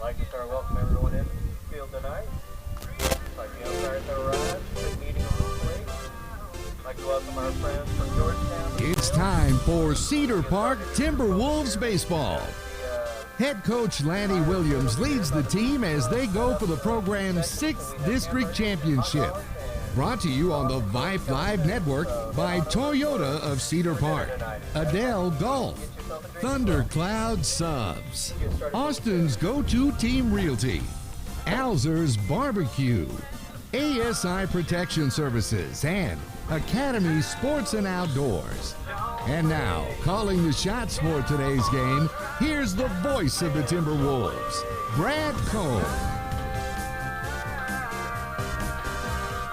like to start welcome everyone in the field tonight. Like the umpires have arrived, big meeting on the plate. Like to welcome our friends from Georgetown. It's time for Cedar Park Timberwolves baseball. Head coach Lanny Williams leads the team as they go for the program's 6th district championship. Brought to you on the Vype Live Network by Toyota of Cedar Park, Adele Golf, Thundercloud Subs, Austin's go-to team realty, Alzer's Barbecue, ASI Protection Services, and Academy Sports and Outdoors. And now, calling the shots for today's game, here's the voice of the Timberwolves, Brad Cohn.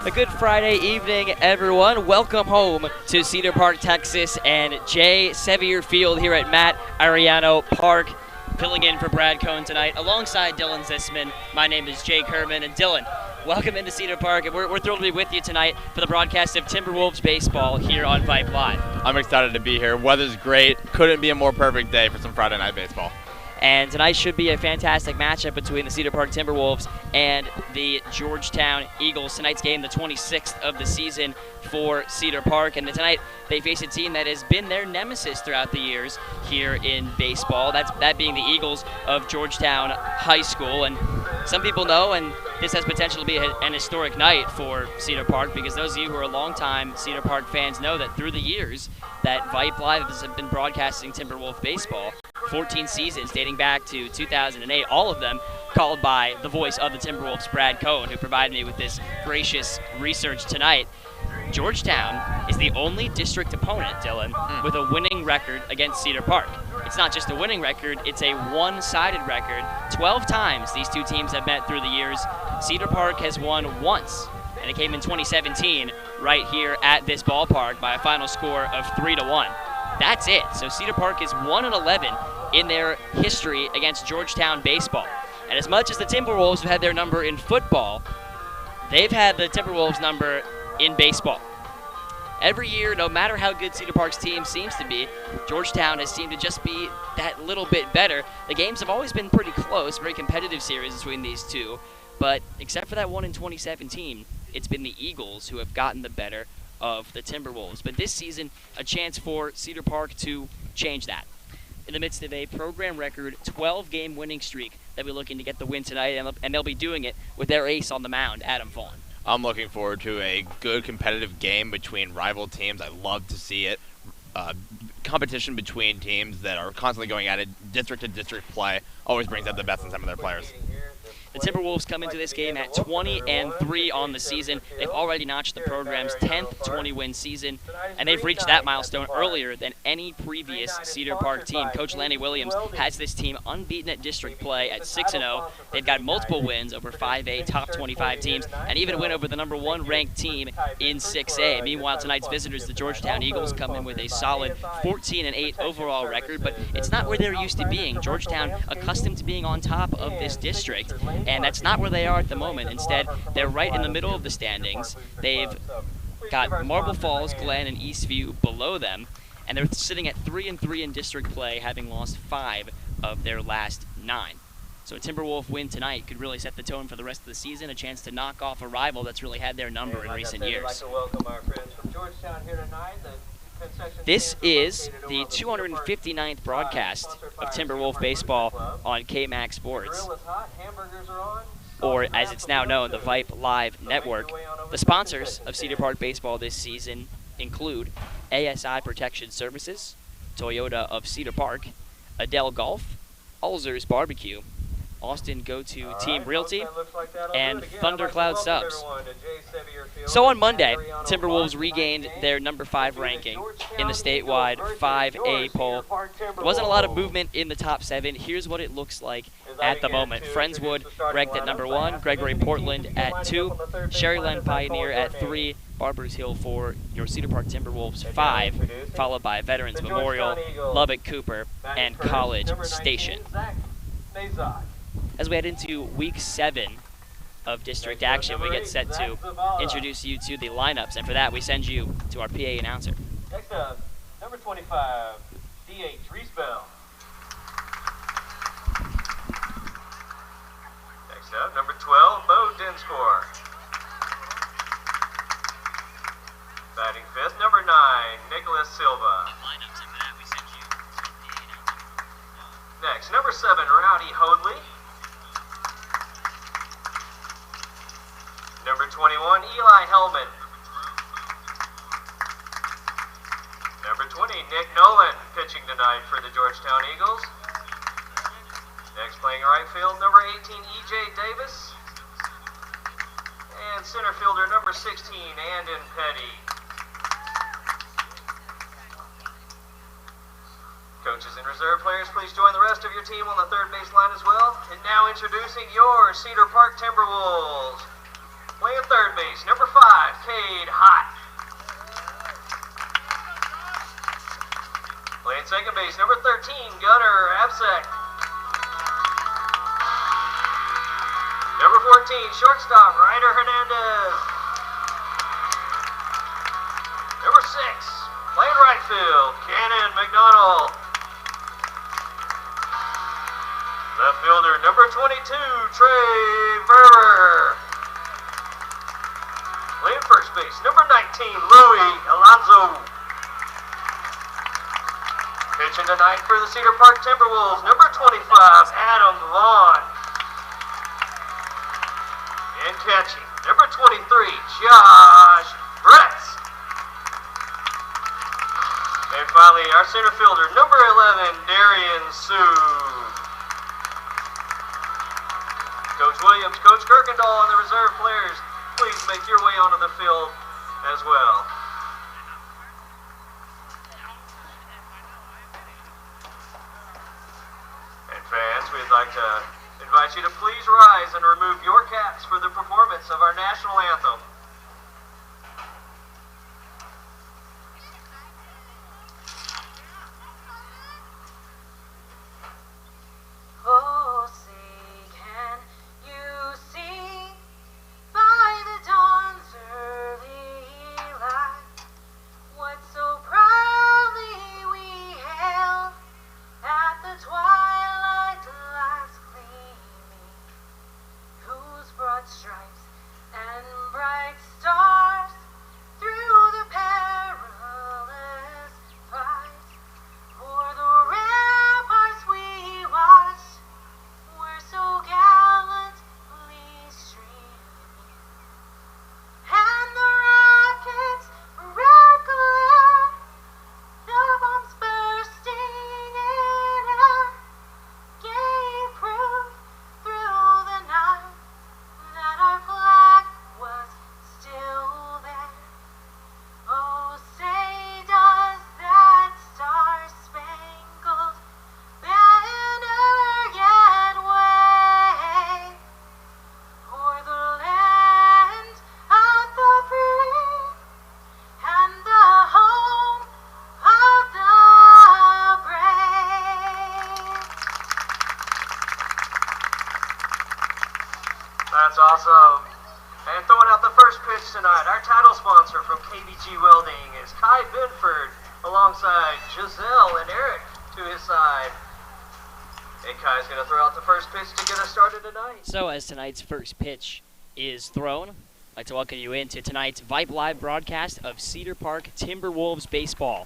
A good Friday evening, everyone. Welcome home to Cedar Park, Texas, and Jay Sevier Field here at Matt Ariano Park, filling in for Brad Cohn tonight, alongside Dylan Zisman. My name is Jake Herman, and Dylan, welcome into Cedar Park, and we're thrilled to be with you tonight for the broadcast of Timberwolves baseball here on Vype Live. I'm excited to be here. Weather's great. Couldn't be a more perfect day for some Friday night baseball. And tonight should be a fantastic matchup between the Cedar Park Timberwolves and the Georgetown Eagles. Tonight's game, the 26th of the season for Cedar Park. And tonight they face a team that has been their nemesis throughout the years here in baseball. That being the Eagles of Georgetown High School. And some people know, and this has potential to be an historic night for Cedar Park, because those of you who are longtime Cedar Park fans know that through the years that Vype Live has been broadcasting Timberwolf baseball, 14 seasons dating back to 2008, all of them called by the voice of the Timberwolves, Brad Cohn, who provided me with this gracious research tonight. Georgetown is the only district opponent, Dylan, with a winning record against Cedar Park. It's not just a winning record, it's a one-sided record. 12 times these two teams have met through the years. Cedar Park has won once, and it came in 2017 right here at this ballpark by a final score of 3-1. That's it. So Cedar Park is 1-11 in their history against Georgetown baseball. And as much as the Timberwolves have had their number in football, they've had the Timberwolves number in baseball. Every year, no matter how good Cedar Park's team seems to be, Georgetown has seemed to just be that little bit better. The games have always been pretty close, very competitive series between these two. But except for that one in 2017, it's been the Eagles who have gotten the better of the Timberwolves. But this season, a chance for Cedar Park to change that. In the midst of a program record 12-game winning streak, they'll be looking to get the win tonight, and they'll be doing it with their ace on the mound, Adam Vaughn. I'm looking forward to a good competitive game between rival teams. I love to see it. Competition between teams that are constantly going at it, district to district play, always brings out the best in some of their players. The Timberwolves come into this game at 20-3 on the season. They've already notched the program's 10th 20-win season, and they've reached that milestone earlier than any previous Cedar Park team. Coach Lanny Williams has this team unbeaten at district play at 6-0. They've got multiple wins over 5A top 25 teams, and even a win over the number 1 ranked team in 6A. Meanwhile, tonight's visitors, the Georgetown Eagles, come in with a solid 14-8 overall record, but it's not where they're used to being. Georgetown accustomed to being on top of this district, and that's not where they are at the moment. Instead, they're right in the middle of the standings. They've got Marble Falls, Glen, and Eastview below them, and they're sitting at 3-3 in district play, having lost 5 of their last 9. So a Timberwolf win tonight could really set the tone for the rest of the season, a chance to knock off a rival that's really had their number in recent years. I'd like to welcome our friends from Georgetown here tonight. This is the 259th broadcast of Timberwolf baseball on KMAX Sports, or as it's now known, the Vype Live Network. The sponsors of Cedar Park baseball this season include ASI Protection Services, Toyota of Cedar Park, Adele Golf, Alzer's Barbecue, Austin Go-To Team Realty, and Thundercloud Subs. So on Monday, Timberwolves regained their number 5 ranking in the statewide 5A poll. There wasn't a lot of movement in the top 7. Here's what it looks like at the moment. Friendswood ranked at number 1, Gregory Portland at 2, Sherryland Pioneer at 3, Barbers Hill for your Cedar Park Timberwolves 5, followed by Veterans Memorial, Lubbock Cooper, and College Station. As we head into Week 7 of district action, we get set to introduce you to the lineups, and for that we send you to our PA announcer. Next up, number 25, D.H. Reesbell. Yep, number 12, Bo Dinscore. Batting fifth, number 9, Nicholas Silva. Next, number 7, Rowdy Hoadley. Number 21, Eli Hellman. Number 20, Nick Nolan, pitching tonight for the Georgetown Eagles. Next, playing right field, number 18, E.J. Davis. And center fielder, number 16, Andon Petty. Coaches and reserve players, please join the rest of your team on the third base line as well. And now introducing your Cedar Park Timberwolves. Playing third base, number 5, Cade Hott. Playing second base, number 13, Gunnar Absek. Number 14, shortstop, Ryder Hernandez. Number 6, playing right field, Cannon McDonald. Left fielder, number 22, Trey Berber. Playing first base, number 19, Louis Alonzo. Pitching tonight for the Cedar Park Timberwolves, number 25, Adam Vaughn. And catching, number 23, Josh Bretz. And finally, our center fielder, number 11, Darian Sue. Coach Williams, Coach Kirkendall, and the reserve players, please make your way onto the field as well. And fans, we'd like to invite you to please rise and remove your caps for the performance of our national anthem. Stripes and bright stars through the perilous fight. For the ramparts we watched were so gallantly streaming, and the rockets' red glare, the bombs bursting in air, gave proof through the night that our flag was still there. Oh, say does that star-spangled banner yet wave o'er the land of the free and the home of the brave? That's awesome. And throwing out the first pitch tonight, our title sponsor from KBG Welding is Kai Binford, alongside Giselle and Eric to his side. And Kai's going to throw out the first pitch to get us started tonight. So as tonight's first pitch is thrown, I'd like to welcome you into tonight's Vype Live broadcast of Cedar Park Timberwolves baseball,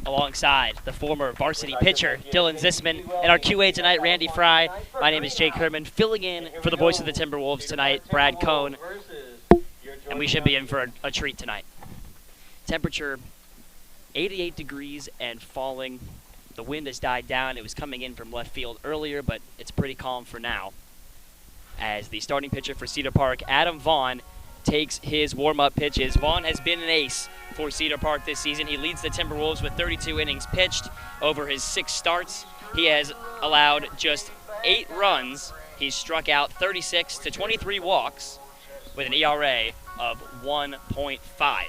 alongside the former varsity pitcher, Dylan Zisman, and our QA tonight, Randy Fry. My name is Jake Herman, filling in for the voice of the Timberwolves tonight, Brad Cohn, and we should be in for a treat tonight. Temperature 88 degrees and falling. The wind has died down. It was coming in from left field earlier, but it's pretty calm for now. As the starting pitcher for Cedar Park, Adam Vaughn, takes his warm-up pitches. Vaughn has been an ace for Cedar Park this season. He leads the Timberwolves with 32 innings pitched over his 6 starts. He has allowed just 8 runs. He's struck out 36 to 23 walks with an ERA of 1.5.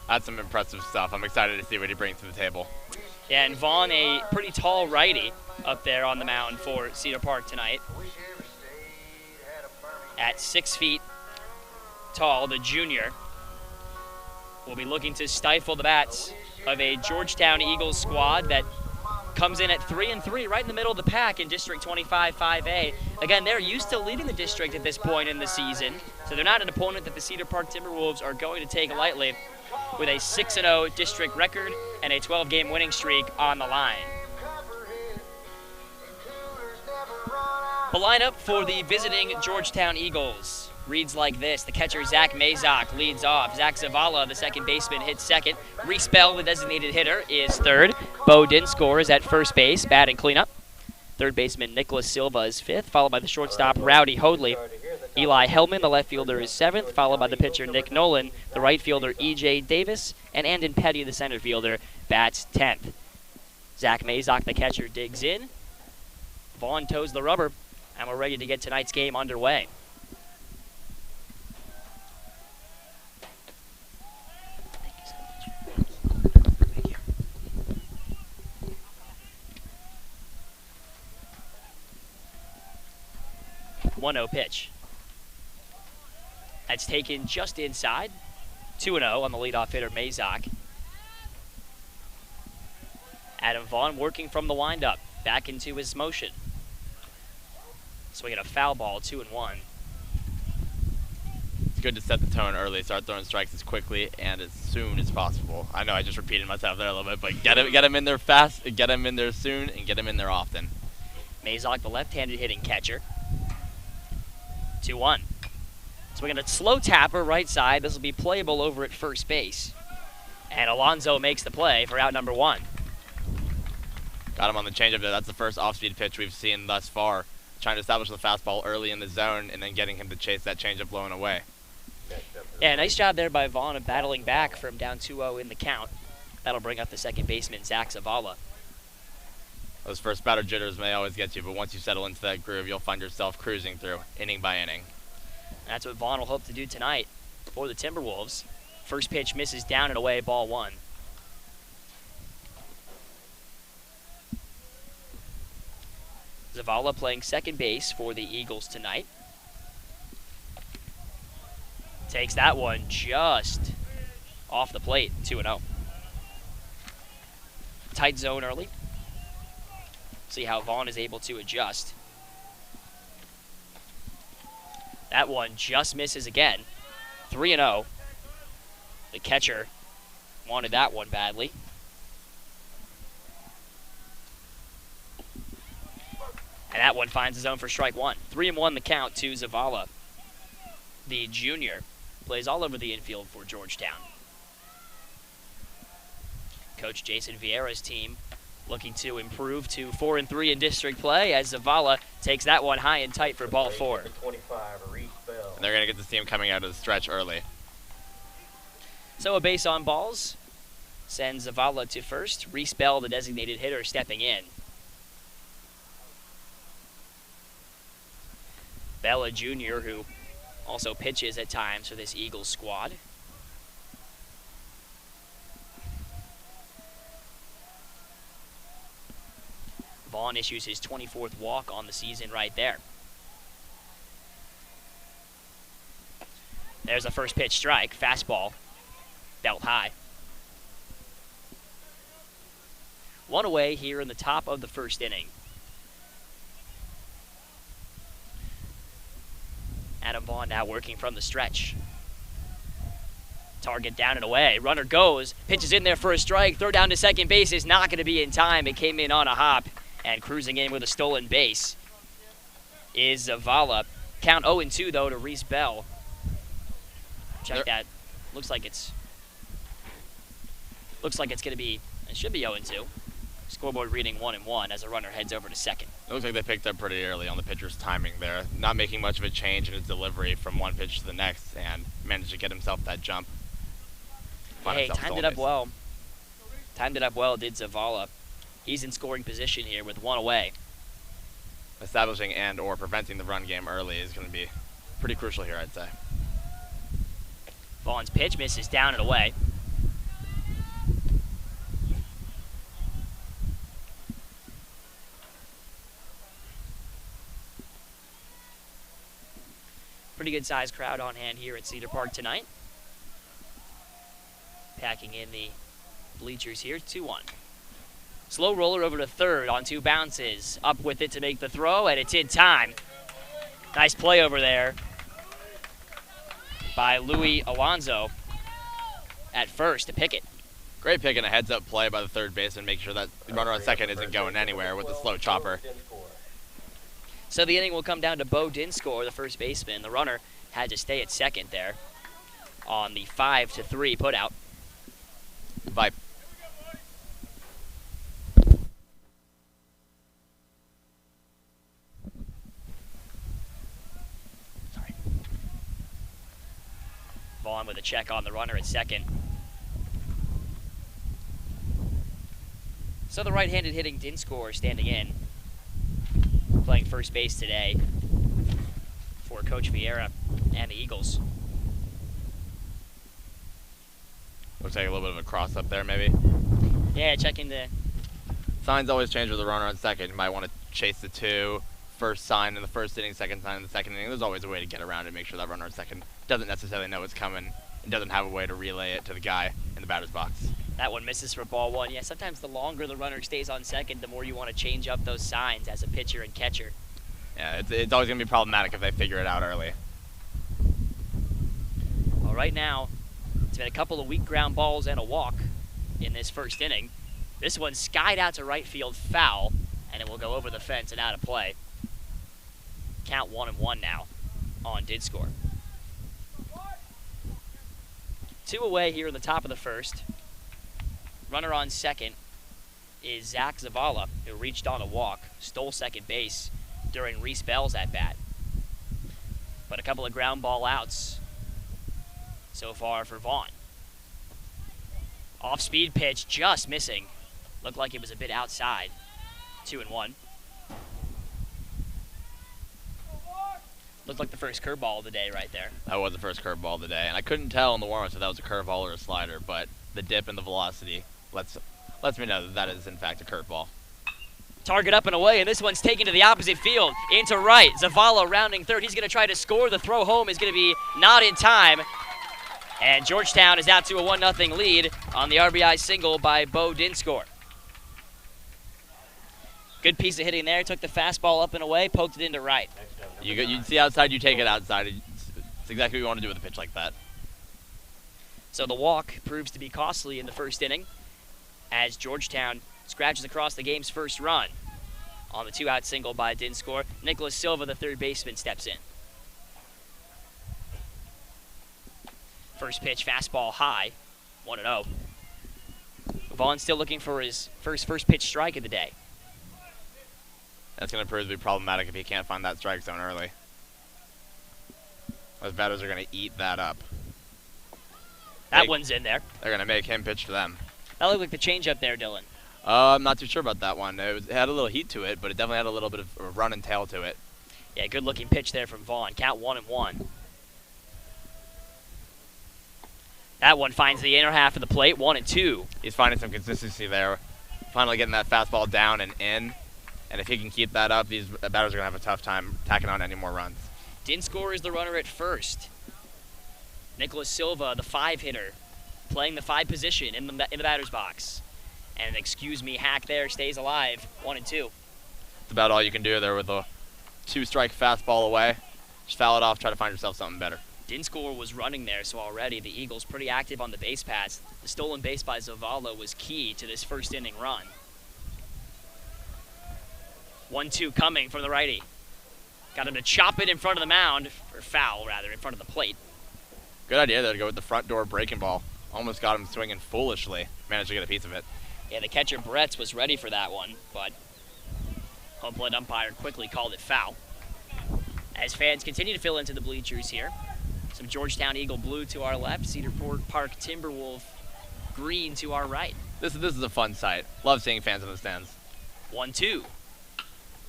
That's some impressive stuff. I'm excited to see what he brings to the table. Yeah, and Vaughn, a pretty tall righty up there on the mound for Cedar Park tonight. At 6 feet tall, the junior will be looking to stifle the bats of a Georgetown Eagles squad that comes in at 3-3, right in the middle of the pack in District 25 5A. Again, they're used to leading the district at this point in the season, so they're not an opponent that the Cedar Park Timberwolves are going to take lightly, with a 6-0 district record and a 12-game winning streak on the line. The lineup for the visiting Georgetown Eagles reads like this. The catcher, Zach Mazok, leads off. Zach Zavala, the second baseman, hits second. Reese Bell, the designated hitter, is third. Bo Dinscore is at first base, batting cleanup. Third baseman, Nicholas Silva, is fifth, followed by the shortstop, Rowdy Hoadley. Eli Hellman, the left fielder, is seventh, followed by the pitcher, Nick Nolan. The right fielder, E.J. Davis, and Andon Petty, the center fielder, bats 10th. Zach Mazok, the catcher, digs in. Vaughn toes the rubber, and we're ready to get tonight's game underway. Thank you. 1-0 pitch. That's taken just inside. 2-0 on the leadoff hitter, Mazok. Adam Vaughn working from the windup, back into his motion. Swinging a foul ball, 2-1. It's good to set the tone early, start throwing strikes as quickly and as soon as possible. I know I just repeated myself there a little bit, but get him in there fast, get him in there soon, and get him in there often. Mazok, the left-handed hitting catcher. 2-1. Swinging a slow tapper right side. This will be playable over at first base. And Alonzo makes the play for out number 1. Got him on the changeup there. That's the first off-speed pitch we've seen thus far. Trying to establish the fastball early in the zone and then getting him to chase that changeup blowing away. Yeah, nice job there by Vaughn of battling back from down 2-0 in the count. That'll bring up the second baseman, Zach Zavala. Those first batter jitters may always get you, but once you settle into that groove, you'll find yourself cruising through inning by inning. That's what Vaughn will hope to do tonight for the Timberwolves. First pitch misses down and away, ball 1. Zavala playing second base for the Eagles tonight. Takes that one just off the plate, 2-0. Tight zone early. See how Vaughn is able to adjust. That one just misses again. 3-0. The catcher wanted that one badly. And that one finds the zone for strike 1. 3-1 the count to Zavala. The junior plays all over the infield for Georgetown. Coach Jason Vieira's team looking to improve to 4-3 in district play as Zavala takes that one high and tight for ball 4. And they're going to get this team coming out of the stretch early. So a base on balls sends Zavala to first. Reese Bell, the designated hitter, stepping in. Bella Jr., who also pitches at times for this Eagles squad. Vaughn issues his 24th walk on the season right there. There's a first pitch strike, fastball, belt high. 1 away here in the top of the first inning. Adam Vaughn now working from the stretch. Target down and away. Runner goes, pitches in there for a strike. Throw down to second base is not going to be in time. It came in on a hop, and cruising in with a stolen base is Zavala. Count 0-2 though to Reese Bell. Check that. Looks like it's going to be. It should be 0-2. Scoreboard reading 1-1 as a runner heads over to second. It looks like they picked up pretty early on the pitcher's timing there, not making much of a change in his delivery from one pitch to the next, and managed to get himself that jump. Hey, timed it up well. Timed it up well, did Zavala. He's in scoring position here with 1 away. Establishing and or preventing the run game early is going to be pretty crucial here, I'd say. Vaughn's pitch misses down and away. Pretty good sized crowd on hand here at Cedar Park tonight. Packing in the bleachers here, 2-1. Slow roller over to third on 2 bounces. Up with it to make the throw, and it's in time. Nice play over there by Louis Alonso at first to pick it. Great pick and a heads-up play by the third baseman, make sure that the runner on second isn't going anywhere with the slow chopper. So the inning will come down to Bo Dinscore, the first baseman. The runner had to stay at second there on the 5-3 putout. Vype. Sorry. Vaughn with a check on the runner at second. So the right-handed hitting Dinscore standing in, playing first base today for Coach Vieira and the Eagles. Looks like a little bit of a cross up there, maybe. Yeah, checking the... Signs always change with the runner on second. You might want to chase the 2. First sign in the first inning, second sign in the second inning. There's always a way to get around it, make sure that runner on second doesn't necessarily know it's coming and doesn't have a way to relay it to the guy in the batter's box. That one misses for ball 1. Yeah, sometimes the longer the runner stays on second, the more you want to change up those signs as a pitcher and catcher. Yeah, it's always going to be problematic if they figure it out early. Well, right now, it's been a couple of weak ground balls and a walk in this first inning. This one skied out to right field, foul, and it will go over the fence and out of play. Count 1-1 now on Dinscore. 2 away here in the top of the first. Runner on second is Zach Zavala, who reached on a walk, stole second base during Reese Bell's at-bat. But a couple of ground ball outs so far for Vaughn. Off-speed pitch, just missing. Looked like it was a bit outside. 2-1. Looked like the first curveball of the day right there. That was the first curveball of the day, and I couldn't tell in the warm-ups if that was a curveball or a slider, but the dip and the velocity lets me know that that is, in fact, a curveball. Target up and away, and this one's taken to the opposite field, into right. Zavala rounding third. He's going to try to score. The throw home is going to be not in time. And Georgetown is out to a 1-0 lead on the RBI single by Bo Dinscore. Good piece of hitting there. Took the fastball up and away, poked it into right. You see outside, you take it outside. It's exactly what you want to do with a pitch like that. So the walk proves to be costly in the first inning as Georgetown scratches across the game's first run. On the 2-out single by Dinscore, Nicholas Silva, the third baseman, steps in. First pitch, fastball high, 1-0. Vaughn still looking for his first pitch strike of the day. That's going to prove to be problematic if he can't find that strike zone early. Those batters are going to eat that up. That one's in there. They're going to make him pitch to them. That looked like the changeup there, Dylan. I'm not too sure about that one. It had a little heat to it, but it definitely had a little bit of a run and tail to it. Yeah, good-looking pitch there from Vaughn. Count 1-1. That one finds the inner half of the plate, 1-2. He's finding some consistency there. Finally getting that fastball down and in. And if he can keep that up, these batters are going to have a tough time tacking on any more runs. Dinscore is the runner at first. Nicholas Silva, the 5-hitter, playing the 5 position in the batter's box. And an excuse me hack there stays alive, 1-2. That's about all you can do there with a 2-strike fastball away. Just foul it off, try to find yourself something better. Dinscore was running there, so already the Eagles pretty active on the base paths. The stolen base by Zavala was key to this first inning run. 1-2 coming from the righty. Got him to chop it in front of the mound, or foul rather, in front of the plate. Good idea there to go with the front door breaking ball. Almost got him swinging foolishly. Managed to get a piece of it. Yeah, the catcher Bretz was ready for that one, but home plate umpire quickly called it foul. As fans continue to fill into the bleachers here, some Georgetown Eagle blue to our left, Cedar Park Timberwolf green to our right. This is a fun sight. Love seeing fans in the stands. 1-2.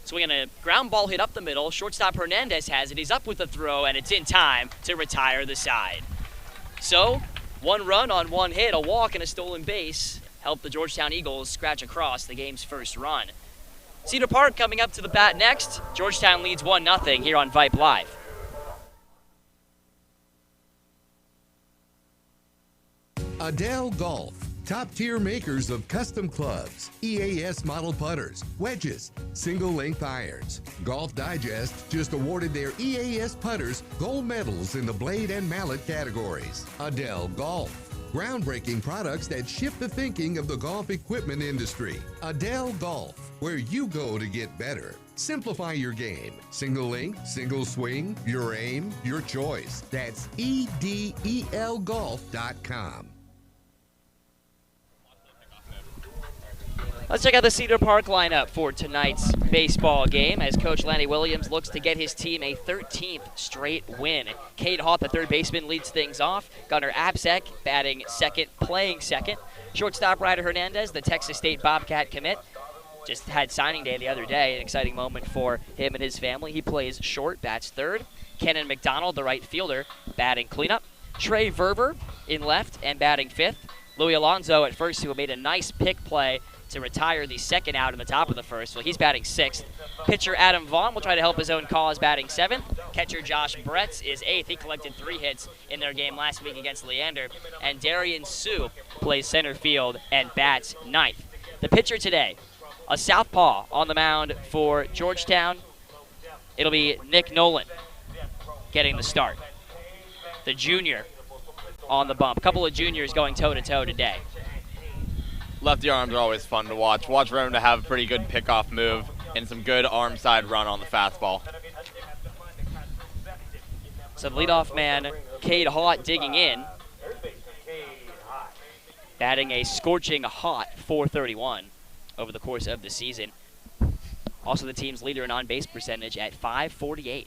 Swinging a ground ball hit up the middle. Shortstop Hernandez has it. He's up with the throw, and it's in time to retire the side. So, 1 run on 1 hit, a walk, and a stolen base helped the Georgetown Eagles scratch across the game's first run. Cedar Park coming up to the bat next. Georgetown leads 1-0 here on Vype Live. Adele Golf, Top-tier makers of custom clubs, EAS model putters, wedges, single-length irons. Golf Digest just awarded their EAS putters gold medals in the blade and mallet categories. Adele Golf. Groundbreaking products that shift the thinking of the golf equipment industry. Adele Golf, where you go to get better. Simplify your game. Single link, single swing, your aim, your choice. That's EDELGolf.com. Let's check out the Cedar Park lineup for tonight's baseball game as Coach Lanny Williams looks to get his team a 13th straight win. Cade Haught, the third baseman, leads things off. Gunnar Absek batting second, playing second. Shortstop Ryder Hernandez, the Texas State Bobcat commit, just had signing day the other day, an exciting moment for him and his family. He plays short, bats third. Kennon McDonald, the right fielder, batting cleanup. Trey Verber in left and batting fifth. Louis Alonso at first, who made a nice pick play to retire the second out in the top of the first. Well, he's batting sixth. Pitcher Adam Vaughn will try to help his own cause, batting seventh. Catcher Josh Bretz is eighth. He collected 3 hits in their game last week against Leander. And Darian Sue plays center field and bats ninth. The pitcher today, a southpaw on the mound for Georgetown. It'll be Nick Nolan getting the start. The junior on the bump. A couple of juniors going toe-to-toe today. Lefty arms are always fun to watch. Watch for him to have a pretty good pickoff move and some good arm side run on the fastball. So the leadoff man, Cade Haught, digging in. Batting a scorching hot .431 over the course of the season. Also the team's leader in on-base percentage at .548.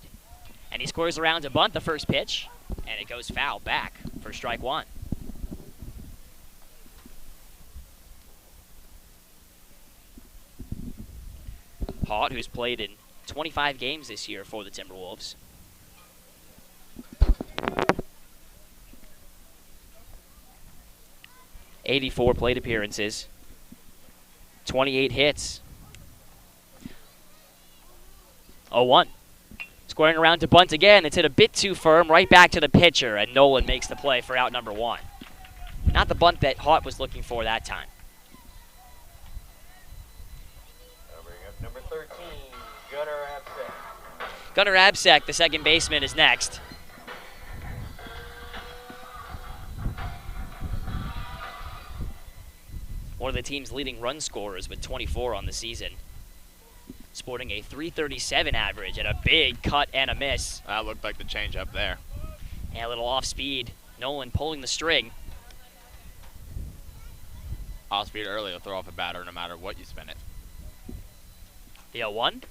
And he scores around to bunt the first pitch, and it goes foul back for strike one. Haught, who's played in 25 games this year for the Timberwolves. '84 plate appearances, 28 hits. 0-1. Squaring around to bunt again. It's hit a bit too firm, right back to the pitcher, and Nolan makes the play for out number one. Not the bunt that Haught was looking for that time. Number 13, Gunnar Absek. Gunnar Absek, the second baseman, is next. One of the team's leading run scorers with 24 on the season. Sporting a .337 average and a big cut and a miss. That looked like the changeup there. And a little off speed. Nolan pulling the string. Off speed early will throw off a batter no matter what you spin it. The 0-1.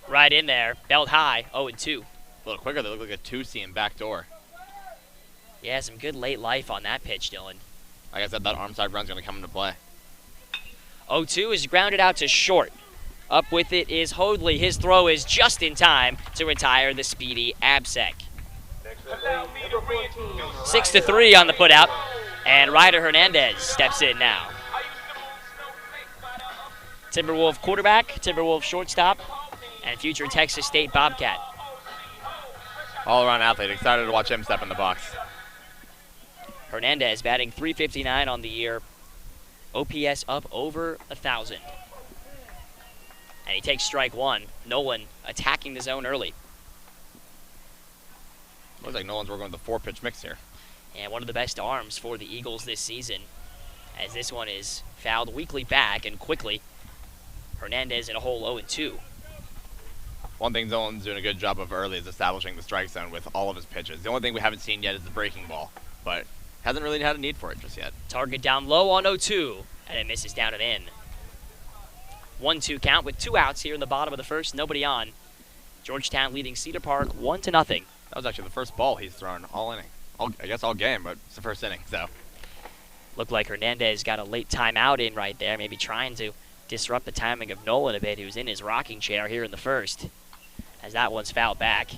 Right in there. Belt high. 0-2. A little quicker, they look like a two-seam backdoor. Yeah, some good late life on that pitch, Dylan. Like I said, that arm side run's going to come into play. 0-2 is grounded out to short. Up with it is Hoadley. His throw is just in time to retire the speedy Absek. 6-3 on the putout. And Ryder Hernandez steps in now. Timberwolf quarterback, Timberwolf shortstop, and future Texas State Bobcat. All-around athlete. Excited to watch him step in the box. Hernandez batting .359 on the year. OPS up over 1,000. And he takes strike one. Nolan attacking the zone early. Looks like Nolan's working with the 4-pitch mix here. And one of the best arms for the Eagles this season, as this one is fouled weakly back and quickly. Hernandez in a hole 0-2. One thing Nolan's doing a good job of early is establishing the strike zone with all of his pitches. The only thing we haven't seen yet is the breaking ball, but hasn't really had a need for it just yet. Target down low on 0-2, and it misses down and in. 1-2 count with 2 outs here in the bottom of the first, nobody on. Georgetown leading Cedar Park 1-0. That was actually the first ball he's thrown all inning. I guess all game, but it's the first inning, so. Looked like Hernandez got a late timeout in right there, maybe trying to disrupt the timing of Nolan a bit, who's in his rocking chair here in the first, as that one's fouled back.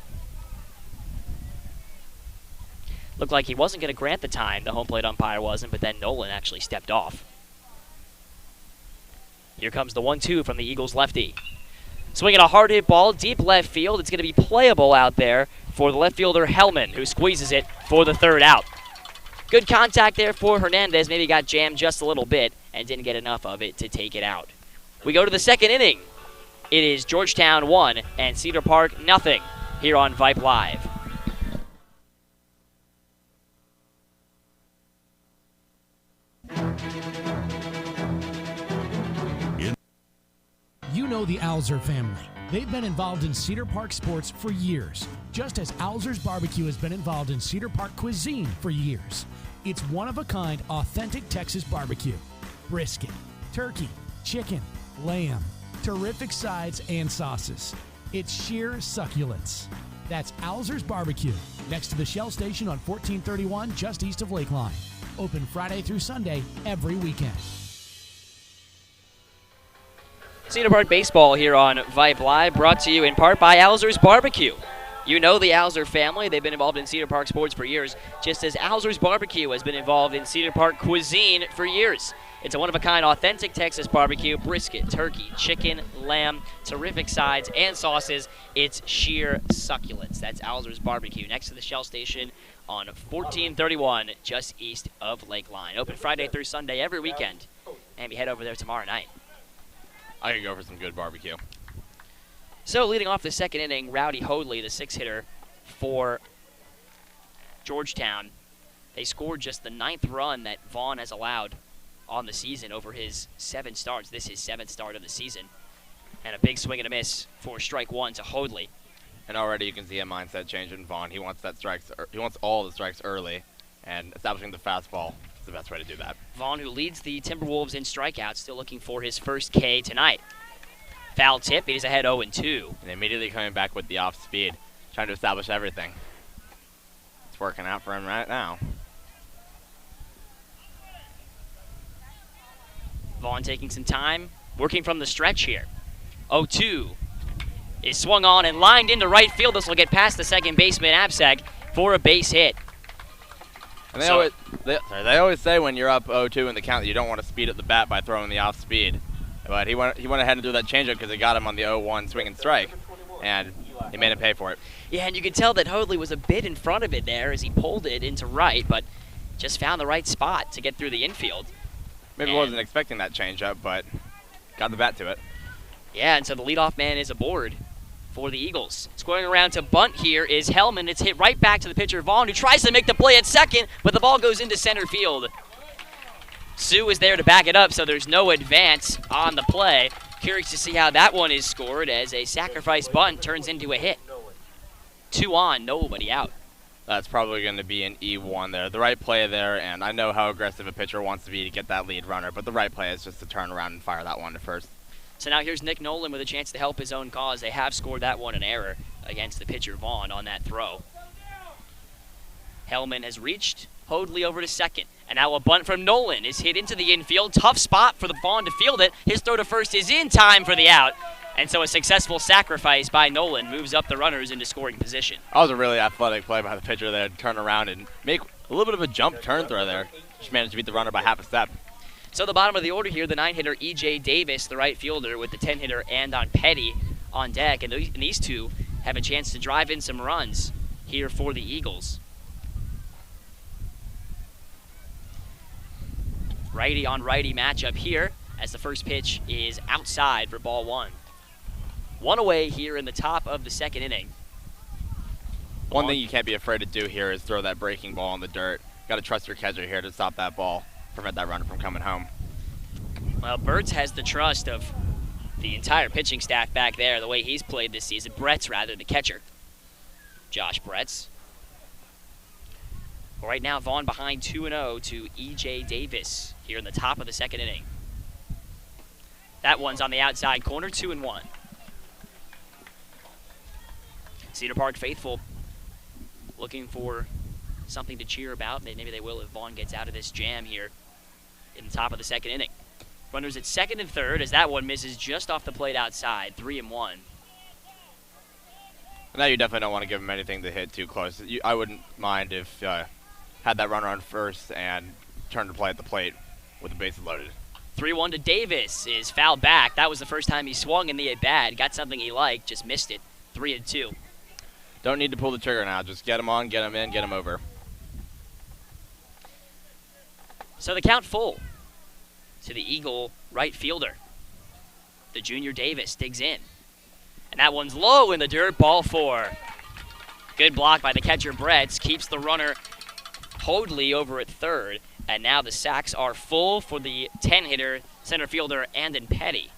Looked like he wasn't going to grant the time, the home plate umpire wasn't, but then Nolan actually stepped off. Here comes the 1-2 from the Eagles lefty. Swinging a hard hit ball, deep left field. It's going to be playable out there for the left fielder Hellman, who squeezes it for the third out. Good contact there for Hernandez. Maybe got jammed just a little bit and didn't get enough of it to take it out. We go to the second inning. It is Georgetown 1 and Cedar Park nothing here on Vype Live. You know the Alzer family. They've been involved in Cedar Park sports for years, just as Alzer's Barbecue has been involved in Cedar Park cuisine for years. It's one-of-a-kind, authentic Texas barbecue. Brisket, turkey, chicken, lamb, terrific sides and sauces. It's sheer succulence. That's Alzer's Barbecue, next to the Shell Station on 1431, just east of Lakeline. Open Friday through Sunday, every weekend. Cedar Park Baseball here on Vype Live, brought to you in part by Alzer's Barbecue. You know the Alzer family. They've been involved in Cedar Park sports for years, just as Alzer's Barbecue has been involved in Cedar Park cuisine for years. It's a one-of-a-kind, authentic Texas barbecue, brisket, turkey, chicken, lamb, terrific sides and sauces. It's sheer succulence. That's Alzer's Barbecue, next to the Shell Station on 1431, just east of Lakeline. Open Friday through Sunday every weekend. And we head over there tomorrow night. I could go for some good barbecue. So leading off the second inning, Rowdy Hoadley, the 6-hitter for Georgetown. They scored just the 9th run that Vaughn has allowed on the season over his 7 starts. This is his 7th start of the season. And a big swing and a miss for strike 1 to Hoadley. And already you can see a mindset change in Vaughn. He wants he wants all the strikes early, and establishing the fastball is the best way to do that. Vaughn, who leads the Timberwolves in strikeouts, still looking for his first K tonight. Foul tip, he's ahead 0-2. And immediately coming back with the off speed, trying to establish everything. It's working out for him right now. Vaughn taking some time, working from the stretch here. 0-2 is swung on and lined into right field. This will get past the second baseman, Absek, for a base hit. And they always say when you're up 0-2 in the count that you don't want to speed up the bat by throwing the off speed. But he went ahead and threw that changeup because it got him on the 0-1 swing and strike, and he made him pay for it. Yeah, and you could tell that Hoadley was a bit in front of it there as he pulled it into right, but just found the right spot to get through the infield. Maybe wasn't expecting that changeup, but got the bat to it. Yeah, and so the leadoff man is aboard for the Eagles. Scoring around to bunt here is Hellman. It's hit right back to the pitcher, Vaughn, who tries to make the play at second, but the ball goes into center field. Sue is there to back it up, so there's no advance on the play. Curious to see how that one is scored as a sacrifice bunt turns into a hit. 2 on, nobody out. That's probably going to be an E1 there. The right play there, and I know how aggressive a pitcher wants to be to get that lead runner, but the right play is just to turn around and fire that one to first. So now here's Nick Nolan with a chance to help his own cause. They have scored that one an error against the pitcher Vaughn on that throw. Hellman has reached Hoadley over to second. And now a bunt from Nolan is hit into the infield. Tough spot for the Vaughn to field it. His throw to first is in time for the out. And so a successful sacrifice by Nolan moves up the runners into scoring position. That was a really athletic play by the pitcher there to turn around and make a little bit of a jump turn throw there. Just managed to beat the runner by half a step. So the bottom of the order here, the 9-hitter E.J. Davis, the right fielder, with the 10-hitter Andon Petty on deck. And these two have a chance to drive in some runs here for the Eagles. Righty on righty matchup here as the first pitch is outside for ball 1. 1 away here in the top of the second inning. One thing you can't be afraid to do here is throw that breaking ball in the dirt. Got to trust your catcher here to stop that ball, prevent that runner from coming home. Well, Burt's has the trust of the entire pitching staff back there, the way he's played this season. Brett's rather, the catcher. Josh Brett's. Right now, Vaughn behind 2-0 to E.J. Davis here in the top of the second inning. That one's on the outside corner, 2-1. Cedar Park faithful looking for something to cheer about. Maybe they will if Vaughn gets out of this jam here in the top of the second inning. Runners at second and third as that one misses just off the plate outside, 3-1. Now you definitely don't want to give him anything to hit too close. I wouldn't mind if had that runner on first and turned to play at the plate with the bases loaded. 3-1 to Davis is fouled back. That was the first time he swung in the at-bat. Got something he liked, just missed it. 3-2. Don't need to pull the trigger now. Just get him on, get him in, get him over. So the count full to the Eagle right fielder. The junior Davis digs in. And that one's low in the dirt, ball 4. Good block by the catcher Bretz, keeps the runner Hoadley over at third. And now the sacks are full for the 10-hitter, center fielder Andon Petty.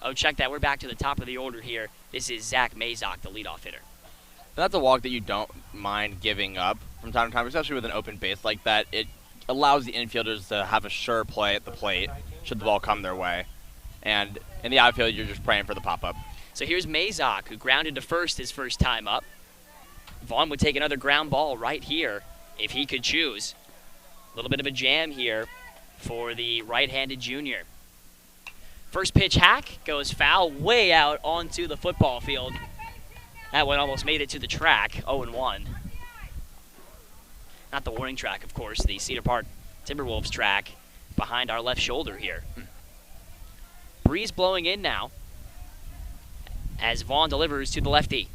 Oh, check that, we're back to the top of the order here. This is Zach Mazok, the leadoff hitter. That's a walk that you don't mind giving up from time to time, especially with an open base like that. It allows the infielders to have a sure play at the plate should the ball come their way. And in the outfield, you're just praying for the pop-up. So here's Mazok, who grounded to first his first time up. Vaughn would take another ground ball right here if he could choose. A little bit of a jam here for the right-handed junior. First pitch hack goes foul way out onto the football field. That one almost made it to the track, 0-1. Not the warning track, of course, the Cedar Park Timberwolves track behind our left shoulder here. Breeze blowing in now as Vaughn delivers to the lefty.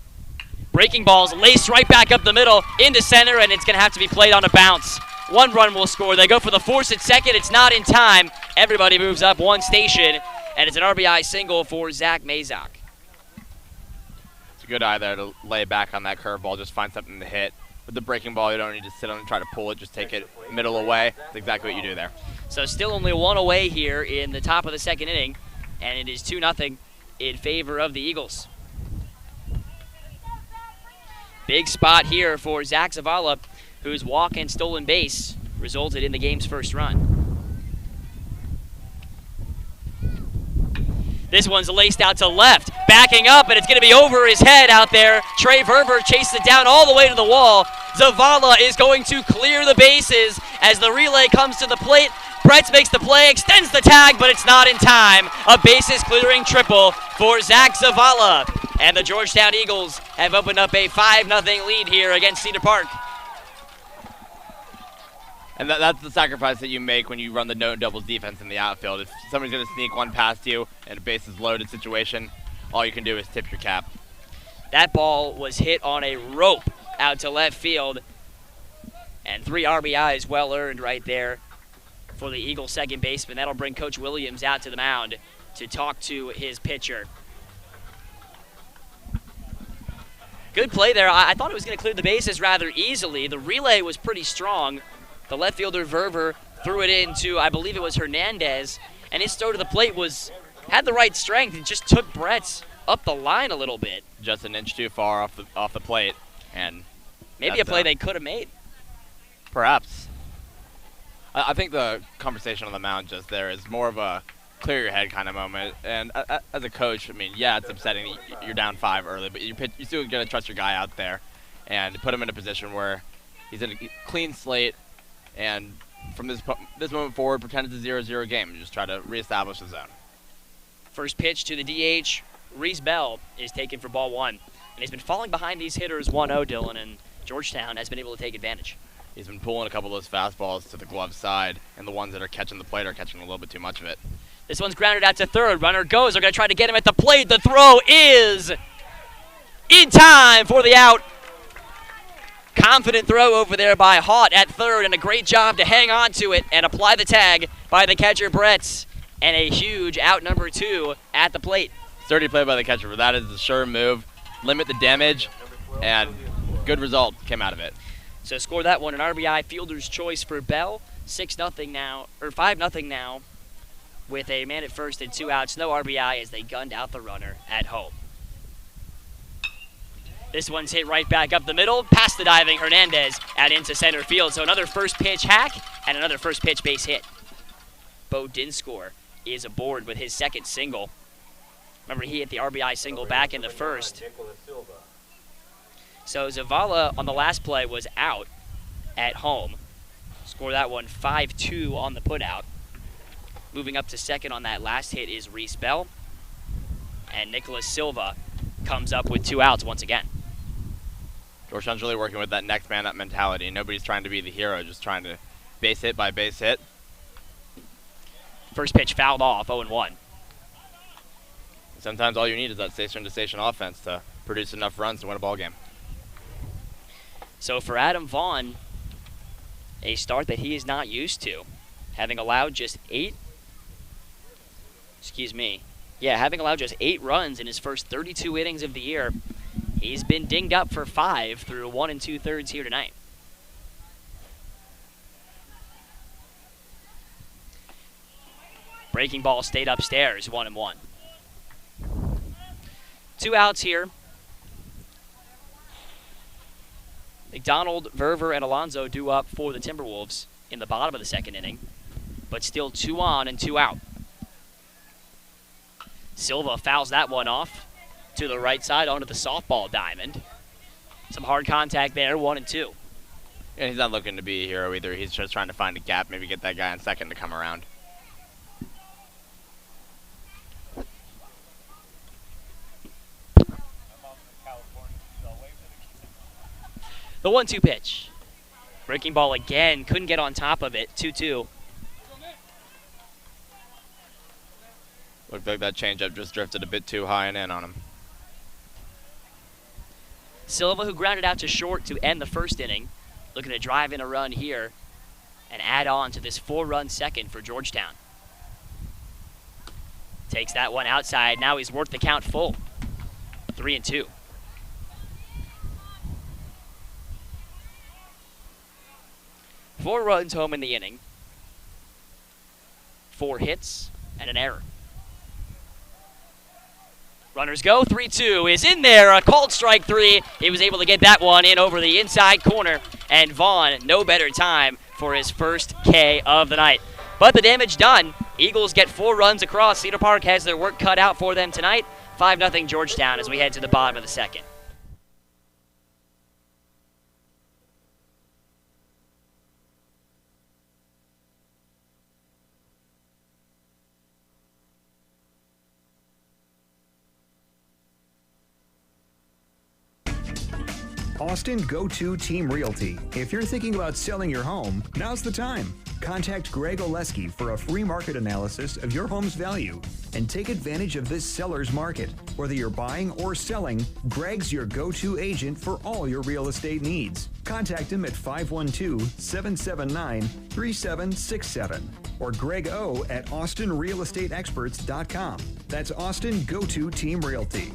Breaking ball's laced right back up the middle into center, and it's going to have to be played on a bounce. 1 run will score. They go for the force at second. It's not in time. Everybody moves up 1 station, and it's an RBI single for Zach Mazok. It's a good eye there to lay back on that curveball, just find something to hit. With the breaking ball, you don't need to sit on and try to pull it, just take it middle away. That's exactly what you do there. So still only 1 away here in the top of the second inning, and it is 2-0 in favor of the Eagles. Big spot here for Zach Zavala, whose walk and stolen base resulted in the game's first run. This one's laced out to left, backing up, and it's going to be over his head out there. Trey Verver chases it down all the way to the wall. Zavala is going to clear the bases as the relay comes to the plate. Bretz makes the play, extends the tag, but it's not in time. A bases-clearing triple for Zach Zavala. And the Georgetown Eagles have opened up a 5-0 lead here against Cedar Park. And that's the sacrifice that you make when you run the no-doubles defense in the outfield. If somebody's going to sneak one past you in a bases-loaded situation, all you can do is tip your cap. That ball was hit on a rope out to left field. And 3 RBIs well earned right there for the Eagles second baseman. That'll bring Coach Williams out to the mound to talk to his pitcher. Good play there. I thought it was going to clear the bases rather easily. The relay was pretty strong. The left fielder Verver threw it into, I believe it was Hernandez, and his throw to the plate had the right strength and just took Bretz up the line a little bit. Just an inch too far off the plate, and maybe a play they could have made. Perhaps. I think the conversation on the mound just there is more of a clear your head kind of moment. And as a coach, I mean, yeah, it's upsetting that you're down 5 early, but you're still going to trust your guy out there and put him in a position where he's in a clean slate. And from this moment forward, pretend it's a 0-0 game and just try to reestablish the zone. First pitch to the DH, Reese Bell is taken for ball 1. And he's been falling behind these hitters 1-0, Dylan, and Georgetown has been able to take advantage. He's been pulling a couple of those fastballs to the glove side, and the ones that are catching the plate are catching a little bit too much of it. This one's grounded out to third. Runner goes. They're going to try to get him at the plate. The throw is in time for the out. Confident throw over there by Haught at third, and a great job to hang on to it and apply the tag by the catcher Bretz. And a huge out number 2 at the plate. Sturdy play by the catcher, but that is the sure move. Limit the damage, and good result came out of it. So score that one, an RBI fielder's choice for Bell. 6-0 now, or 5-0 now, with a man at first and 2 outs. No RBI as they gunned out the runner at home. This one's hit right back up the middle, past the diving Hernandez and into center field. So another first pitch hack and another first pitch base hit. Bo Dinscore is aboard with his second single. Remember, he hit the RBI single back in the first. So Zavala on the last play was out at home. Score that one 5-2 on the putout. Moving up to second on that last hit is Reese Bell. And Nicholas Silva comes up with 2 outs once again. Georgetown's really working with that next man up mentality. Nobody's trying to be the hero, just trying to base hit by base hit. First pitch fouled off, 0-1. Sometimes all you need is that station-to-station offense to produce enough runs to win a ball game. So for Adam Vaughn, A start that he is not used to, having allowed just 8 runs in his first 32 innings of the year. He's been dinged up for 5 through 1 2/3 here tonight. Breaking ball stayed upstairs, 1-1. 2 outs here. McDonald, Verver, and Alonso due up for the Timberwolves in the bottom of the second inning, but still 2 on and 2 out. Silva fouls that one off to the right side onto the softball diamond. Some hard contact there, 1-2. And he's not looking to be a hero either. He's just trying to find a gap, maybe get that guy on second to come around. The 1-2 pitch. Breaking ball again, couldn't get on top of it, 2-2. Looked like that changeup just drifted a bit too high and in on him. Silva, who grounded out to short to end the first inning, looking to drive in a run here and add on to this 4-run second for Georgetown. Takes that one outside. Now he's worked the count full. 3-2. Four runs home in the inning. 4 hits and an error. Runners go, 3-2 is in there, a called strike 3. He was able to get that one in over the inside corner, and Vaughn, no better time for his first K of the night. But the damage done. Eagles get 4 runs across. Cedar Park has their work cut out for them tonight. 5-0 Georgetown as we head to the bottom of the second. Austin Go-To Team Realty. If you're thinking about selling your home, now's the time. Contact Greg Oleski for a free market analysis of your home's value and take advantage of this seller's market. Whether you're buying or selling, Greg's your go-to agent for all your real estate needs. Contact him at 512-779-3767 or Greg O at austinrealestateexperts.com. That's Austin Go-To Team Realty.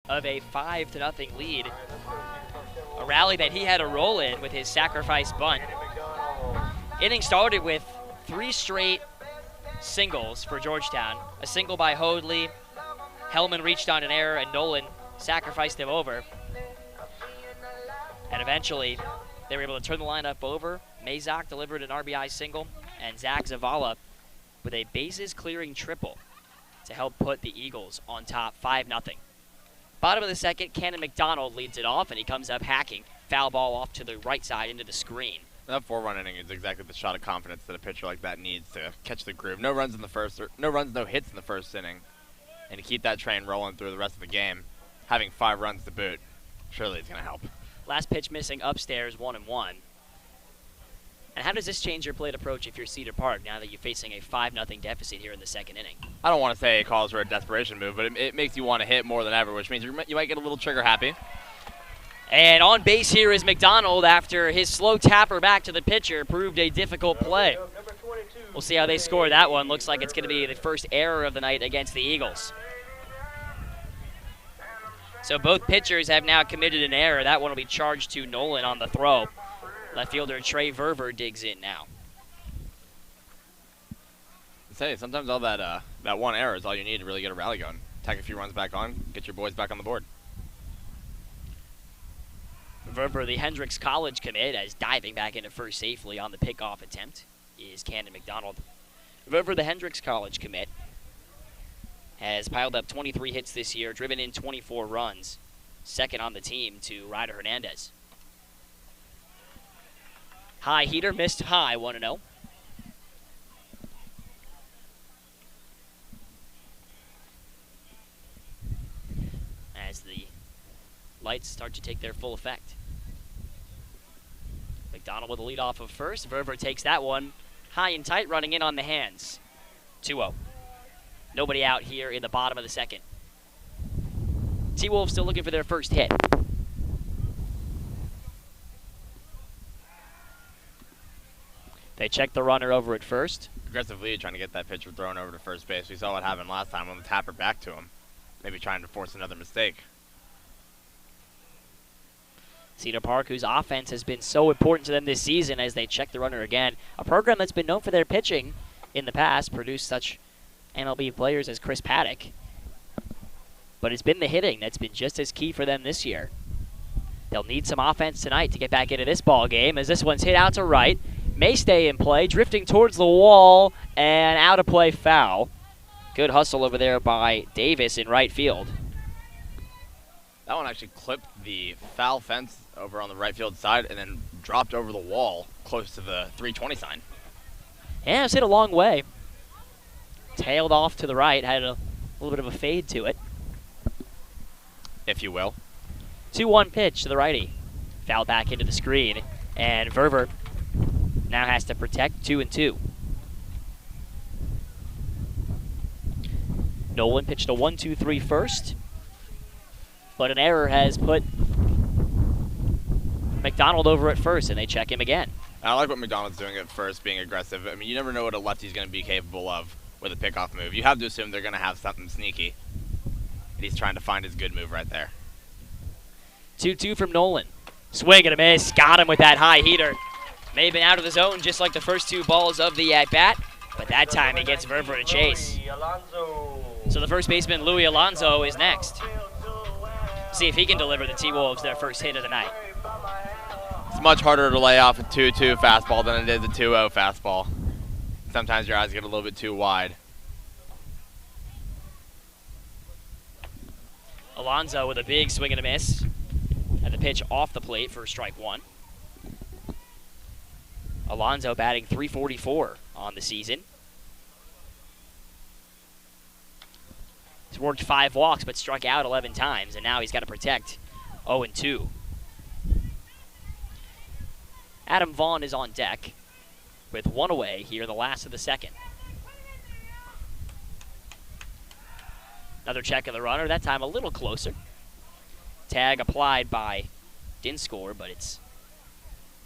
Of a 5-0 lead. A rally that he had a role in with his sacrifice bunt. Inning started with 3 straight singles for Georgetown. A single by Hoadley. Hellman reached on an error and Nolan sacrificed him over. And eventually they were able to turn the lineup over. Mazak delivered an RBI single and Zach Zavala with a bases clearing triple to help put the Eagles on top 5-0. Bottom of the second, Cannon McDonald leads it off, and he comes up hacking. Foul ball off to the right side into the screen. That 4-run inning is exactly the shot of confidence that a pitcher like that needs to catch the groove. No runs in the first, no hits in the first inning, and to keep that train rolling through the rest of the game, having 5 runs to boot, surely it's going to help. Last pitch missing upstairs, 1-1. And how does this change your plate approach if you're Cedar Park now that you're facing a 5-0 deficit here in the second inning? I don't want to say it calls for a desperation move, but it makes you want to hit more than ever, which means you might get a little trigger happy. And on base here is McDonald after his slow tapper back to the pitcher proved a difficult play. We'll see how they score that one. Looks like it's going to be the first error of the night against the Eagles. So both pitchers have now committed an error. That one will be charged to Nolan on the throw. Left fielder Trey Verver digs in now. Say sometimes all that one error is all you need to really get a rally going. Tack a few runs back on, get your boys back on the board. Verver, the Hendricks College commit, as diving back into first safely on the pickoff attempt is Cannon McDonald. Verver, the Hendricks College commit, has piled up 23 hits this year, driven in 24 runs, second on the team to Ryder Hernandez. High heater, missed high, 1-0. As as the lights start to take their full effect. McDonald with a lead off of first. Verver takes that one high and tight, running in on the hands. 2-0. Nobody out here in the bottom of the second. T-Wolves still looking for their first hit. They check the runner over at first. Aggressive lead trying to get that pitcher thrown over to first base. We saw what happened last time when the tapper back to him. Maybe trying to force another mistake. Cedar Park, whose offense has been so important to them this season as they check the runner again. A program that's been known for their pitching in the past, produced such MLB players as Chris Paddock. But it's been the hitting that's been just as key for them this year. They'll need some offense tonight to get back into this ball game, as this one's hit out to right. May stay in play, drifting towards the wall, and out of play, foul. Good hustle over there by Davis in right field. That one actually clipped the foul fence over on the right field side and then dropped over the wall close to the 320 sign. Yeah, it's hit a long way. Tailed off to the right, had a little bit of a fade to it. If you will. 2-1 pitch to the righty. Foul back into the screen, and Verver now has to protect 2-2. Nolan pitched a 1-2-3 first, but an error has put McDonald over at first, and they check him again. I like what McDonald's doing at first, being aggressive. I mean, you never know what a lefty's going to be capable of with a pickoff move. You have to assume they're going to have something sneaky. And he's trying to find his good move right there. 2-2 from Nolan. Swing and a miss. Got him with that high heater. May have been out of the zone just like the first two balls of the at-bat, but that time he gets Verver to chase. So the first baseman, Louis Alonso, is next. See if he can deliver the T-Wolves their first hit of the night. It's much harder to lay off a 2-2 fastball than it is a 2-0 fastball. Sometimes your eyes get a little bit too wide. Alonso with a big swing and a miss. And the pitch off the plate for strike one. Alonso batting .344 on the season. He's worked 5 walks but struck out 11 times, and now he's got to protect 0-2. Adam Vaughn is on deck with one away here in the last of the second. Another check of the runner, that time a little closer. Tag applied by Dinscore, but it's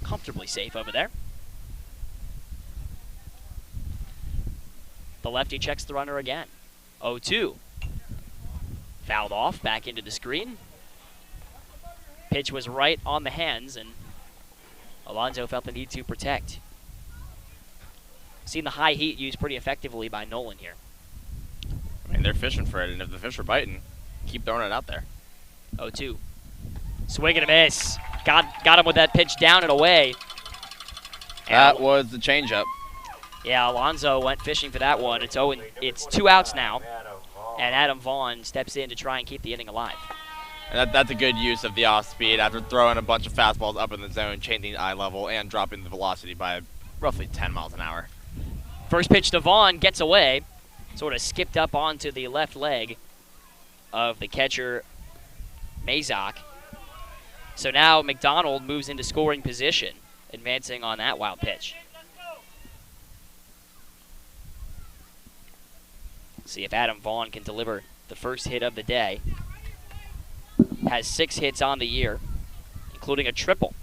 comfortably safe over there. The lefty checks the runner again. 0-2. Fouled off, back into the screen. Pitch was right on the hands, and Alonso felt the need to protect. Seen the high heat used pretty effectively by Nolan here. I mean, they're fishing for it, and if the fish are biting, keep throwing it out there. 0-2. Swing and a miss. Got him with that pitch down and away. That was the changeup. Yeah, Alonso went fishing for that one. It's 2 outs now, and Adam Vaughn steps in to try and keep the inning alive. And that's a good use of the off-speed after throwing a bunch of fastballs up in the zone, changing eye level, and dropping the velocity by roughly 10 miles an hour. First pitch to Vaughn, gets away. Sort of skipped up onto the left leg of the catcher, Mazak. So now McDonald moves into scoring position, advancing on that wild pitch. See if Adam Vaughn can deliver the first hit of the day. Has 6 hits on the year, including a triple.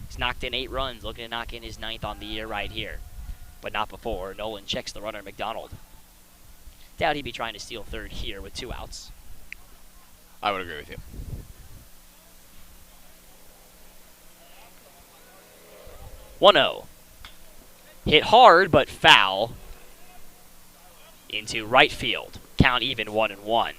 He's knocked in 8 runs, looking to knock in his 9th on the year right here. But not before. Nolan checks the runner, McDonald. Doubt he'd be trying to steal third here with 2 outs. I would agree with you. .1-0. Hit hard, but foul into right field. Count even 1-1.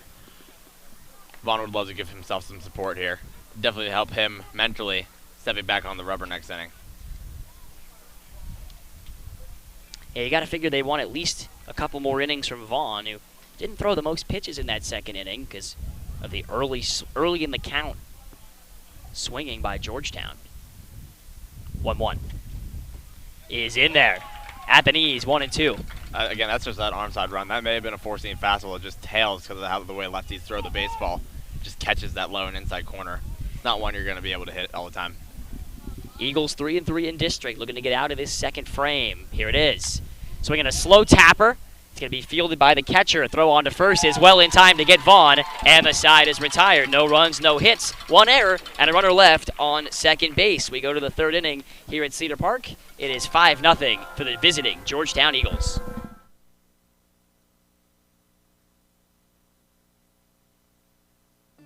Vaughn would love to give himself some support here. Definitely help him mentally stepping back on the rubber next inning. Yeah, you got to figure they want at least a couple more innings from Vaughn, who didn't throw the most pitches in that second inning because of the early in the count swinging by Georgetown. 1-1 is in there at the knees. 1-2. Again, that's just that arm side run. That may have been a four-seam fastball. It just tails because of the way lefties throw the baseball. just catches that low and inside corner. It's not one you're going to be able to hit all the time. Eagles 3-3 in district, looking to get out of this second frame. Here it is. Swinging a slow tapper. It's going to be fielded by the catcher. Throw on to first is well in time to get Vaughn, and the side is retired. No runs, no hits, one error, and a runner left on second base. We go to the third inning here at Cedar Park. It is 5-0 for the visiting Georgetown Eagles.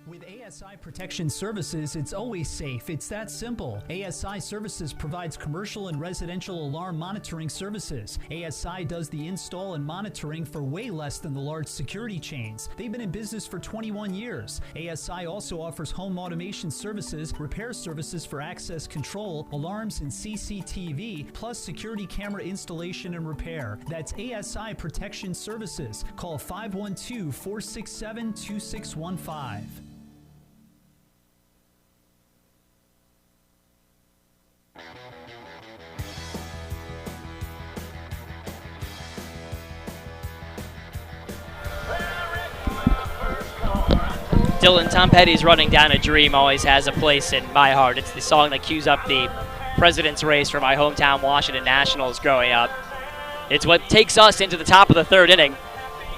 With ASI Protection Services, it's always safe. It's that simple. ASI Services provides commercial and residential alarm monitoring services. ASI does the install and monitoring for way less than the large security chains. They've been in business for 21 years. ASI also offers home automation services, repair services for access control, alarms and CCTV, plus security camera installation and repair. That's ASI Protection Services. Call 512-467-2615. Dylan Tom Petty's Running Down a Dream always has a place in my heart. It's the song that cues up the president's race for my hometown Washington Nationals growing up. It's what takes us into the top of the third inning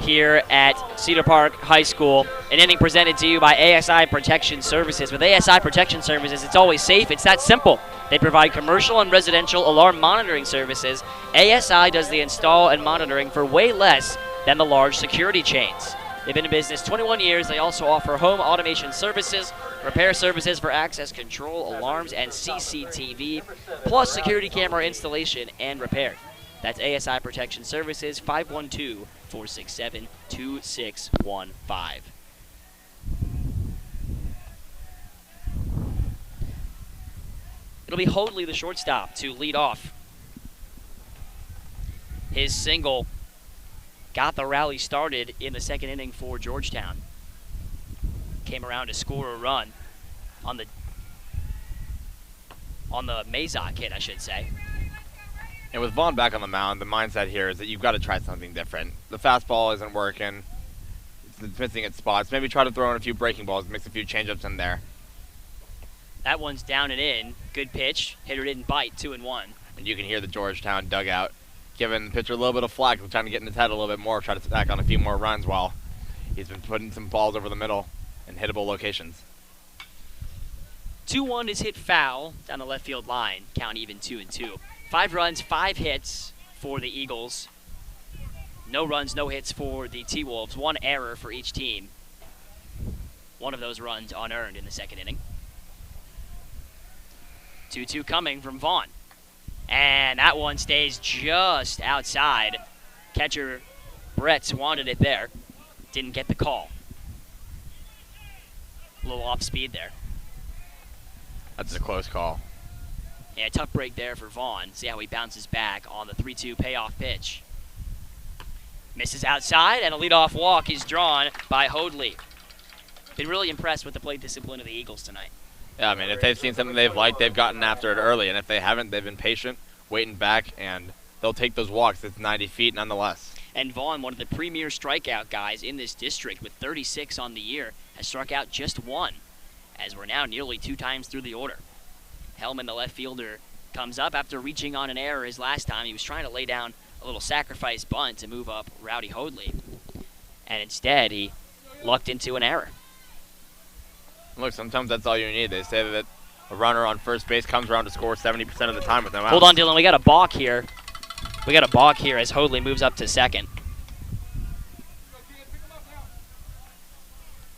here at Cedar Park High School. An inning presented to you by ASI Protection Services. With ASI Protection Services, it's always safe. It's that simple. They provide commercial and residential alarm monitoring services. ASI does the install and monitoring for way less than the large security chains. They've been in business 21 years. They also offer home automation services, repair services for access control, alarms, and CCTV, plus security camera installation and repair. That's ASI Protection Services, 512-467-2615. It'll be Hoadley, the shortstop, to lead off. His single got the rally started in the second inning for Georgetown. Came around to score a run on the Mazak hit, I should say. And with Vaughn back on the mound, the mindset here is that you've got to try something different. The fastball isn't working. It's missing its spots. Maybe try to throw in a few breaking balls, mix a few changeups in there. That one's down and in. Good pitch. Hitter didn't bite, 2-1. And you can hear the Georgetown dugout giving the pitcher a little bit of flack, trying to get in his head a little bit more, try to stack on a few more runs while he's been putting some balls over the middle in hittable locations. 2-1 is hit foul down the left field line. Count even 2-2. 5 runs, 5 hits for the Eagles. No runs, no hits for the T-Wolves. 1 error for each team. One of those runs unearned in the second inning. 2-2 coming from Vaughn. And that one stays just outside. Catcher Brett wanted it there. Didn't get the call. A little off speed there. That's a close call. Yeah, tough break there for Vaughn. See how he bounces back on the 3-2 payoff pitch. Misses outside, and a leadoff walk is drawn by Hoadley. Been really impressed with the plate discipline of the Eagles tonight. Yeah, I mean, if they've seen something they've liked, they've gotten after it early. And if they haven't, they've been patient, waiting back, and they'll take those walks. It's 90 feet nonetheless. And Vaughn, one of the premier strikeout guys in this district with 36 on the year, has struck out just 1, as we're now nearly 2 times through the order. Hellman, the left fielder, comes up after reaching on an error his last time. He was trying to lay down a little sacrifice bunt to move up Rowdy Hoadley. And instead, he lucked into an error. Look, sometimes that's all you need. They say that a runner on first base comes around to score 70% of the time with no outs. Hold on, Dylan. We got a balk here. We got a balk here as Hoadley moves up to second.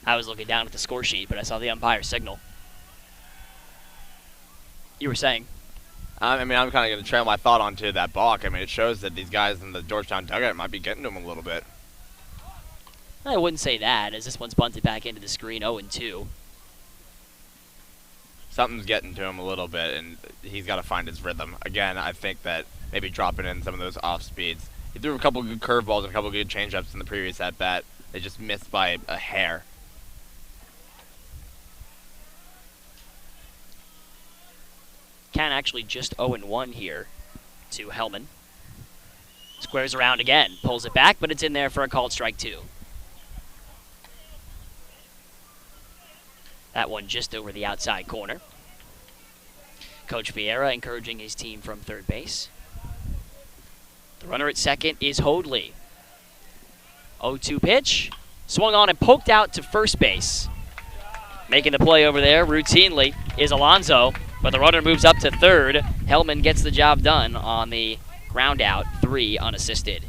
I was looking down at the score sheet, but I saw the umpire signal. You were saying? I mean, I'm kind of going to trail my thought onto that balk. I mean, it shows that these guys in the Georgetown dugout might be getting to him a little bit. I wouldn't say that, as this one's bunted back into the screen, 0-2. Something's getting to him a little bit, and he's got to find his rhythm. Again, I think that maybe dropping in some of those off speeds. He threw a couple good curveballs and a couple good changeups in the previous at-bat. They just missed by a hair. Count actually just 0-1 here to Hellman. Squares around again, pulls it back, but it's in there for a called strike 2. That one just over the outside corner. Coach Vieira encouraging his team from third base. The runner at second is Hoadley. 0-2 pitch. Swung on and poked out to first base. Making the play over there routinely is Alonso, but the runner moves up to third. Hellman gets the job done on the ground out, 3 unassisted.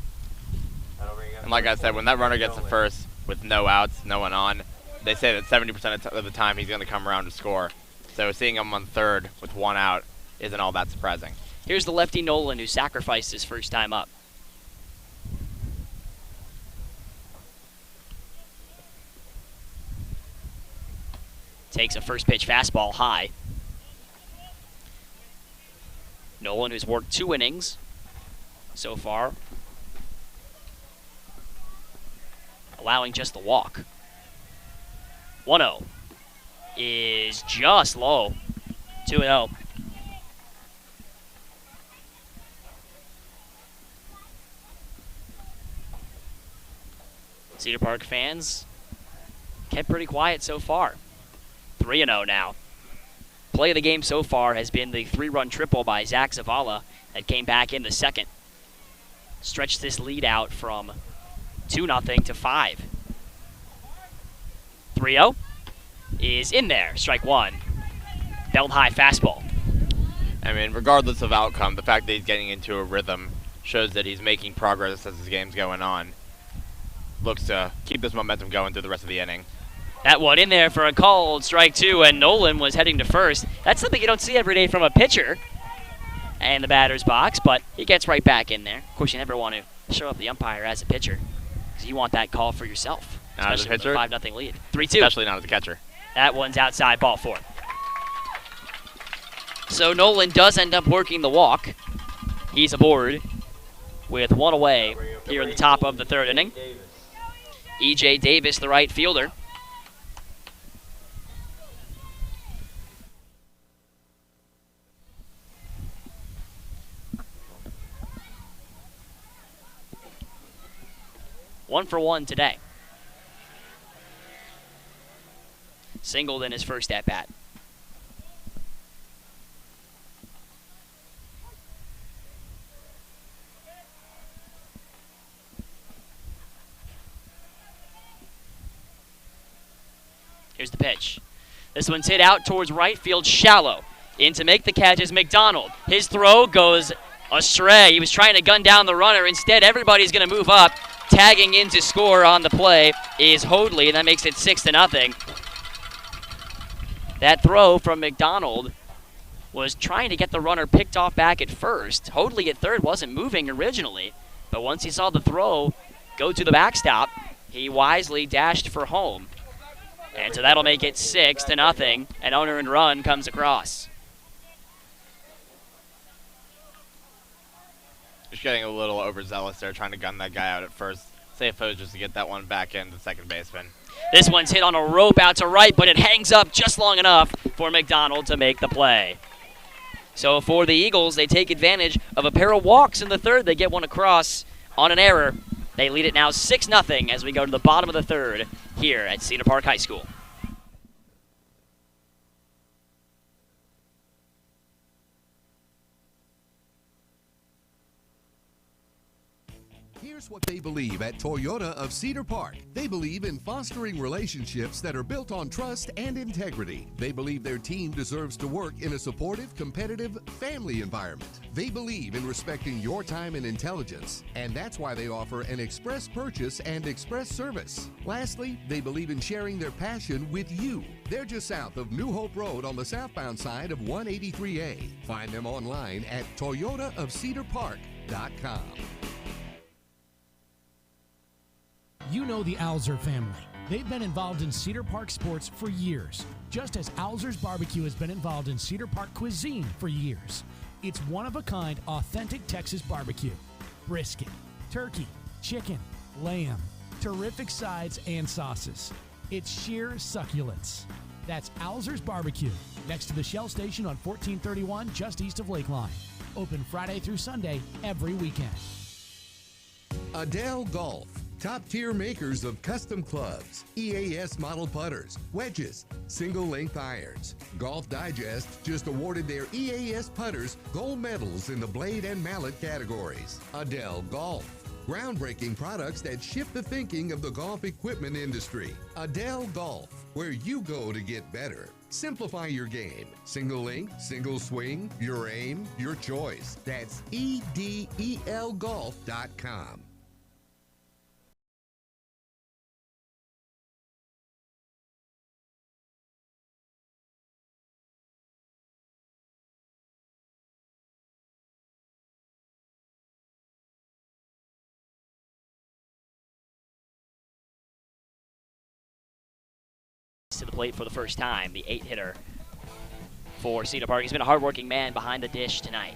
And like I said, when that runner gets to first with no outs, no one on, they say that 70% of the time he's going to come around to score. So seeing him on third with 1 out isn't all that surprising. Here's the lefty Nolan, who sacrificed his first time up. Takes a first pitch fastball high. Nolan, who's worked 2 innings so far, allowing just the walk. 1-0 is just low. 2-0. Cedar Park fans kept pretty quiet so far. 3-0 now. Play of the game so far has been the 3-run triple by Zach Zavala that came back in the second. Stretched this lead out from 2-0 to 5. 3-0 is in there. Strike 1. Belt high fastball. I mean, regardless of outcome, the fact that he's getting into a rhythm shows that he's making progress as his game's going on. Looks to keep this momentum going through the rest of the inning. That one in there for a called strike 2, and Nolan was heading to first. That's something you don't see every day from a pitcher and the batter's box, but he gets right back in there. Of course, you never want to show up the umpire as a pitcher because you want that call for yourself. Not as a pitcher? With a 5-0 lead. 3-2. Especially not as a catcher. That one's outside, ball 4. So Nolan does end up working the walk. He's aboard with 1 away here in the top of the 3rd inning. E.J. Davis, the right fielder. One for 1 today. Singled in his first at-bat. Here's the pitch. This one's hit out towards right field, shallow. In to make the catch is McDonald. His throw goes astray. He was trying to gun down the runner. Instead, everybody's going to move up. Tagging in to score on the play is Hoadley, and that makes it 6-0. That throw from McDonald was trying to get the runner picked off back at first. Hoadley at third wasn't moving originally, but once he saw the throw go to the backstop, he wisely dashed for home. And so that'll make it 6-0. An unearned run comes across. Just getting a little overzealous there, trying to gun that guy out at first. Safe pose just to get that one back in the second baseman. This one's hit on a rope out to right, but it hangs up just long enough for McDonald to make the play. So for the Eagles, they take advantage of a pair of walks in the 3rd. They get one across on an error. They lead it now 6-0 as we go to the bottom of the 3rd here at Cedar Park High School. Here's what they believe at Toyota of Cedar Park. They believe in fostering relationships that are built on trust and integrity. They believe their team deserves to work in a supportive, competitive, family environment. They believe in respecting your time and intelligence, and that's why they offer an express purchase and express service. Lastly, they believe in sharing their passion with you. They're just south of New Hope Road on the southbound side of 183A. Find them online at toyotaofcedarpark.com. You know the Alzer family. They've been involved in Cedar Park sports for years, just as Alzer's Barbecue has been involved in Cedar Park cuisine for years. It's one-of-a-kind, authentic Texas barbecue. Brisket, turkey, chicken, lamb, terrific sides and sauces. It's sheer succulence. That's Alzer's Barbecue, next to the Shell Station on 1431, just east of Lakeline. Open Friday through Sunday, every weekend. Adele Golf. Top-tier makers of custom clubs, EAS model putters, wedges, single-length irons. Golf Digest just awarded their EAS putters gold medals in the blade and mallet categories. Adele Golf. Groundbreaking products that shift the thinking of the golf equipment industry. Adele Golf, where you go to get better. Simplify your game. Single length, single swing, your aim, your choice. That's EDELGolf.com. To the plate for the first time, the 8-hitter for Cedar Park. He's been a hardworking man behind the dish tonight.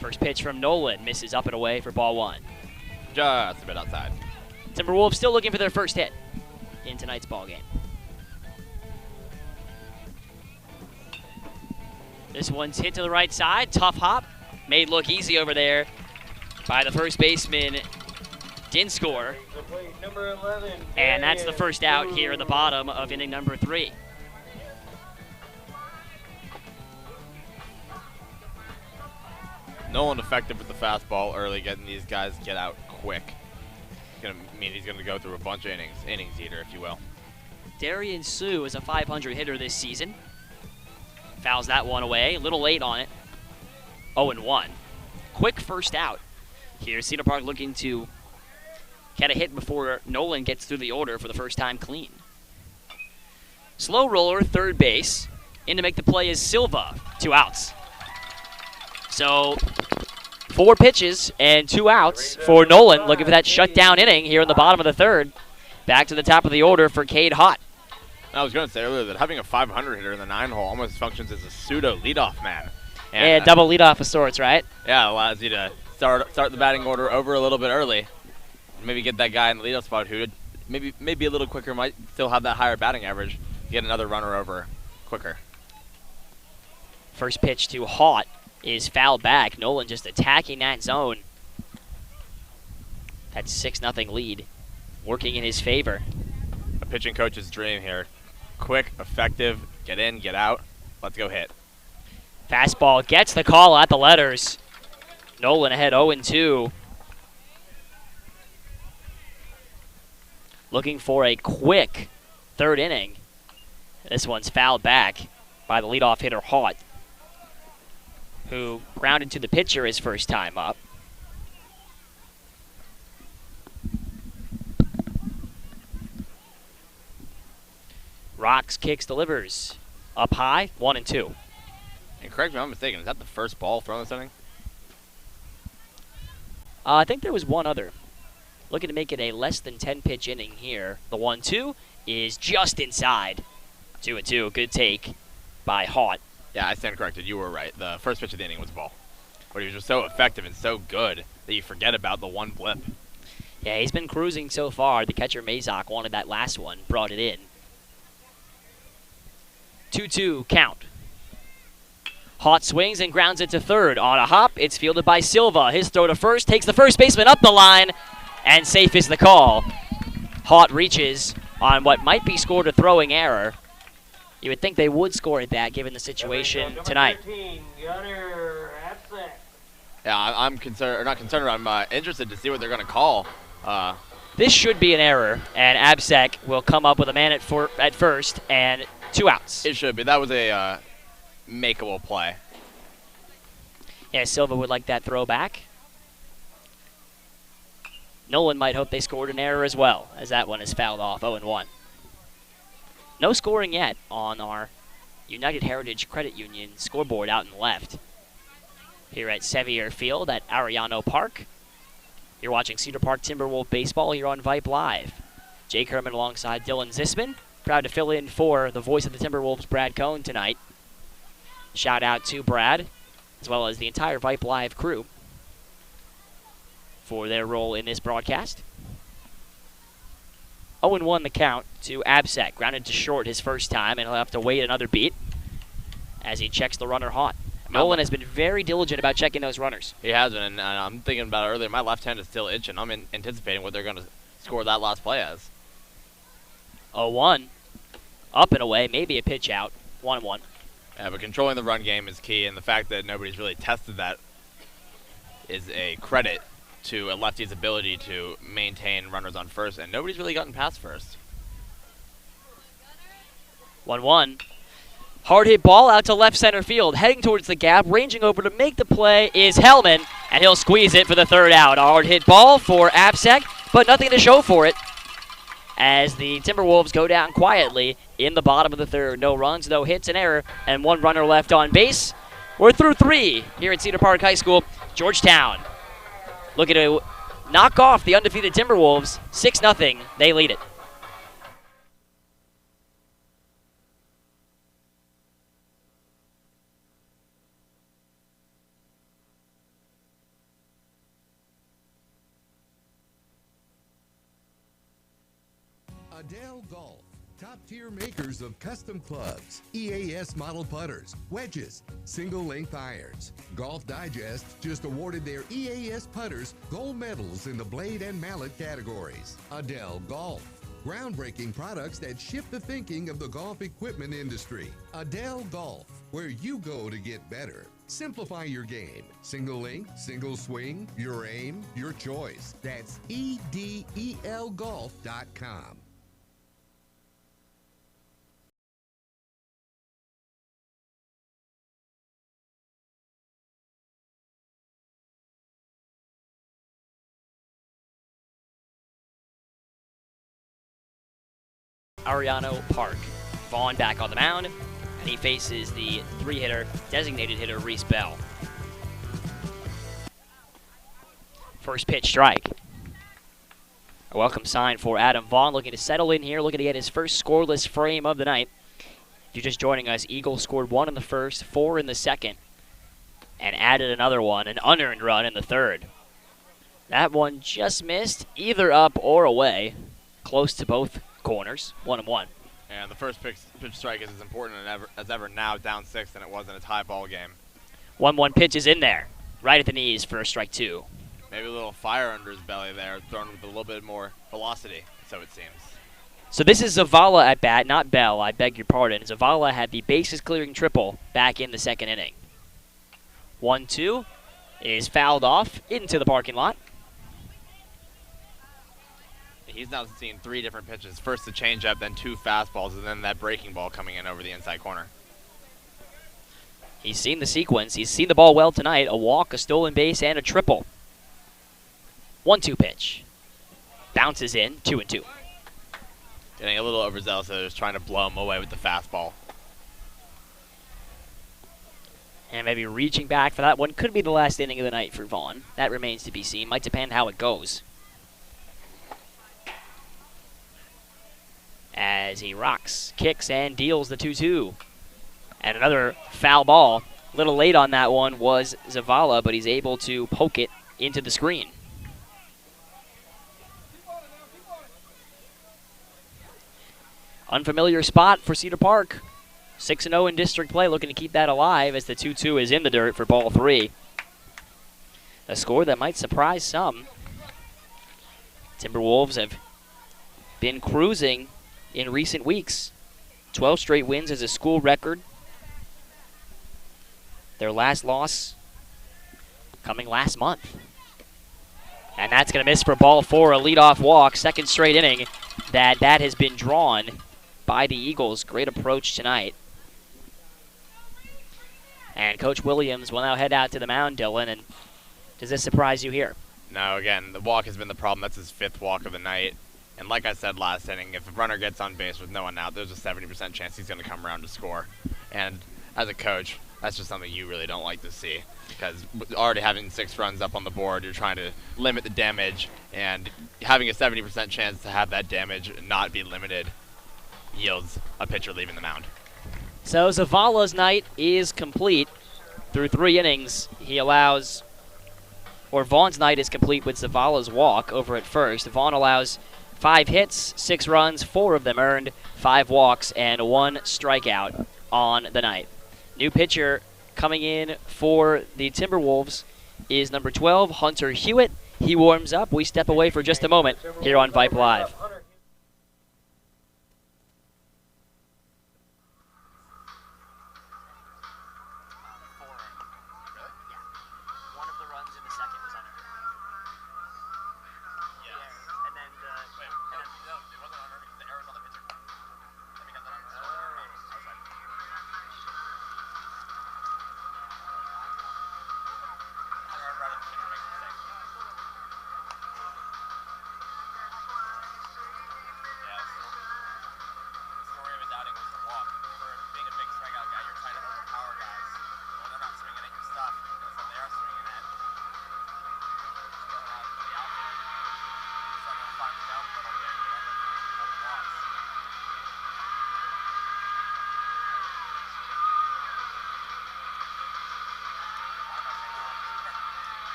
First pitch from Nolan misses up and away for ball 1. Just a bit outside. Timberwolves still looking for their first hit in tonight's ball game. This one's hit to the right side. Tough hop. Made look easy over there by the first baseman, Dinscore. Number 11. And that's the first out here at the bottom of inning number 3. Nolan effective with the fastball early, getting these guys get out quick. He's gonna go through a bunch of innings eater, if you will. Darian Sue is a .500 hitter this season. Fouls that one away, a little late on it. 0-1. Quick first out. Here, Cedar Park looking to get a hit before Nolan gets through the order for the first time clean. Slow roller, third base. In to make the play is Silva. 2 outs. So, 4 pitches and 2 outs for Nolan, looking for that shutdown inning here in the bottom of the 3rd. Back to the top of the order for Cade Hott. I was going to say earlier that having a .500 hitter in the 9-hole almost functions as a pseudo leadoff man. And, yeah, double leadoff of sorts, right? Yeah, allows you to start the batting order over a little bit early. Maybe get that guy in the leadoff spot who maybe a little quicker, might still have that higher batting average, get another runner over quicker. First pitch to Hott is fouled back. Nolan just attacking that zone. That 6-0 lead working in his favor. A pitching coach's dream here. Quick, effective, get in, get out. Let's go hit. Fastball gets the call at the letters. Nolan ahead 0-2. Looking for a quick 3rd inning. This one's fouled back by the leadoff hitter Hott, who grounded to the pitcher his first time up. Rocks, kicks, delivers. Up high, 1-2. And correct me if I'm mistaken, is that the first ball thrown this inning? I think there was one other. Looking to make it a less than 10 pitch inning here. The 1-2 is just inside. 2-2, good take by Hott. Yeah, I stand corrected. You were right. The first pitch of the inning was a ball. But he was just so effective and so good that you forget about the one blip. Yeah, he's been cruising so far. The catcher Mazak wanted that last one, brought it in. 2-2 count. Hott swings and grounds it to 3rd. On a hop, it's fielded by Silva. His throw to first takes the first baseman up the line, and safe is the call. Hott reaches on what might be scored a throwing error. You would think they would score at that given the situation tonight. 13, Gunner Absack. Yeah, I'm concerned, or not concerned, I'm interested to see what they're going to call. This should be an error, and Absack will come up with a man at first and 2 outs. It should be. That was a makeable play. Yeah, Silva would like that throw back. Nolan might hope they scored an error as well, as that one is fouled off, 0-1. No scoring yet on our United Heritage Credit Union scoreboard out in the left. Here at Sevier Field at Arellano Park. You're watching Cedar Park Timberwolf Baseball here on Vype Live. Jake Herman alongside Dylan Zisman. Proud to fill in for the voice of the Timberwolves, Brad Cohn, tonight. Shout out to Brad, as well as the entire Vype Live crew for their role in this broadcast. 0-1 the count to Absack. Grounded to short his first time, and he'll have to wait another beat as he checks the runner Hott. Nolan has been very diligent about checking those runners. He has been, and I'm thinking about it earlier. My left hand is still itching. I'm anticipating what they're going to score that last play as. 0-1. Up and away, maybe a pitch out. 1-1. Yeah, but controlling the run game is key, and the fact that nobody's really tested that is a credit to a lefty's ability to maintain runners on first, and nobody's really gotten past first. 1-1. Hard hit ball out to left center field. Heading towards the gap, ranging over to make the play is Hellman, and he'll squeeze it for the third out. A hard hit ball for Absek, but nothing to show for it, as the Timberwolves go down quietly in the bottom of the third. No runs, no hits, an error, and one runner left on base. We're through 3 here at Cedar Park High School. Georgetown looking to knock off the undefeated Timberwolves. 6-0, they lead it. Adele Golf, top-tier makers of custom clubs, EAS model putters, wedges, single-length irons. Golf Digest just awarded their EAS putters gold medals in the blade and mallet categories. Adele Golf, groundbreaking products that shift the thinking of the golf equipment industry. Adele Golf, where you go to get better. Simplify your game. Single length, single swing, your aim, your choice. That's EDELGolf.com. Ariano Park. Vaughn back on the mound, and he faces the 3-hitter, designated hitter, Reese Bell. First pitch strike. A welcome sign for Adam Vaughn, looking to settle in here, looking to get his first scoreless frame of the night. If you're just joining us, Eagles scored 1 in the first, 4 in the second, and added another one, an unearned run in the third. That one just missed, either up or away, close to both corners, 1-1. And the first pitch strike is as important as ever now, down 6, than it was in a tie ball game. 1-1 pitch is in there, right at the knees for strike 2. Maybe a little fire under his belly there, thrown with a little bit more velocity, so it seems. So this is Zavala at bat, not Bell, I beg your pardon. Zavala had the bases clearing triple back in the second inning. 1-2 is fouled off into the parking lot. He's now seen 3 different pitches. First the changeup, then 2 fastballs, and then that breaking ball coming in over the inside corner. He's seen the sequence. He's seen the ball well tonight. A walk, a stolen base, and a triple. 1-2 pitch. Bounces in, 2-2. Getting a little overzealous, so just trying to blow him away with the fastball. And maybe reaching back for that one. Could be the last inning of the night for Vaughn. That remains to be seen. Might depend how it goes. As he rocks, kicks, and deals the 2-2. And another foul ball. A little late on that one was Zavala, but he's able to poke it into the screen. Unfamiliar spot for Cedar Park. 6-0 in district play, looking to keep that alive as the 2-2 is in the dirt for ball 3. A score that might surprise some. Timberwolves have been cruising in recent weeks. 12 straight wins is a school record. Their last loss coming last month. And that's going to miss for ball 4, a leadoff walk. Second straight inning that has been drawn by the Eagles. Great approach tonight. And Coach Williams will now head out to the mound, Dylan. And does this surprise you here? No, again, the walk has been the problem. That's his 5th walk of the night. And like I said last inning, if a runner gets on base with no one out, there's a 70% chance he's going to come around to score. And as a coach, that's just something you really don't like to see. Because already having 6 runs up on the board, you're trying to limit the damage. And having a 70% chance to have that damage not be limited yields a pitcher leaving the mound. So Zavala's night is complete. Through 3 innings, he allows, or Vaughn's night is complete with Zavala's walk over at first. Vaughn allows 5 hits, 6 runs, 4 of them earned, 5 walks, and 1 strikeout on the night. New pitcher Coming in for the Timberwolves is number 12, Hunter Hewitt. He warms up. We step away for just a moment here on Vype Live.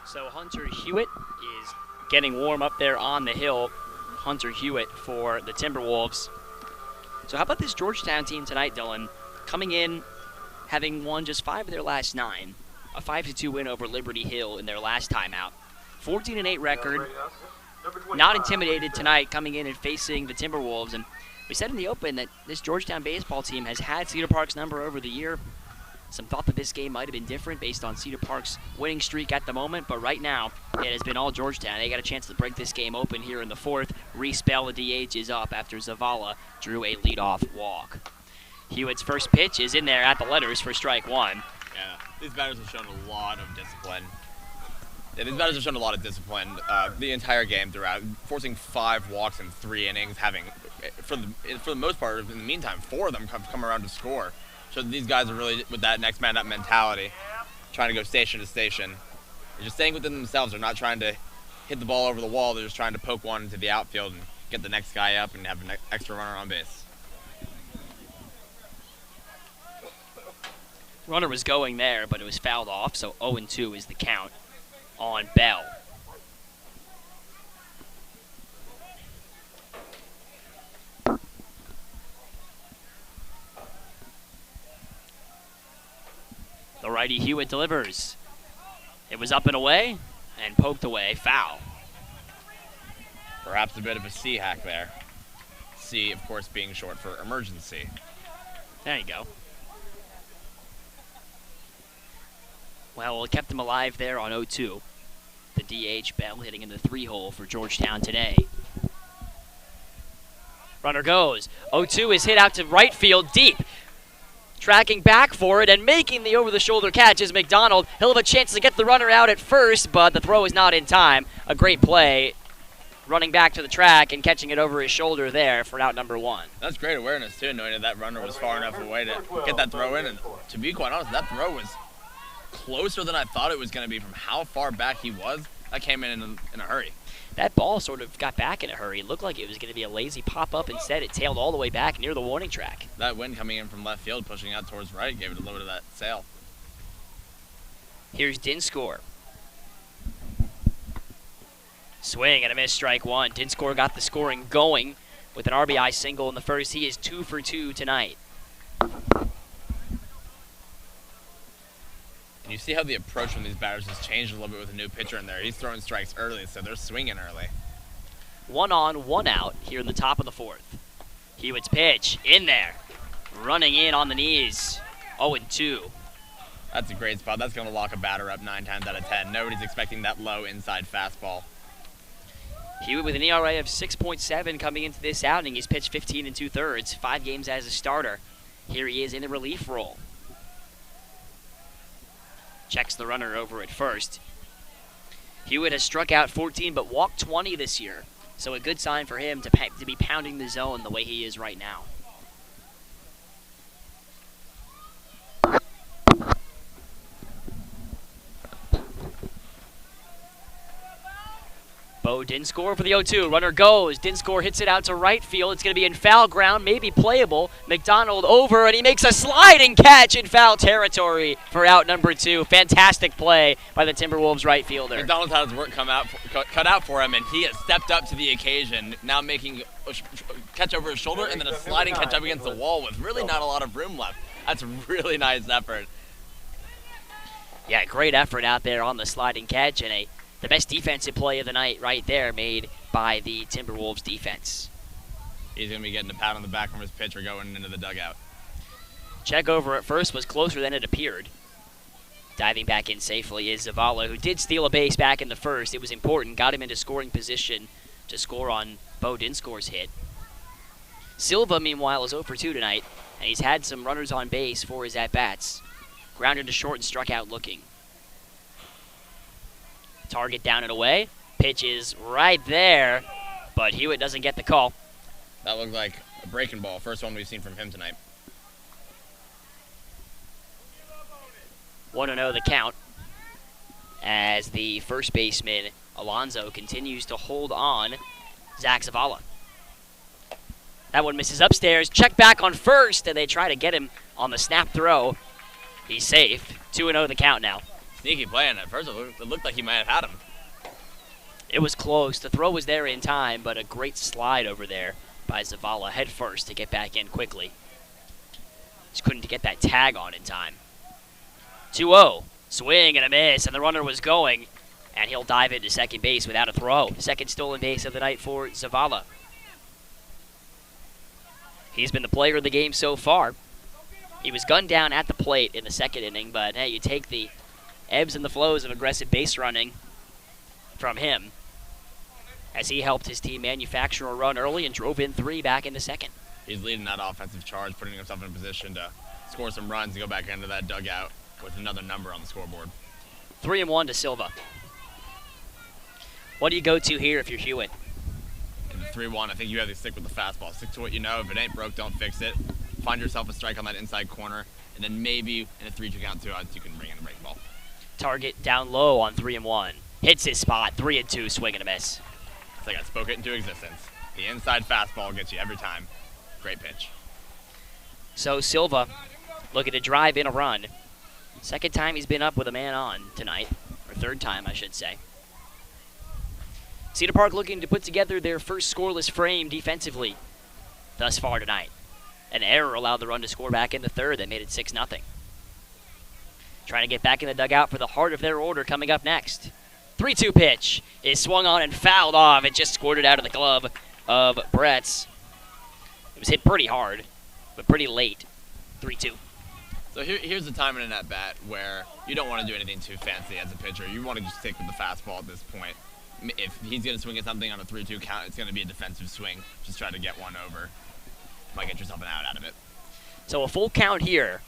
So Hunter Hewitt is getting warm up there on the hill. Hunter Hewitt for the Timberwolves. So how about this Georgetown team tonight, Dylan? Coming in, having won just 5 of their last 9. A 5-2 win over Liberty Hill in their last time out. 14-8 record. Not intimidated tonight, coming in and facing the Timberwolves. And we said in the open that this Georgetown baseball team has had Cedar Park's number over the year. Some thought that this game might have been different based on Cedar Park's winning streak at the moment, but right now it has been all Georgetown. They got a chance to break this game open here in the 4th. Reese Bell, the DH, is up after Zavala drew a leadoff walk. Hewitt's first pitch is in there at the letters for strike 1. Yeah, these batters have shown a lot of discipline. The entire game throughout, forcing 5 walks in 3 innings, having, for the most part, in the meantime, 4 of them have come around to score. So these guys are really with that next man up mentality, trying to go station to station. They're just staying within themselves. They're not trying to hit the ball over the wall. They're just trying to poke one into the outfield and get the next guy up and have an extra runner on base. Runner was going there, but it was fouled off, so 0-2 is the count on Bell. The righty Hewitt delivers. It was up and away, and poked away, foul. Perhaps a bit of a C hack there. C, of course, being short for emergency. There you go. Well, it kept him alive there on 0-2. The DH, Bell, hitting in the 3-hole for Georgetown today. Runner goes. 0-2 is hit out to right field deep. Tracking back for it and making the over-the-shoulder catch is McDonald. He'll have a chance to get the runner out at first, but the throw is not in time. A great play, running back to the track and catching it over his shoulder there for out number 1. That's great awareness, too, knowing that that runner was far enough away to get that throw in. And to be quite honest, that throw was closer than I thought it was going to be from how far back he was. That came in a hurry. That ball sort of got back in a hurry. It looked like it was going to be a lazy pop-up. Instead, it tailed all the way back near the warning track. That wind coming in from left field, pushing out towards right, gave it a little bit of that sail. Here's Dinscore. Swing and a miss, strike 1. Dinscore got the scoring going with an RBI single in the first. He is 2 for 2 tonight. And you see how the approach from these batters has changed a little bit with a new pitcher in there. He's throwing strikes early, so they're swinging early. 1 on, 1 out here in the top of the 4th. Hewitt's pitch in there. Running in on the knees. 0-2. That's a great spot. That's going to lock a batter up 9 times out of 10. Nobody's expecting that low inside fastball. Hewitt with an ERA of 6.7 coming into this outing. He's pitched 15 2/3, 5 games as a starter. Here he is in the relief role. Checks the runner over at first. Hewitt has struck out 14 but walked 20 this year. So a good sign for him to be pounding the zone the way he is right now. Bo Dinscore for the 0-2. Runner goes. Dinscore hits it out to right field. It's going to be in foul ground, maybe playable. McDonald over, and he makes a sliding catch in foul territory for out number 2. Fantastic play by the Timberwolves right fielder. McDonald's had his work cut out for him, and he has stepped up to the occasion, now making a catch over his shoulder and then a sliding catch up against the wall with really not a lot of room left. That's a really nice effort. Yeah, great effort out there on the sliding catch, and the best defensive play of the night right there made by the Timberwolves defense. He's going to be getting a pat on the back from his pitcher going into the dugout. Check over at first was closer than it appeared. Diving back in safely is Zavala, who did steal a base back in the first. It was important, got him into scoring position to score on Bo Dinscore's hit. Silva, meanwhile, is 0 for 2 tonight, and he's had some runners on base for his at-bats. Grounded to short and struck out looking. Target down and away. Pitch is right there, but Hewitt doesn't get the call. That looked like a breaking ball. First one we've seen from him tonight. 1-0 the count as the first baseman, Alonso, continues to hold on Zach Zavala. That one misses upstairs. Check back on first, and they try to get him on the snap throw. He's safe. 2-0 the count now. Sneaky play, and at first it looked like he might have had him. It was close. The throw was there in time, but a great slide over there by Zavala head first to get back in quickly. Just couldn't get that tag on in time. 2-0. Swing and a miss, and the runner was going, and he'll dive into second base without a throw. Second stolen base of the night for Zavala. He's been the player of the game so far. He was gunned down at the plate in the second inning, but hey, you take the ebbs and the flows of aggressive base running from him as he helped his team manufacture a run early and drove in 3 back in the second. He's leading that offensive charge, putting himself in a position to score some runs and go back into that dugout with another number on the scoreboard. 3-1 to Silva. What do you go to here if you're Hewitt? In the 3-1, I think you have to stick with the fastball. Stick to what you know. If it ain't broke, don't fix it. Find yourself a strike on that inside corner, and then maybe in a 3-2 count, 2 outs, you can bring in a breaking ball. Target down low on 3-1. Hits his spot. 3-2, swing and a miss. It's like I spoke it into existence. The inside fastball gets you every time. Great pitch. So Silva looking to drive in a run. Second time he's been up with a man on tonight, or third time, I should say. Cedar Park looking to put together their first scoreless frame defensively thus far tonight. An error allowed the run to score back in the third that made it 6-0. Trying to get back in the dugout for the heart of their order coming up next. 3-2 pitch is swung on and fouled off. It just squirted out of the glove of Brett's. It was hit pretty hard, but pretty late. 3-2. So here's the time in an at-bat where you don't want to do anything too fancy as a pitcher. You want to just stick with the fastball at this point. If he's going to swing at something on a 3-2 count, it's going to be a defensive swing. Just try to get one over. Might get yourself an out of it. So a full count here.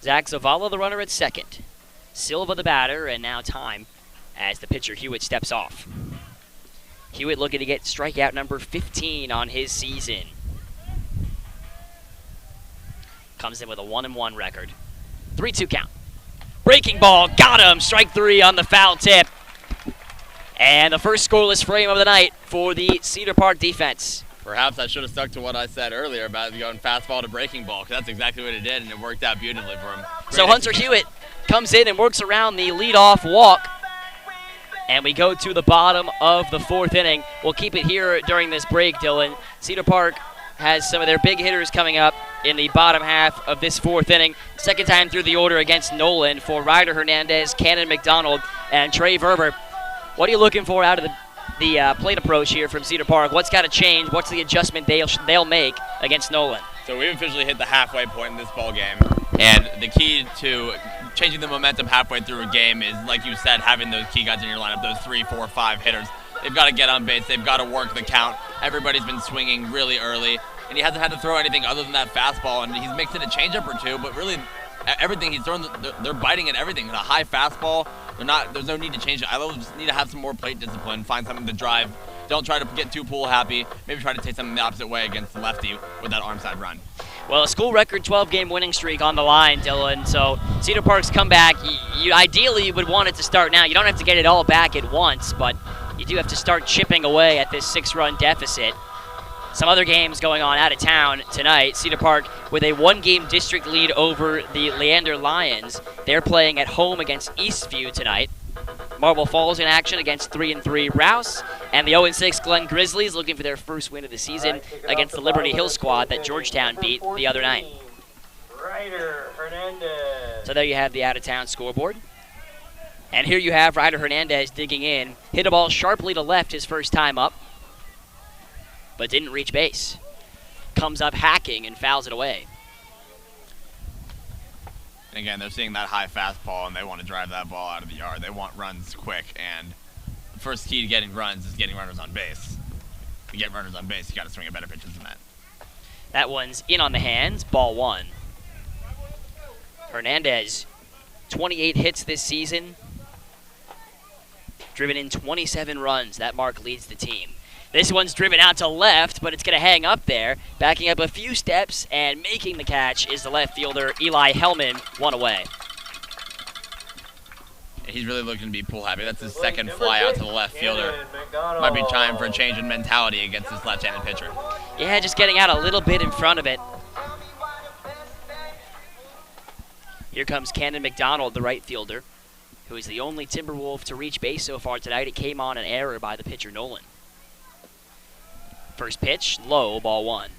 Zach Zavala, the runner, at second. Silva, the batter, and now time as the pitcher Hewitt steps off. Hewitt looking to get strikeout number 15 on his season. Comes in with a 1-1 record. 3-2 count. Breaking ball, got him. Strike 3 on the foul tip. And the first scoreless frame of the night for the Cedar Park defense. Perhaps I should have stuck to what I said earlier about going fastball to breaking ball, because that's exactly what it did, and it worked out beautifully for him. So Hunter Hewitt comes in and works around the leadoff walk. And we go to the bottom of the fourth inning. We'll keep it here during this break, Dylan. Cedar Park has some of their big hitters coming up in the bottom half of this fourth inning. Second time through the order against Nolan for Ryder Hernandez, Cannon McDonald, and Trey Verber. What are you looking for out of the plate approach here from Cedar Park? What's got to change? What's the adjustment they'll make against Nolan? So we've officially hit the halfway point in this ball game, and the key to changing the momentum halfway through a game is, like you said, having those key guys in your lineup, those 3, 4, 5 hitters. They've got to get on base. They've got to work the count. Everybody's been swinging really early, and he hasn't had to throw anything other than that fastball, and he's mixed in a changeup or two, but really everything he's throwing, they're biting at everything. A high fastball, there's no need to change it. I just need to have some more plate discipline, find something to drive. Don't try to get too pool happy. Maybe try to take something the opposite way against the lefty with that arm side run. Well, a school record 12-game winning streak on the line, Dylan. So Cedar Park's comeback, you ideally would want it to start now. You don't have to get it all back at once, but you do have to start chipping away at this 6-run deficit. Some other games going on out of town tonight. Cedar Park with a 1-game district lead over the Leander Lions. They're playing at home against Eastview tonight. Marble Falls in action against 3-3 Rouse. And the 0-6 Glen Grizzlies looking for their first win of the season against the Liberty Hill squad that Georgetown beat the other night. Ryder Hernandez. So there you have the out-of-town scoreboard. And here you have Ryder Hernandez digging in. Hit a ball sharply to left his first time up, but didn't reach base. Comes up hacking and fouls it away. And again, they're seeing that high fastball, and they want to drive that ball out of the yard. They want runs quick, and the first key to getting runs is getting runners on base. To get runners on base, you got to swing a better pitches than that. That one's in on the hands, ball 1. Hernandez, 28 hits this season. Driven in 27 runs. That mark leads the team. This one's driven out to left, but it's going to hang up there. Backing up a few steps and making the catch is the left fielder, Eli Hellman, one away. And he's really looking to be pool happy. That's his second fly out to the left fielder. Might be time for a change in mentality against this left-handed pitcher. Yeah, just getting out a little bit in front of it. Here comes Cannon McDonald, the right fielder, who is the only Timberwolf to reach base so far tonight. It came on an error by the pitcher, Nolan. First pitch, low, ball 1.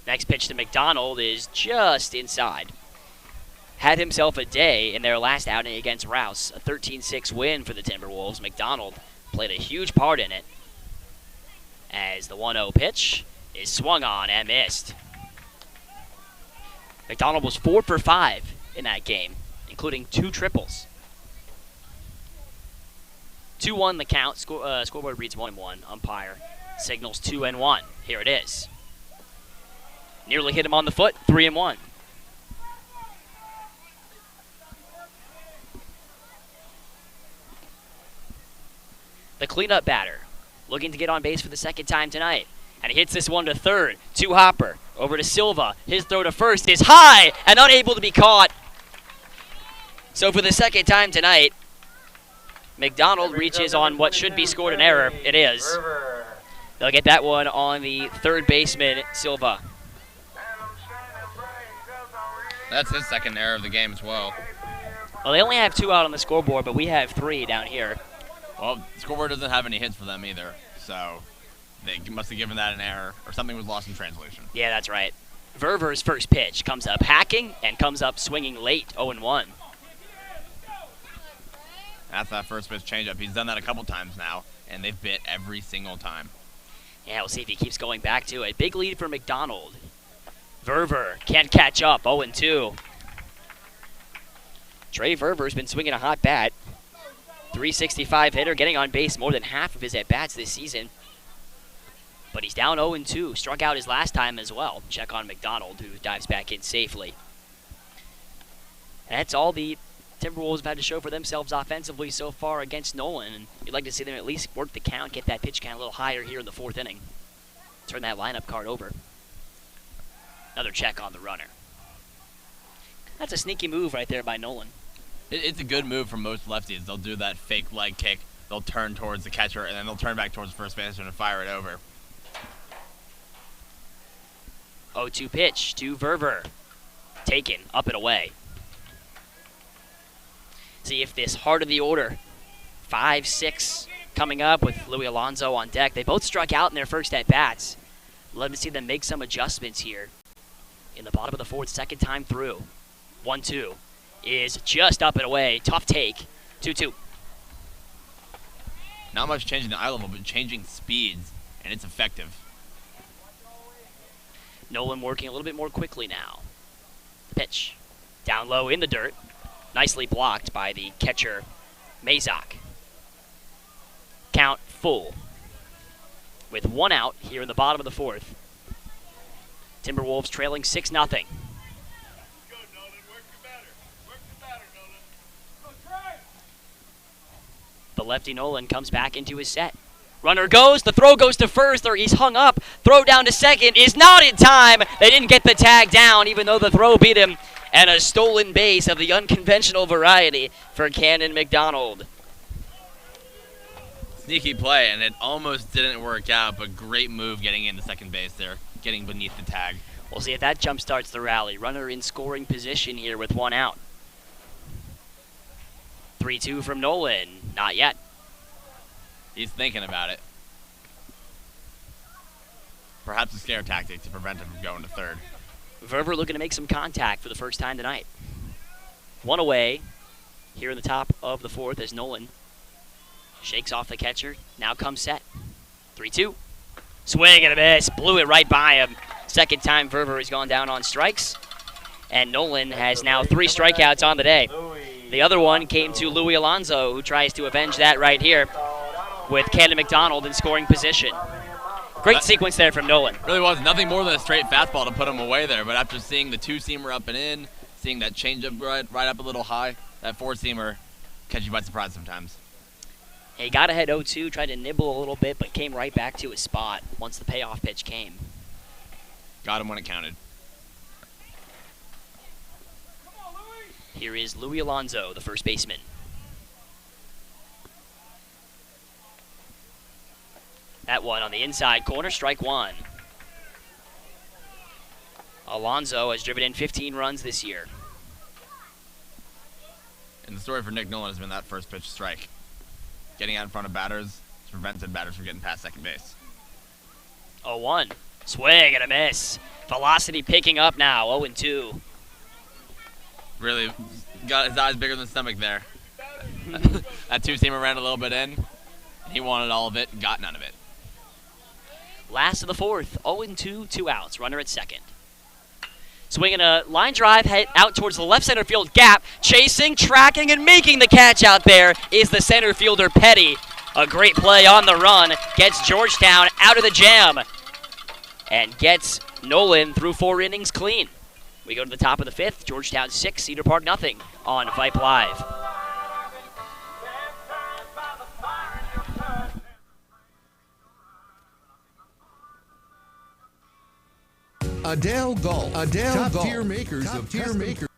Next pitch to McDonald is just inside. Had himself a day in their last outing against Rouse, a 13-6 win for the Timberwolves. McDonald played a huge part in it, as the 1-0 pitch is swung on and missed. McDonald was 4 for 5 in that game, including 2 triples. 2-1 the count. Scoreboard reads 1-1. Umpire signals 2-1. Here it is. Nearly hit him on the foot. 3-1. The cleanup batter, looking to get on base for the second time tonight. And he hits this one to third. To Hopper. Over to Silva. His throw to first is high and unable to be caught. So for the second time tonight, McDonald reaches on what should be scored an error. It is. They'll get that one on the third baseman, Silva. That's his second error of the game as well. Well, they only have 2 out on the scoreboard, but we have 3 down here. Well, the scoreboard doesn't have any hits for them either, so they must have given that an error, or something was lost in translation. Yeah, that's right. Verver's first pitch comes up hacking and comes up swinging late, 0-1. That's that first pitch changeup. He's done that a couple times now, and they've bit every single time. Yeah, we'll see if he keeps going back to it. Big lead for McDonald. Verver can't catch up, 0-2. Trey Verver's been swinging a hot bat. 365 hitter, getting on base more than half of his at-bats this season. But he's down 0-2. Struck out his last time as well. Check on McDonald, who dives back in safely. That's all the Timberwolves have had to show for themselves offensively so far against Nolan. And you'd like to see them at least work the count, get that pitch count a little higher here in the 4th inning. Turn that lineup card over. Another check on the runner. That's a sneaky move right there by Nolan. It's a good move from most lefties. They'll do that fake leg kick. They'll turn towards the catcher, and then they'll turn back towards the first baseman and fire it over. 0-2 pitch to Verver. Taken, up and away. See if this heart of the order, 5-6 coming up with Louis Alonso on deck. They both struck out in their first at-bats. Love to see them make some adjustments here in the bottom of the 4th, second time through. 1-2 is just up and away. Tough take. 2-2. Not much changing the eye level, but changing speeds, and it's effective. Nolan working a little bit more quickly now. The pitch. Down low in the dirt. Nicely blocked by the catcher, Mazak. Count full. With 1 out here in the bottom of the 4th. Timberwolves trailing 6-0. The lefty Nolan comes back into his set. Runner goes, the throw goes to first, or he's hung up. Throw down to second is not in time. They didn't get the tag down, even though the throw beat him and a stolen base of the unconventional variety for Cannon McDonald. Sneaky play, and it almost didn't work out, but great move getting into second base there, getting beneath the tag. We'll see if that jump starts the rally. Runner in scoring position here with one out. 3-2 from Nolan. Not yet. He's thinking about it. Perhaps a scare tactic to prevent him from going to third. Verver looking to make some contact for the first time tonight. One away here in the top of the fourth as Nolan shakes off the catcher. Now comes set. 3-2. Swing and a miss. Blew it right by him. Second time Verver has gone down on strikes. And Nolan has now 3 strikeouts on the day. The other one came to Louis Alonso, who tries to avenge that right here with Cannon McDonald in scoring position. Great sequence there from Nolan. Really was nothing more than a straight fastball to put him away there, but after seeing the 2-seamer up and in, seeing that changeup right up a little high, that 4-seamer catch you by surprise sometimes. He got ahead 0-2, tried to nibble a little bit, but came right back to his spot once the payoff pitch came. Got him when it counted. Here is Louis Alonso, the first baseman. That one on the inside corner, strike one. Alonso has driven in 15 runs this year. And the story for Nick Nolan has been that first pitch strike. Getting out in front of batters has prevented batters from getting past second base. 0-1. Swing and a miss. Velocity picking up now, 0-2. Really got his eyes bigger than his stomach there. That 2-seamer ran a little bit in. He wanted all of it and got none of it. Last of the fourth, 0-2, 2 outs. Runner at second. Swinging a line drive, head out towards the left center field gap. Chasing, tracking, and making the catch out there is the center fielder, Petty. A great play on the run. Gets Georgetown out of the jam. And gets Nolan through 4 innings clean. We go to the top of the fifth. Georgetown 6, Cedar Park nothing on Vype Live. Adele Golf. Top tier makers of tier makers.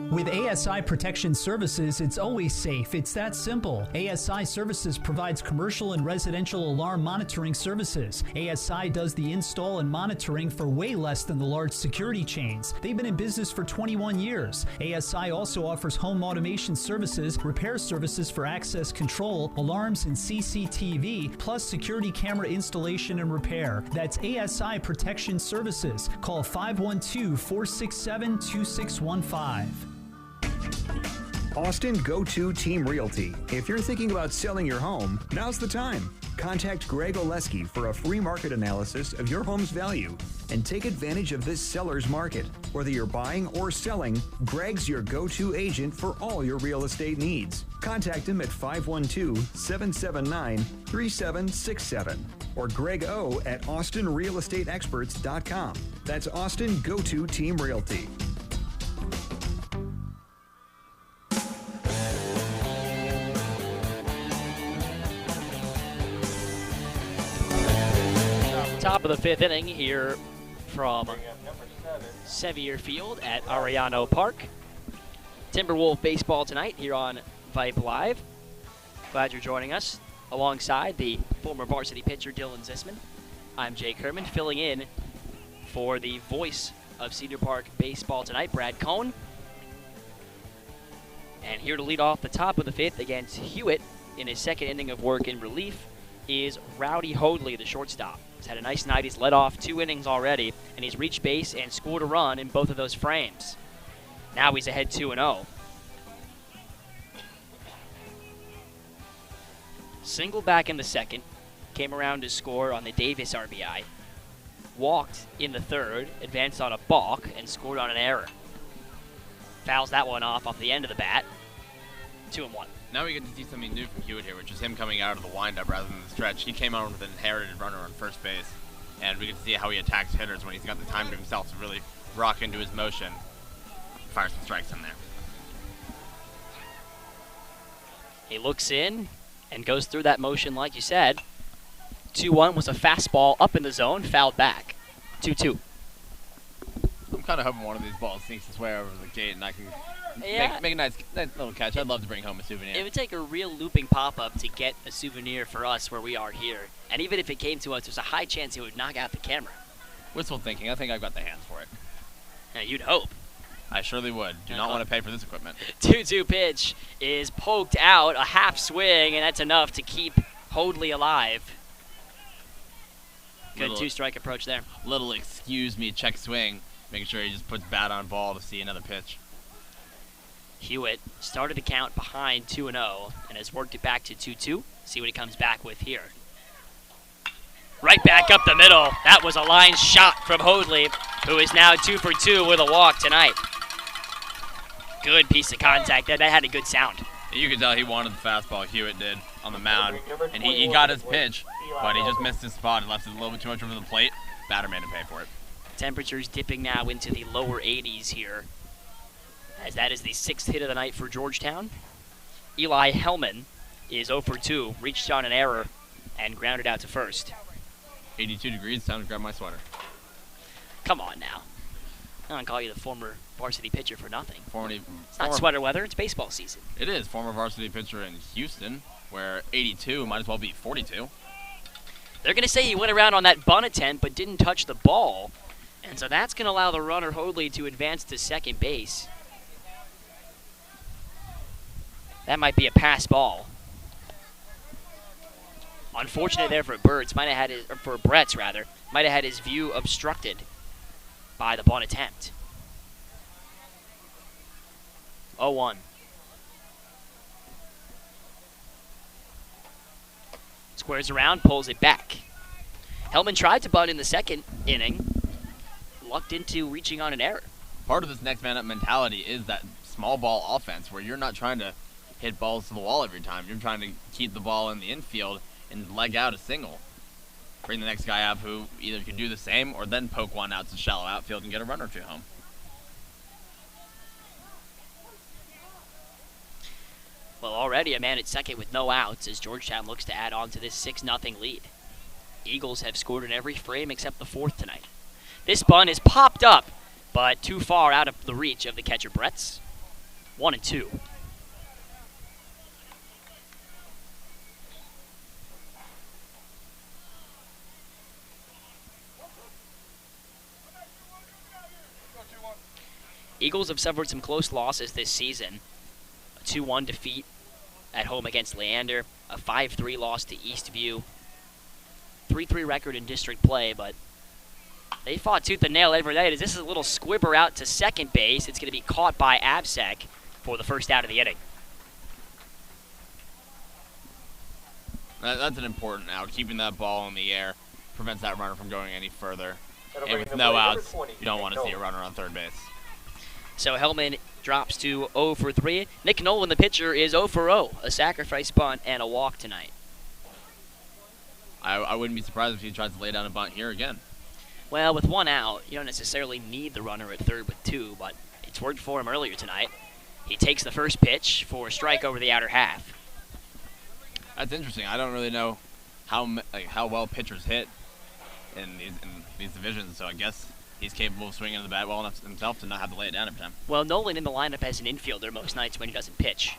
With ASI Protection Services, it's always safe. It's that simple. ASI Services provides commercial and residential alarm monitoring services. ASI does the install and monitoring for way less than the large security chains. They've been in business for 21 years. ASI also offers home automation services, repair services for access control, alarms and CCTV, plus security camera installation and repair. That's ASI Protection Services. Call 512-467-2615. Austin Go-To Team Realty. If you're thinking about selling your home, now's the time. Contact Greg Oleski for a free market analysis of your home's value and take advantage of this seller's market. Whether you're buying or selling, Greg's your go-to agent for all your real estate needs. Contact him at 512-779-3767 or Greg O at AustinRealEstateExperts.com. That's Austin Go-To Team Realty. Top of the fifth inning here from Sevier Field at Ariano Park. Timberwolf baseball tonight here on Vype Live. Glad you're joining us alongside the former varsity pitcher Dylan Zisman. I'm Jake Herman, filling in for the voice of Cedar Park baseball tonight, Brad Cohn. And here to lead off the top of the fifth against Hewitt in his second inning of work in relief is Rowdy Hoadley, the shortstop. He's had a nice night. He's led off 2 innings already, and he's reached base and scored a run in both of those frames. Now he's ahead 2-0. Single back in the second, came around to score on the Davis RBI. Walked in the third, advanced on a balk, and scored on an error. Fouls that one off the end of the bat. 2-1. Now we get to see something new from Hewitt here, which is him coming out of the windup rather than the stretch. He came on with an inherited runner on first base, and we get to see how he attacks hitters when he's got the time to himself to really rock into his motion. Fire some strikes in there. He looks in and goes through that motion like you said. 2-1 was a fastball up in the zone, fouled back. 2-2. I'm kind of hoping one of these balls sneaks its way over the gate and I can Yeah. make a nice little catch. I'd love to bring home a souvenir. It would take a real looping pop-up to get a souvenir for us where we are here. And even if it came to us, there's a high chance it would knock out the camera. Wistful thinking. I think I've got the hands for it. Now, you'd hope. I surely would. Do not want to pay for this equipment. 2-2 pitch is poked out, a half swing, and that's enough to keep Hoadley alive. Good two-strike approach there. Little excuse me check swing, making sure he just puts bat on ball to see another pitch. Hewitt started the count behind 2-0 and has worked it back to 2-2. See what he comes back with here. Right back up the middle. That was a line shot from Hoadley, who is now 2 for 2 with a walk tonight. Good piece of contact there. That had a good sound. You could tell he wanted the fastball, Hewitt did, on the mound. And he got his pitch, but he just missed his spot and left it a little bit too much over the plate. Batter made him pay for it. Temperatures dipping now into the lower 80s here, as that is the 6th hit of the night for Georgetown. Eli Hellman is 0 for 2, reached on an error, and grounded out to first. 82 degrees, time to grab my sweater. Come on now. I don't call you the former varsity pitcher for nothing. It's not former sweater weather, it's baseball season. It is. Former varsity pitcher in Houston, where 82 might as well be 42. They're going to say he went around on that bunt attempt but didn't touch the ball. And so that's going to allow the runner Hoadley to advance to second base. That might be a pass ball. Unfortunate there for Birds. Might have had his, or for Bretts rather, might have had his view obstructed by the bunt attempt. 0-1. Squares around, pulls it back. Hellman tried to bunt in the second inning, lucked into reaching on an error. Part of this next man up mentality is that small ball offense where you're not trying to hit balls to the wall every time. You're trying to keep the ball in the infield and leg out a single. Bring the next guy up who either can do the same or then poke one out to shallow outfield and get a run or two home. Well, already a man at second with no outs as Georgetown looks to add on to this 6-0 lead. Eagles have scored in every frame except the fourth tonight. This bunt is popped up, but too far out of the reach of the catcher Bretts. 1-2. Eagles have suffered some close losses this season. A 2-1 defeat at home against Leander, a 5-3 loss to Eastview, 3-3 record in district play, but they fought tooth and nail every night as this is a little squibber out to second base. It's going to be caught by Absek for the first out of the inning. That's an important out. Keeping that ball in the air prevents that runner from going any further. And with no outs, you don't want to see a runner on third base. So Hellman drops to 0 for 3. Nick Nolan, the pitcher, is 0 for 0. A sacrifice bunt and a walk tonight. I wouldn't be surprised if he tries to lay down a bunt here again. Well, with one out, you don't necessarily need the runner at third with two, but it's worked for him earlier tonight. He takes the first pitch for a strike over the outer half. That's interesting. I don't really know how well pitchers hit in these divisions, so I guess he's capable of swinging the bat well enough himself to not have to lay it down every time. Well, Nolan in the lineup as an infielder most nights when he doesn't pitch.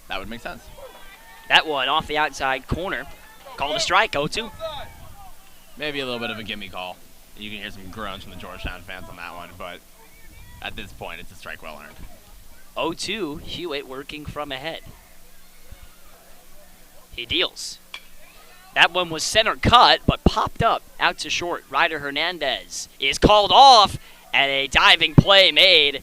That would make sense. That one off the outside corner. Called a strike, 0-2. Maybe a little bit of a gimme call. You can hear some groans from the Georgetown fans on that one, but at this point, it's a strike well earned. 0-2, Hewitt working from ahead. He deals. That one was center cut, but popped up out to short. Ryder Hernandez is called off, and a diving play made.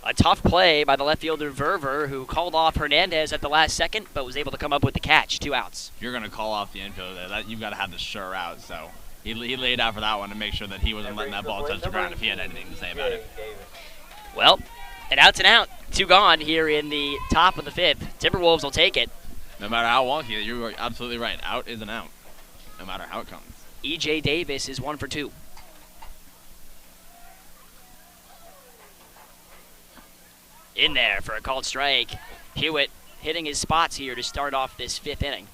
A tough play by the left fielder Verver, who called off Hernandez at the last second, but was able to come up with the catch. 2 outs. If you're going to call off the infielder there, you've got to have the sure out. So he laid out for that one to make sure that he wasn't letting that ball touch the ground if he had anything to say about it. Well, an out's an out. 2 gone here in the top of the 5th. Timberwolves will take it. No matter how wonky, you are absolutely right. Out is an out, no matter how it comes. E.J. Davis is 1 for 2. In there for a called strike. Hewitt hitting his spots here to start off this 5th inning.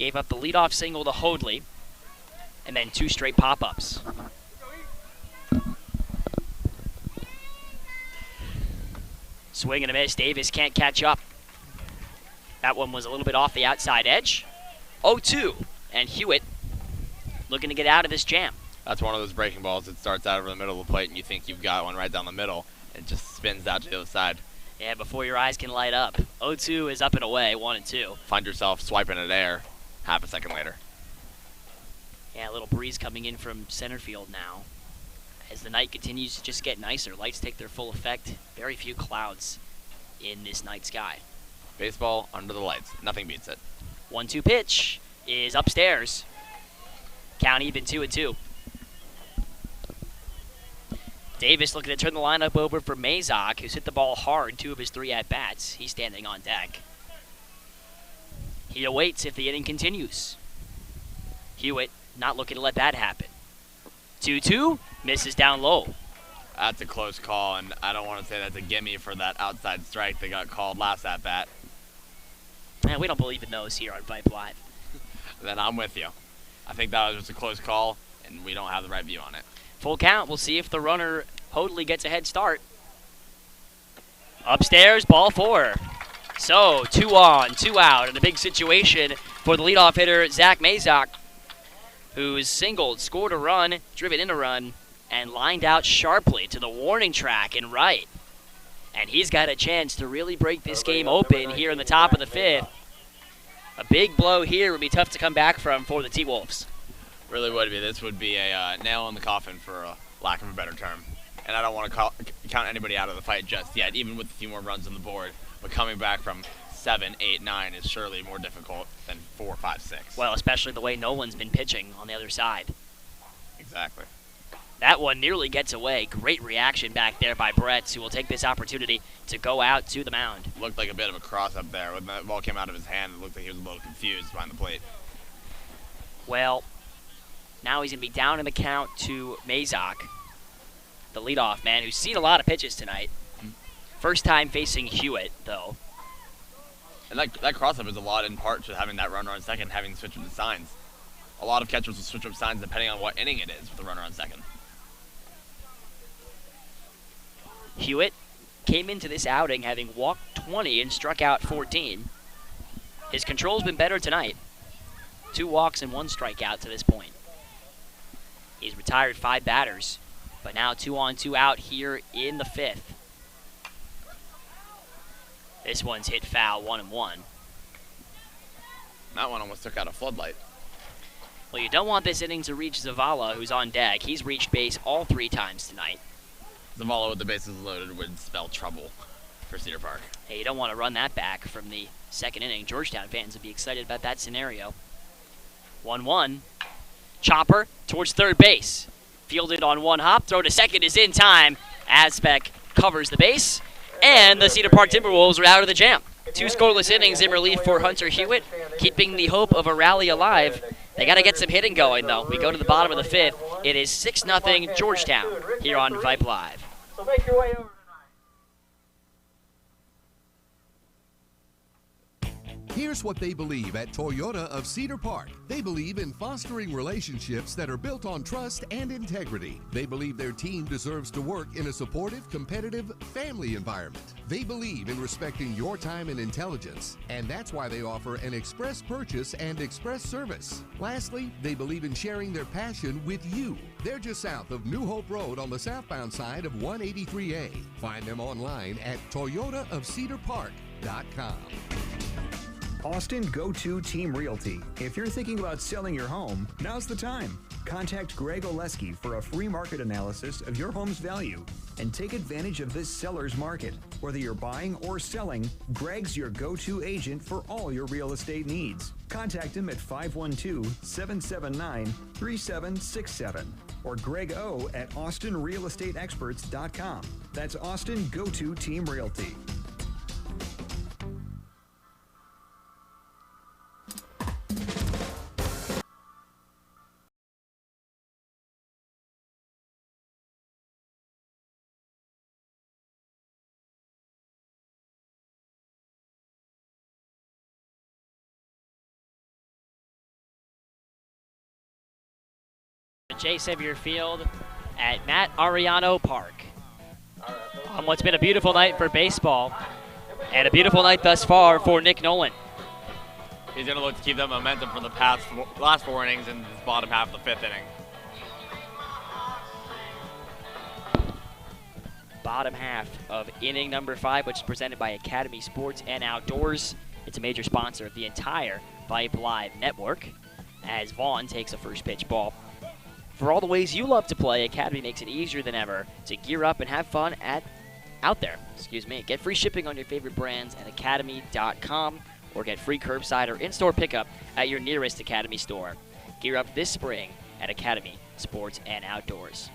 Gave up the leadoff single to Hoadley, and then 2 straight pop-ups. Swing and a miss. Davis can't catch up. That one was a little bit off the outside edge. 0-2, and Hewitt looking to get out of this jam. That's one of those breaking balls that starts out over the middle of the plate, and you think you've got one right down the middle, and it just spins out to the other side. Yeah, before your eyes can light up. 0-2 is up and away, 1-2. Find yourself swiping at air half a second later. Yeah, a little breeze coming in from center field now. As the night continues to just get nicer, lights take their full effect. Very few clouds in this night sky. Baseball under the lights. Nothing beats it. 1-2 pitch is upstairs. Count even, 2-2. Davis looking to turn the lineup over for Mazak, who's hit the ball hard 2 of his 3 at-bats. He's standing on deck. He awaits if the inning continues. Hewitt not looking to let that happen. 2-2, misses down low. That's a close call, and I don't want to say that's a gimme for that outside strike that got called last at-bat. Man, we don't believe in those here on Vype Live. Then I'm with you. I think that was just a close call, and we don't have the right view on it. Full count. We'll see if the runner Hoadley gets a head start. Upstairs, ball 4. So, 2 on, 2 out, and a big situation for the leadoff hitter, Zach Mazak, who's singled, scored a run, driven in a run, and lined out sharply to the warning track in right. And he's got a chance to really break this game open here in the top of the 5th. A big blow here would be tough to come back from for the T-Wolves. Really would be. This would be a nail in the coffin, for a lack of a better term. And I don't want to count anybody out of the fight just yet, even with a few more runs on the board. But coming back from 7, 8, 9 is surely more difficult than 4, 5, 6. Well, especially the way Nolan's been pitching on the other side. Exactly. That one nearly gets away. Great reaction back there by Brett, who will take this opportunity to go out to the mound. Looked like a bit of a cross up there. When the ball came out of his hand, it looked like he was a little confused behind the plate. Well, now he's going to be down in the count to Mazak, the leadoff man, who's seen a lot of pitches tonight. First time facing Hewitt, though. And that cross-up is a lot in part to having that runner on second, having to switch up the signs. A lot of catchers will switch up signs depending on what inning it is with the runner on second. Hewitt came into this outing having walked 20 and struck out 14. His control's been better tonight. 2 walks and 1 strikeout to this point. He's retired 5 batters, but now 2 on, 2 out here in the 5th. This one's hit foul, 1-1. That one almost took out a floodlight. Well, you don't want this inning to reach Zavala, who's on deck. He's reached base all 3 times tonight. Zavala with the bases loaded would spell trouble for Cedar Park. Hey, you don't want to run that back from the 2nd inning. Georgetown fans would be excited about that scenario. 1-1. Chopper towards third base. Fielded on 1 hop. Throw to second is in time. Azpek covers the base. And the Cedar Park Timberwolves are out of the jam. 2 scoreless innings in relief for Hunter Hewitt, keeping the hope of a rally alive. They got to get some hitting going, though. We go to the bottom of the 5th. It is 6-0 Georgetown here on Vype Live. So make your way over. Here's what they believe at Toyota of Cedar Park. They believe in fostering relationships that are built on trust and integrity. They believe their team deserves to work in a supportive, competitive, family environment. They believe in respecting your time and intelligence, and that's why they offer an express purchase and express service. Lastly, they believe in sharing their passion with you. They're just south of New Hope Road on the southbound side of 183A. Find them online at toyotaofcedarpark.com. Austin Go-To Team Realty. If you're thinking about selling your home, now's the time. Contact Greg Oleski for a free market analysis of your home's value and take advantage of this seller's market. Whether you're buying or selling, Greg's your go-to agent for all your real estate needs. Contact him at 512-779-3767 or Greg O at austinrealestateexperts.com. That's Austin Go-To Team Realty. J. Sevier Field at Matt Ariano Park. On what's been a beautiful night for baseball and a beautiful night thus far for Nick Nolan. He's going to look to keep that momentum from the last 4 innings in this bottom half of the 5th inning. Bottom half of inning number 5, which is presented by Academy Sports and Outdoors. It's a major sponsor of the entire Vype Live network, as Vaughn takes a first pitch ball. For all the ways you love to play, Academy makes it easier than ever to gear up and have fun out there. Get free shipping on your favorite brands at academy.com or get free curbside or in-store pickup at your nearest Academy store. Gear up this spring at Academy Sports and Outdoors.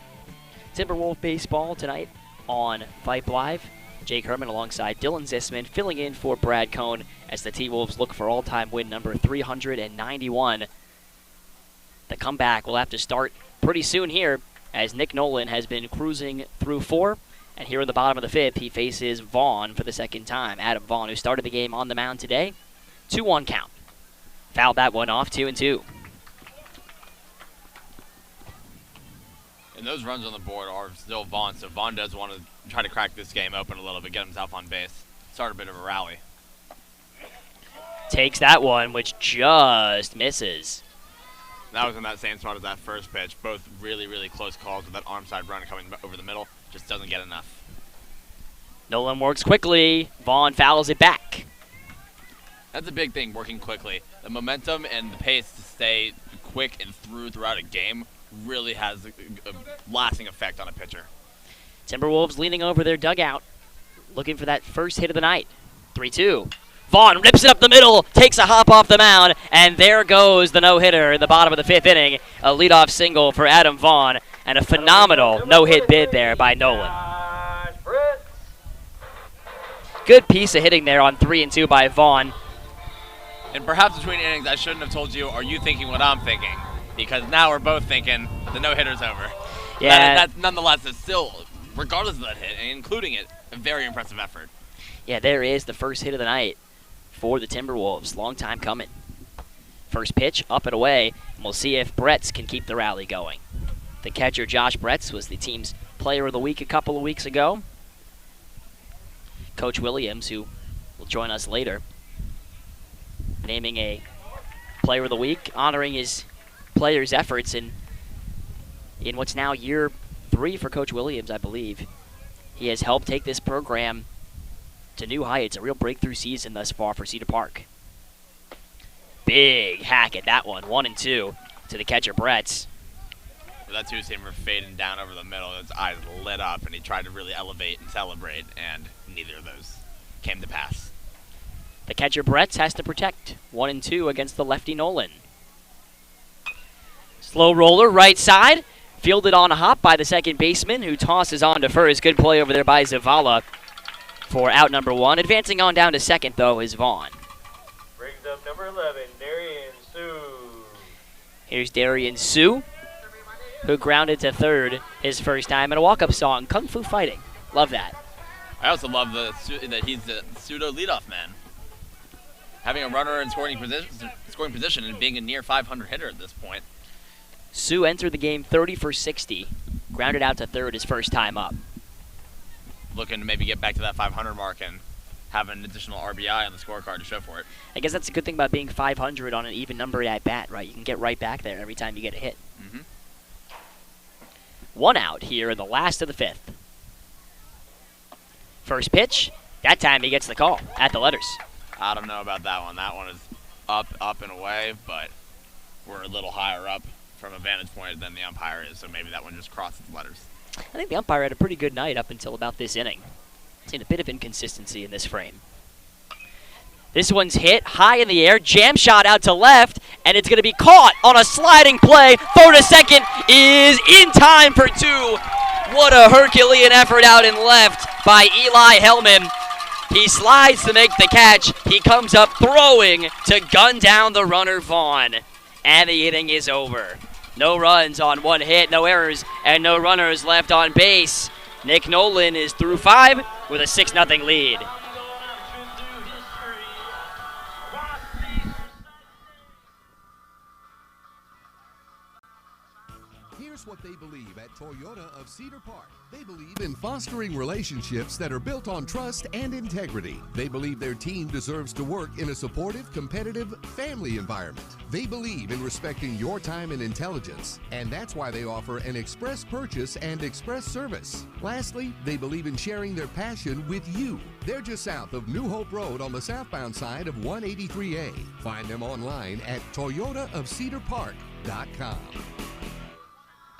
Timberwolf baseball tonight on Vype Live. Jake Herman alongside Dylan Zisman filling in for Brad Cohn as the T-Wolves look for all-time win number 391. The comeback will have to start pretty soon here, as Nick Nolan has been cruising through 4, and here in the bottom of the 5th, he faces Vaughn for the second time. Adam Vaughn, who started the game on the mound today. 2-1 count. Fouled that one off, 2-2. And those runs on the board are still Vaughn, so Vaughn does want to try to crack this game open a little bit, get himself on base, start a bit of a rally. Takes that one, which just misses. That was in that same spot as that first pitch. Both really, really close calls with that arm side run coming over the middle. Just doesn't get enough. Nolan works quickly. Vaughn fouls it back. That's a big thing, working quickly. The momentum and the pace to stay quick and throughout a game really has a lasting effect on a pitcher. Timberwolves leaning over their dugout, looking for that first hit of the night. 3-2. Vaughn rips it up the middle, takes a hop off the mound, and there goes the no-hitter in the bottom of the 5th inning. A leadoff single for Adam Vaughn, and a phenomenal no-hit bid there by Nolan. Good piece of hitting there on 3-2 by Vaughn. And perhaps between innings, I shouldn't have told you, are you thinking what I'm thinking? Because now we're both thinking the no-hitter's over. Yeah. That nonetheless is still, regardless of that hit, and including it, a very impressive effort. Yeah, there is the first hit of the night for the Timberwolves. Long time coming. First pitch, up and away, and we'll see if Bretz can keep the rally going. The catcher, Josh Bretz, was the team's player of the week a couple of weeks ago. Coach Williams, who will join us later, naming a player of the week, honoring his players' efforts in what's now year 3 for Coach Williams, I believe. He has helped take this program to new heights, a real breakthrough season thus far for Cedar Park. Big hack at that one, 1-2 to the catcher, Bretz. That two-seamer fading down over the middle, his eyes lit up, and he tried to really elevate and celebrate, and neither of those came to pass. The catcher, Bretz, has to protect 1-2 against the lefty Nolan. Slow roller, right side, fielded on a hop by the second baseman, who tosses on to first. Good play over there by Zavala for out number 1. Advancing on down to second, though, is Vaughn. Brings up number 11, Darian Sue. Here's Darian Sue, who grounded to third his first time in a walk-up song, Kung Fu Fighting. Love that. I also love that he's the pseudo leadoff man. Having a runner in scoring position and being a near 500 hitter at this point. Sue entered the game 30 for 60, grounded out to third his first time up. Looking to maybe get back to that 500 mark and have an additional RBI on the scorecard to show for it. I guess that's a good thing about being 500 on an even number at bat, right? You can get right back there every time you get a hit. Mm-hmm. 1 out here in the last of the 5th. First pitch, that time he gets the call at the letters. I don't know about that one. That one is up and away, but we're a little higher up from a vantage point than the umpire is, so maybe that one just crosses the letters. I think the umpire had a pretty good night up until about this inning. Seen a bit of inconsistency in this frame. This one's hit high in the air, jam shot out to left, and it's going to be caught on a sliding play. Throw to second is in time for 2. What a Herculean effort out in left by Eli Hellman. He slides to make the catch. He comes up throwing to gun down the runner, Vaughn. And the inning is over. No runs on 1 hit, no errors, and no runners left on base. Nick Nolan is through 5 with a 6-0 lead. Here's what they believe at Toyota of Cedar Park. They believe in fostering relationships that are built on trust and integrity. They believe their team deserves to work in a supportive, competitive, family environment. They believe in respecting your time and intelligence, and that's why they offer an express purchase and express service. Lastly, they believe in sharing their passion with you. They're just south of New Hope Road on the southbound side of 183A. Find them online at toyotaofcedarpark.com.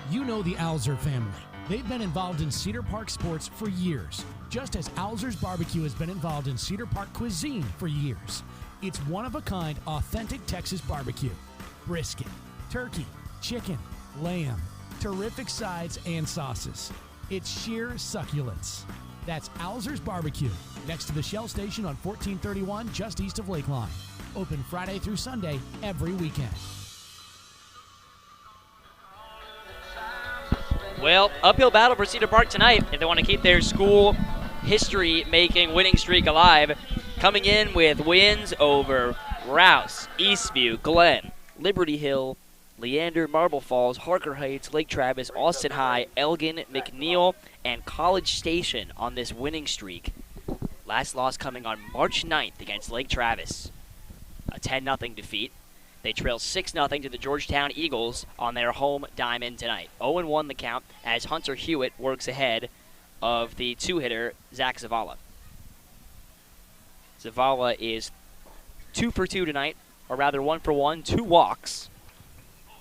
You know the Alzer family. They've been involved in Cedar Park sports for years, just as Alzer's Barbecue has been involved in Cedar Park cuisine for years. It's one-of-a-kind, authentic Texas barbecue. Brisket, turkey, chicken, lamb, terrific sides and sauces. It's sheer succulence. That's Alzer's Barbecue, next to the Shell Station on 1431, just east of Lakeline. Open Friday through Sunday, every weekend. Well, uphill battle for Cedar Park tonight if they want to keep their school history-making winning streak alive. Coming in with wins over Rouse, Eastview, Glen, Liberty Hill, Leander, Marble Falls, Harker Heights, Lake Travis, Austin High, Elgin, McNeil, and College Station on this winning streak. Last loss coming on March 9th against Lake Travis. A 10-0 defeat. They trail 6-0 to the Georgetown Eagles on their home diamond tonight. 0-1 the count as Hunter Hewitt works ahead of the two-hitter, Zach Zavala. Zavala is 2 for 2 tonight, or rather 1 for 1, 2 walks,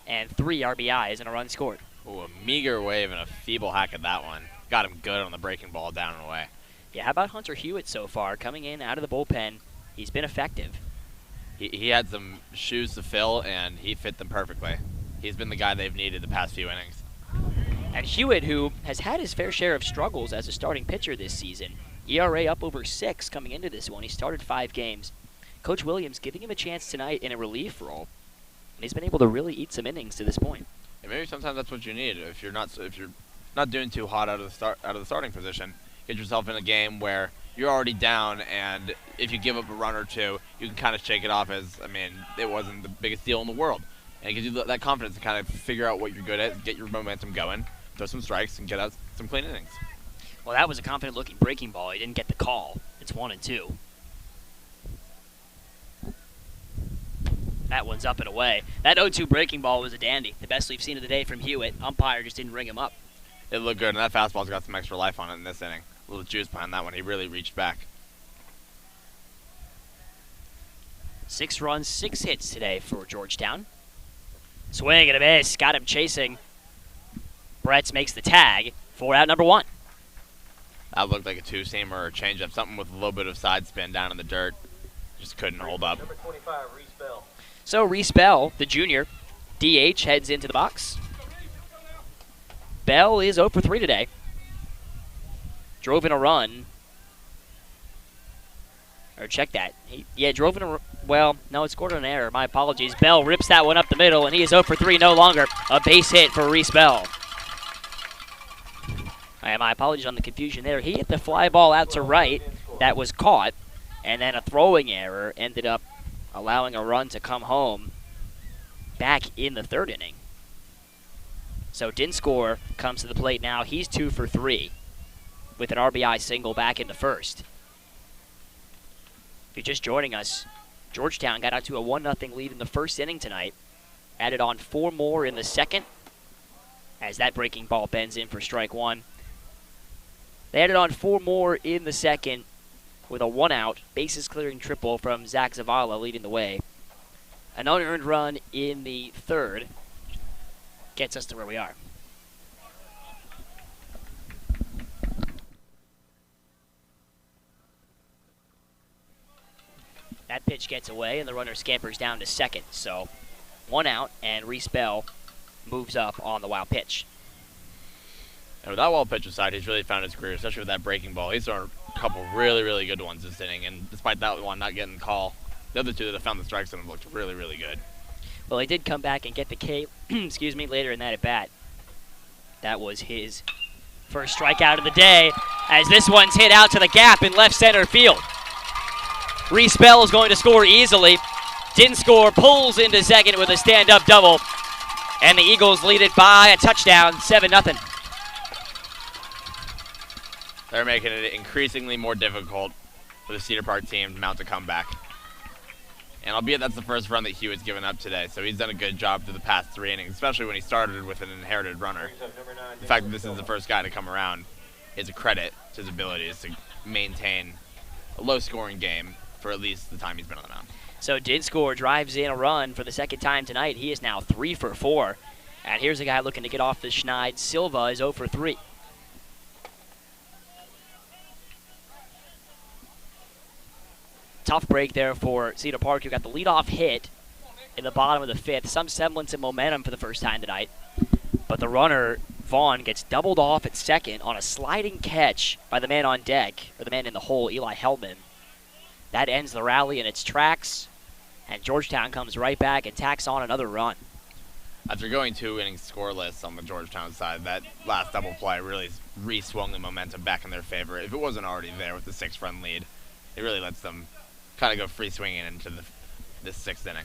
and 3 RBIs and a run scored. Ooh, a meager wave and a feeble hack at that one. Got him good on the breaking ball down and away. Yeah, how about Hunter Hewitt so far? Coming in out of the bullpen, he's been effective. He had some shoes to fill, and he fit them perfectly. He's been the guy they've needed the past few innings. And Hewitt, who has had his fair share of struggles as a starting pitcher this season, ERA up over 6 coming into this one. He started 5 games. Coach Williams giving him a chance tonight in a relief role, and he's been able to really eat some innings to this point. And maybe sometimes that's what you need. If you're not doing too hot out of the starting position, get yourself in a game where you're already down, and if you give up a run or two, you can kind of shake it off as, it wasn't the biggest deal in the world. And it gives you that confidence to kind of figure out what you're good at, get your momentum going, throw some strikes, and get out some clean innings. Well, that was a confident-looking breaking ball. He didn't get the call. It's 1-2. That one's up and away. That 0-2 breaking ball was a dandy. The best we've seen of the day from Hewitt. Umpire just didn't ring him up. It looked good, and that fastball's got some extra life on it in this inning. A little juice behind that one. He really reached back. 6 runs, 6 hits today for Georgetown. Swing and a miss. Got him chasing. Bretz makes the tag for out number 1. That looked like a two-seamer or a changeup, something with a little bit of side spin down in the dirt. Just couldn't hold up. Number 25, Reese Bell. So Reese Bell, the junior, DH, heads into the box. Bell is 0 for 3 today. Drove in a run. Or check that. Drove in a... Well, no, it scored on an error. My apologies. Bell rips that one up the middle, and he is 0 for 3 no longer. A base hit for Reese Bell. My apologies on the confusion there. He hit the fly ball out to right. That was caught. And then a throwing error ended up allowing a run to come home back in the 3rd inning. So Dinscore comes to the plate now. He's 2 for 3 with an RBI single back in the 1st. If you're just joining us, Georgetown got out to a 1-0 lead in the 1st inning tonight. Added on 4 more in the 2nd as that breaking ball bends in for strike 1. They added on 4 more in the 2nd with a 1-out, bases clearing triple from Zach Zavala leading the way. An unearned run in the 3rd gets us to where we are. That pitch gets away, and the runner scampers down to 2nd. So 1 out, and Reese Bell moves up on the wild pitch. And with that wild pitch aside, he's really found his career, especially with that breaking ball. He's thrown a couple really, really good ones this inning, and despite that one not getting the call, the other 2 that have found the strikes in him looked really, really good. Well, he did come back and get the K, later in that at-bat. That was his first strikeout of the day, as this one's hit out to the gap in left center field. Reese Bell is going to score easily. Dinscore pulls into 2nd with a stand-up double. And the Eagles lead it by a touchdown, 7-0. They're making it increasingly more difficult for the Cedar Park team to mount a comeback. And albeit that's the first run that Hewitt's given up today, so he's done a good job through the past 3 innings, especially when he started with an inherited runner. The fact that this is the first guy to come around is a credit to his abilities to maintain a low-scoring game for at least the time he's been on the mound. So Dinscore drives in a run for the second time tonight. He is now 3 for 4. And here's a guy looking to get off the schneid. Silva is 0 for 3. Tough break there for Cedar Park, who got the leadoff hit in the bottom of the 5th. Some semblance of momentum for the first time tonight. But the runner, Vaughn, gets doubled off at second on a sliding catch by the man on deck, or the man in the hole, Eli Hellman. That ends the rally in its tracks, and Georgetown comes right back and tacks on another run. After going 2 innings scoreless on the Georgetown side, that last double play really re-swung the momentum back in their favor. If it wasn't already there with the 6-run lead, it really lets them kind of go free swinging into this 6th inning.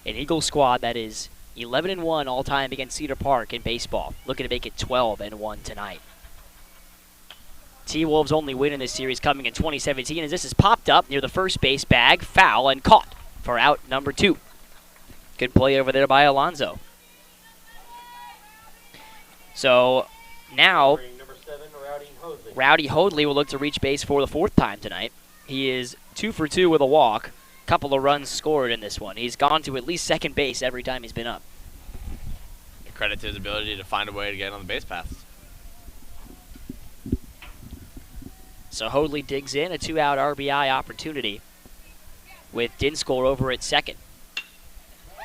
An Eagle squad that is 11-1 all time against Cedar Park in baseball, looking to make it 12-1 tonight. T-Wolves' only win in this series coming in 2017 as this is popped up near the first base bag, foul, and caught for out number 2. Good play over there by Alonzo. So now Rowdy Hoadley will look to reach base for the 4th time tonight. He is 2 for 2 with a walk. Couple of runs scored in this one. He's gone to at least second base every time he's been up. A credit to his ability to find a way to get on the base paths. So Hoadley digs in, a 2-out RBI opportunity with Dinscore over at second.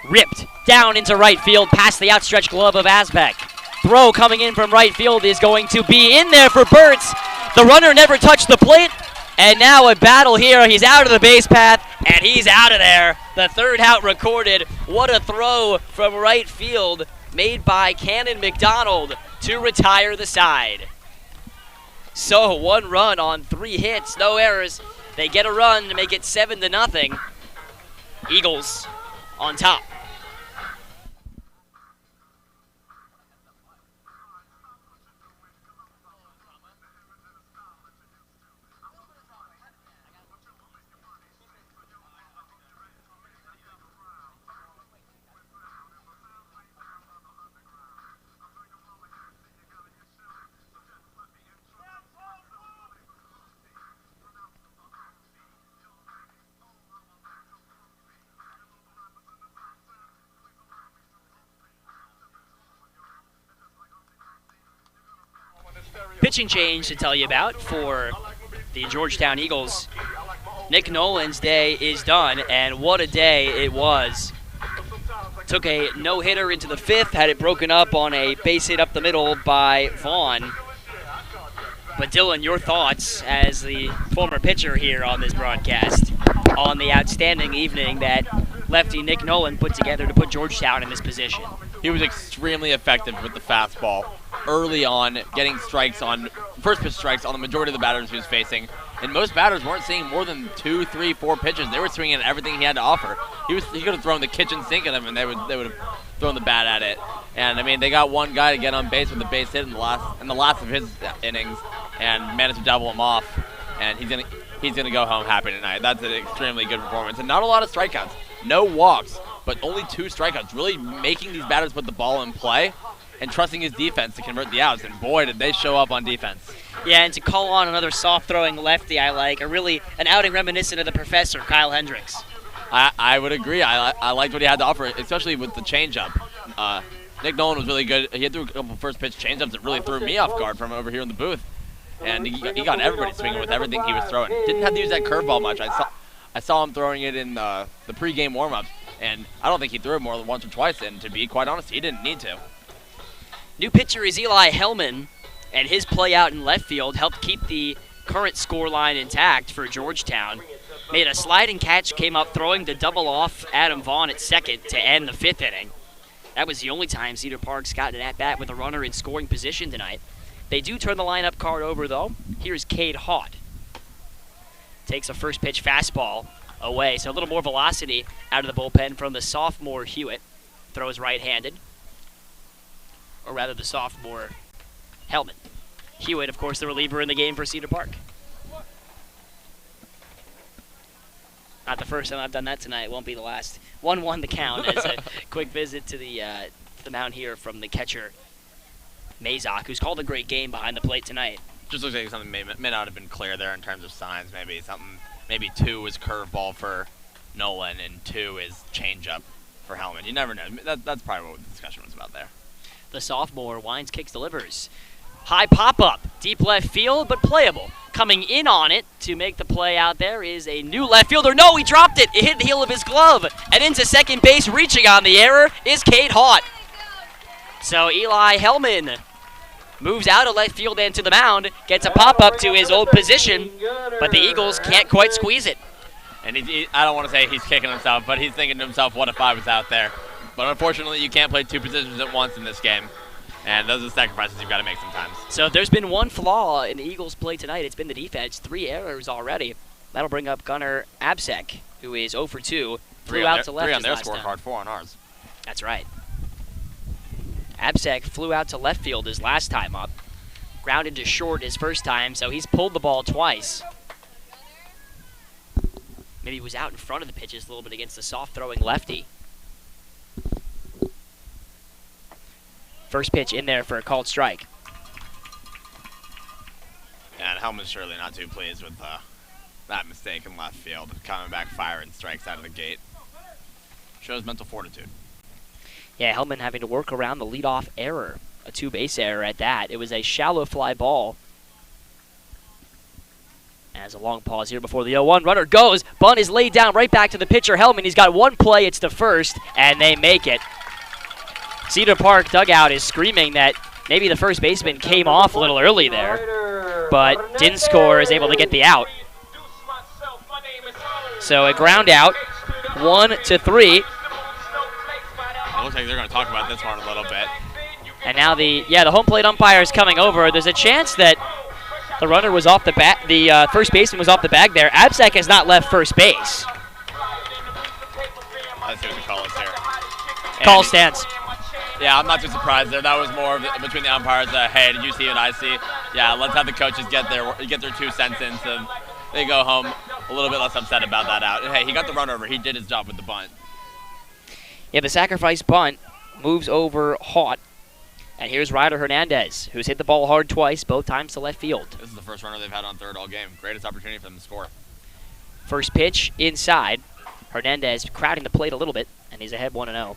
Ripped down into right field past the outstretched glove of Asbeck. Throw coming in from right field is going to be in there for Burtz. The runner never touched the plate. And now a battle here. He's out of the base path, and he's out of there. The 3rd out recorded. What a throw from right field made by Cannon McDonald to retire the side. So 1 run on 3 hits, no errors. They get a run to make it 7-0. Eagles on top. Pitching change to tell you about for the Georgetown Eagles. Nick Nolan's day is done, and what a day it was. Took a no-hitter into the 5th, had it broken up on a base hit up the middle by Vaughn. But Dylan, your thoughts as the former pitcher here on this broadcast on the outstanding evening that lefty Nick Nolan put together to put Georgetown in this position. He was extremely effective with the fastball early on, getting strikes on first pitch strikes on the majority of the batters he was facing. And most batters weren't seeing more than 2, 3, 4 pitches. They were swinging at everything he had to offer. He could have thrown the kitchen sink at them, and they would have thrown the bat at it. And I mean, they got one guy to get on base with a base hit in the last of his innings, and managed to double him off. And he's gonna go home happy tonight. That's an extremely good performance, and not a lot of strikeouts, no walks, but only 2 strikeouts. Really making these batters put the ball in play and trusting his defense to convert the outs. And boy, did they show up on defense. Yeah, and to call on another soft-throwing lefty I like, an outing reminiscent of the professor, Kyle Hendricks. I would agree. I liked what he had to offer, especially with the changeup. Nick Nolan was really good. He threw a couple first-pitch changeups that really threw me off guard from over here in the booth. And he got everybody swinging with everything he was throwing. Didn't have to use that curveball much. I saw him throwing it in the pregame warm-ups, and I don't think he threw it more than once or twice, and to be quite honest, he didn't need to. New pitcher is Eli Hellman, and his play out in left field helped keep the current scoreline intact for Georgetown. Made a sliding catch, came up throwing to double off Adam Vaughn at second to end the 5th inning. That was the only time Cedar Park's gotten an at-bat with a runner in scoring position tonight. They do turn the lineup card over, though. Here's Cade Haught. Takes a first pitch fastball away, so a little more velocity out of the bullpen from the sophomore Hewitt. throws right-handed. Or rather, the sophomore, Hellman. Hewitt, of course, the reliever in the game for Cedar Park. Not the first time I've done that tonight. It won't be the last. 1-1 the count as a quick visit to the mound here from the catcher, Mazak, who's called a great game behind the plate tonight. Just looks like something may not have been clear there in terms of signs. Maybe 2 is curveball for Nolan and 2 is changeup for Hellman. You never know. That's probably what the discussion was about there. The sophomore winds, kicks, delivers. High pop-up, deep left field, but playable. Coming in on it to make the play out there is a new left fielder. No, he dropped it. It hit the heel of his glove. And into second base, reaching on the error, is Cade Haught. So Eli Hellman moves out of left field and to the mound, gets a pop-up to his old position, but the Eagles can't quite squeeze it. And I don't want to say he's kicking himself, but he's thinking to himself, what if I was out there? But unfortunately, you can't play 2 positions at once in this game. And those are the sacrifices you've got to make sometimes. So if there's been one flaw in the Eagles' play tonight, it's been the defense. 3 errors already. That'll bring up Gunnar Absek, who is 0 for 2. Flew out to left 3 on their last time. scorecard, 4 on ours. That's right. Absek flew out to left field his last time up. Grounded to short his first time, so he's pulled the ball twice. Maybe he was out in front of the pitches a little bit against the soft-throwing lefty. First pitch in there for a called strike. And Hellman's surely not too pleased with that mistake in left field. Coming back, firing strikes out of the gate. Shows mental fortitude. Yeah, Hellman having to work around the leadoff error. A 2-base error at that. It was a shallow fly ball. As a long pause here before the 0-1. Runner goes. Bunt is laid down right back to the pitcher, Hellman. He's got one play. It's to first, and they make it. Cedar Park dugout is screaming that maybe the first baseman came off a little early there, but didn't score, is able to get the out. So a ground out, 1-3. It looks like they're going to talk about this one a little bit. And now the home plate umpire is coming over. There's a chance that the runner was off the bat. The first baseman was off the bag there. Absek has not left first base. Let's see what the call is here. Call stands. Yeah, I'm not too surprised there. That was more of between the umpires. Hey, did you see what I see? Yeah, let's have the coaches get their 2 cents in so they go home a little bit less upset about that out. And hey, he got the run over. He did his job with the bunt. Yeah, the sacrifice bunt moves over Haught. And here's Ryder Hernandez, who's hit the ball hard twice, both times to left field. This is the first runner they've had on third all game. Greatest opportunity for them to score. First pitch inside. Hernandez crowding the plate a little bit, and he's ahead 1-0.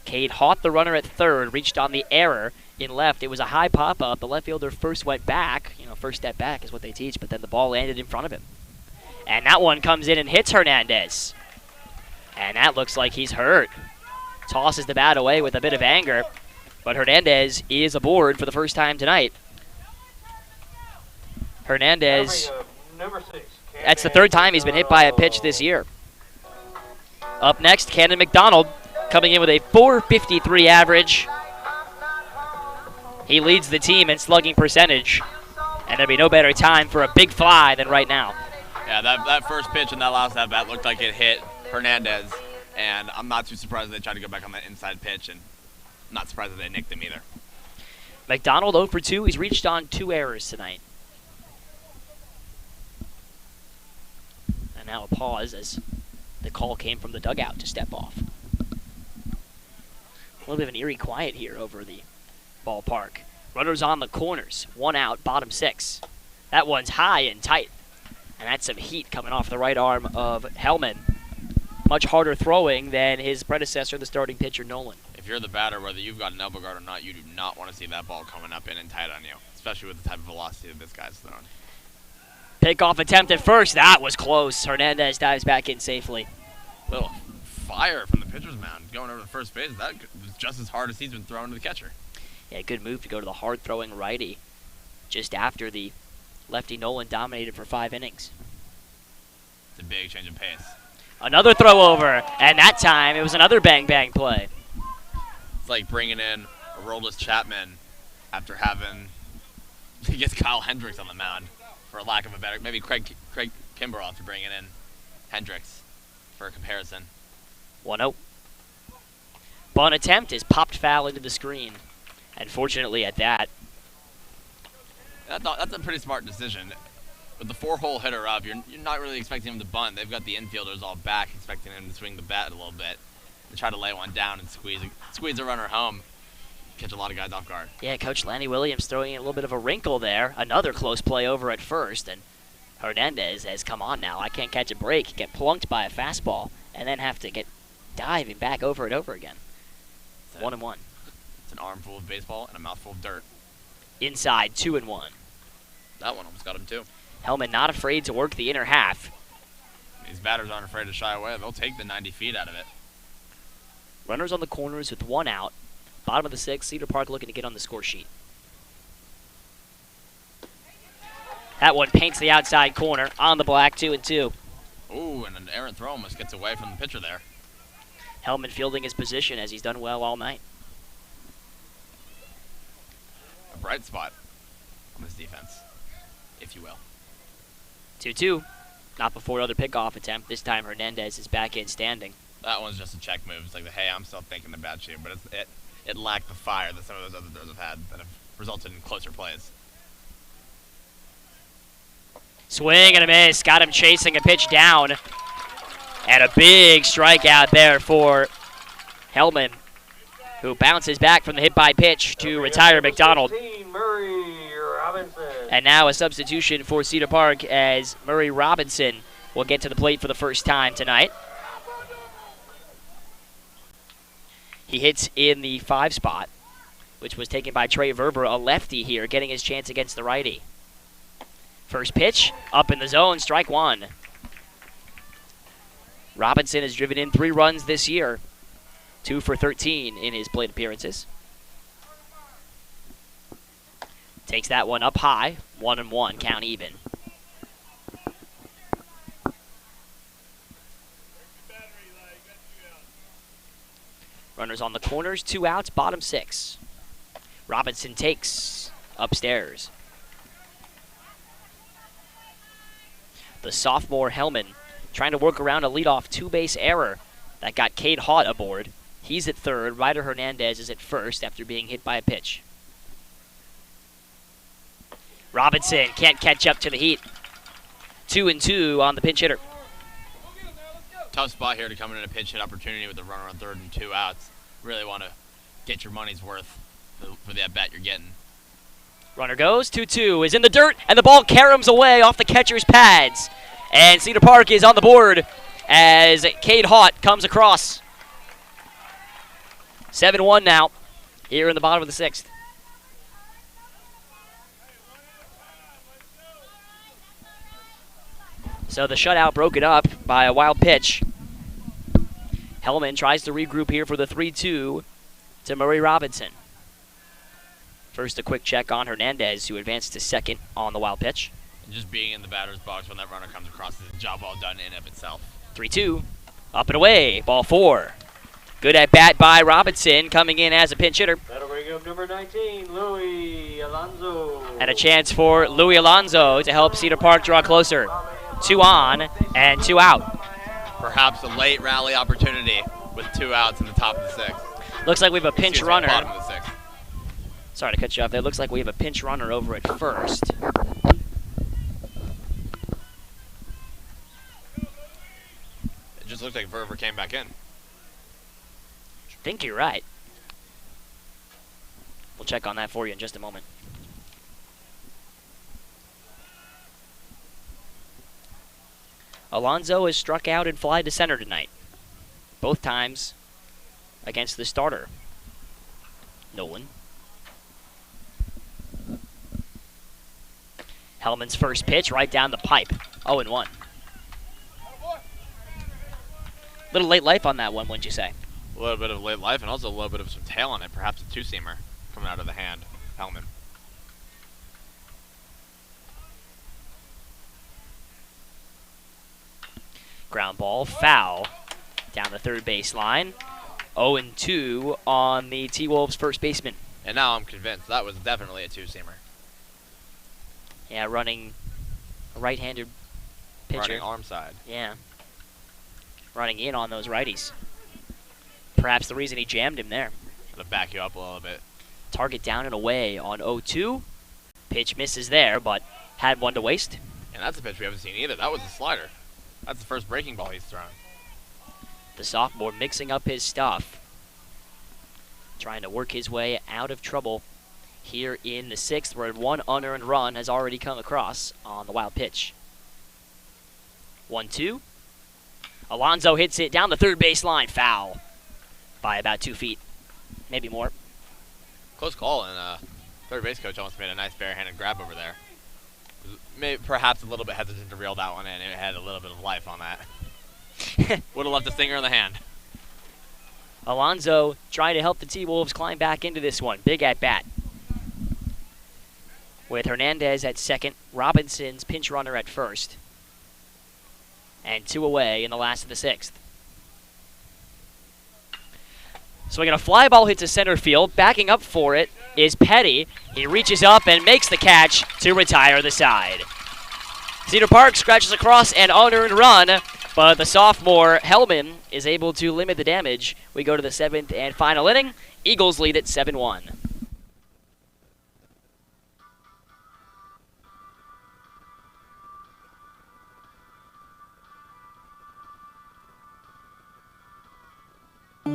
Cade Haught, the runner at third, reached on the error in left. It was a high pop-up. The left fielder first went back. First step back is what they teach, but then the ball landed in front of him. And that one comes in and hits Hernandez. And that looks like he's hurt. Tosses the bat away with a bit of anger, but Hernandez is aboard for the first time tonight. Hernandez, that's the 3rd time he's been hit by a pitch this year. Up next, Cannon McDonald, coming in with a .453 average. He leads the team in slugging percentage, and there'd be no better time for a big fly than right now. Yeah, that first pitch and that last at-bat looked like it hit Hernandez, and I'm not too surprised they tried to go back on that inside pitch, and I'm not surprised that they nicked him either. McDonald 0 for 2. He's reached on 2 errors tonight. And now a pause as the call came from the dugout to step off. A little bit of an eerie quiet here over the ballpark. Runners on the corners. 1 out, bottom 6. That one's high and tight. And that's some heat coming off the right arm of Hellman. Much harder throwing than his predecessor, the starting pitcher, Nolan. If you're the batter, whether you've got an elbow guard or not, you do not want to see that ball coming up in and tight on you, especially with the type of velocity that this guy's throwing. Pickoff attempt at first. That was close. Hernandez dives back in safely. Little fire from the pitcher's mound going over to first base. That was just as hard as he's been throwing to the catcher. Yeah, good move to go to the hard-throwing righty just after the lefty Nolan dominated for 5 innings. It's a big change of pace. Another throw over, and that time it was another bang-bang play. It's like bringing in a Roldis Chapman after having, he gets Kyle Hendricks on the mound, for lack of a better, maybe Craig Kimbrell after bringing in Hendricks for a comparison. 1-0. Bunt attempt is popped foul into the screen. And fortunately at that. That's a pretty smart decision. With the 4-hole hitter up, you're not really expecting him to bunt. They've got the infielders all back, expecting him to swing the bat a little bit and try to lay one down and squeeze a runner home. Catch a lot of guys off guard. Yeah, Coach Lanny Williams throwing in a little bit of a wrinkle there. Another close play over at first, and Hernandez has come on now. I can't catch a break, get plunked by a fastball, and then have to get diving back over and over again. 1-1. It's an armful of baseball and a mouthful of dirt. Inside, 2-1. That one almost got him too. Hellman not afraid to work the inner half. These batters aren't afraid to shy away. They'll take the 90 feet out of it. Runners on the corners with 1 out. Bottom of the 6th, Cedar Park looking to get on the score sheet. That one paints the outside corner on the black, 2-2. Ooh, and an errant throw almost gets away from the pitcher there. Hellman fielding his position as he's done well all night. A bright spot on this defense, if you will. 2-2. Not before another pickoff attempt. This time Hernandez is back in standing. That one's just a check move. It's like, hey, I'm still thinking about you, but it lacked the fire that some of those other throws have had that have resulted in closer plays. Swing and a miss. Got him chasing a pitch down. And a big strikeout there for Hellman, who bounces back from the hit by pitch to retire McDonald. Murray Robinson. And now a substitution for Cedar Park as Murray Robinson will get to the plate for the first time tonight. He hits in the 5 spot, which was taken by Trey Verber, a lefty here, getting his chance against the righty. First pitch, up in the zone, strike 1. Robinson has driven in 3 runs this year, 2 for 13 in his plate appearances. Takes that one up high, 1-1, count even. Runners on the corners, 2 outs, bottom 6. Robinson takes upstairs. The sophomore Hellman trying to work around a leadoff 2-base error that got Cade Haught aboard. He's at third. Ryder Hernandez is at first after being hit by a pitch. Robinson can't catch up to the heat. 2-2 on the pinch hitter. Tough spot here to come in a pinch hit opportunity with a runner on third and 2 outs. Really want to get your money's worth for the at-bat you're getting. Runner goes, 2-2, is in the dirt, and the ball caroms away off the catcher's pads. And Cedar Park is on the board as Cade Haught comes across. 7-1 now, here in the bottom of the 6th. So the shutout broken up by a wild pitch. Hellman tries to regroup here for the 3-2 to Murray Robinson. First, a quick check on Hernandez, who advanced to second on the wild pitch. And just being in the batter's box when that runner comes across is a job well done in and of itself. 3-2, up and away, ball 4. Good at bat by Robinson, coming in as a pinch hitter. That'll bring up number 19, Louis Alonso. And a chance for Louis Alonso to help Cedar Park draw closer. 2 on and 2 out. Perhaps a late rally opportunity with 2 outs in the top of the 6th. Looks like we have a pinch runner. Bottom of the 6th. Sorry to cut you off there. Looks like we have a pinch runner over at first. It just looks like Verver came back in. I think you're right. We'll check on that for you in just a moment. Alonso is struck out and fly to center tonight. Both times against the starter, Nolan. Hellman's first pitch right down the pipe. 0-1. Little late life on that one, wouldn't you say? A little bit of late life and also a little bit of some tail on it. Perhaps a 2-seamer coming out of the hand. Hellman. Ground ball, foul, down the third base line. 0-2 on the T-Wolves first baseman. And now I'm convinced that was definitely a 2-seamer. Yeah, running a right-handed pitcher. Running arm side. Yeah. Running in on those righties. perhaps the reason he jammed him there. To back you up a little bit. Target down and away on 0-2. Pitch misses there, but had one to waste. And that's a pitch we haven't seen either. That was a slider. That's the first breaking ball he's thrown. The sophomore mixing up his stuff. Trying to work his way out of trouble here in the 6th, where one unearned run has already come across on the wild pitch. 1-2. Alonso hits it down the third baseline. Foul by about 2 feet, maybe more. Close call, and third base coach almost made a nice barehanded grab over there. Maybe perhaps a little bit hesitant to reel that one in. It had a little bit of life on that. Would have left a stinger in the hand. Alonso trying to help the T-Wolves climb back into this one. Big at bat. With Hernandez at second, Robinson's pinch runner at first. And 2 away in the last of the 6th. Swinging a fly ball hits a center field. Backing up for it is Petty. He reaches up and makes the catch to retire the side. Cedar Park scratches across an unearned run, but the sophomore Hellman is able to limit the damage. We go to the 7th and final inning. Eagles lead at 7-1.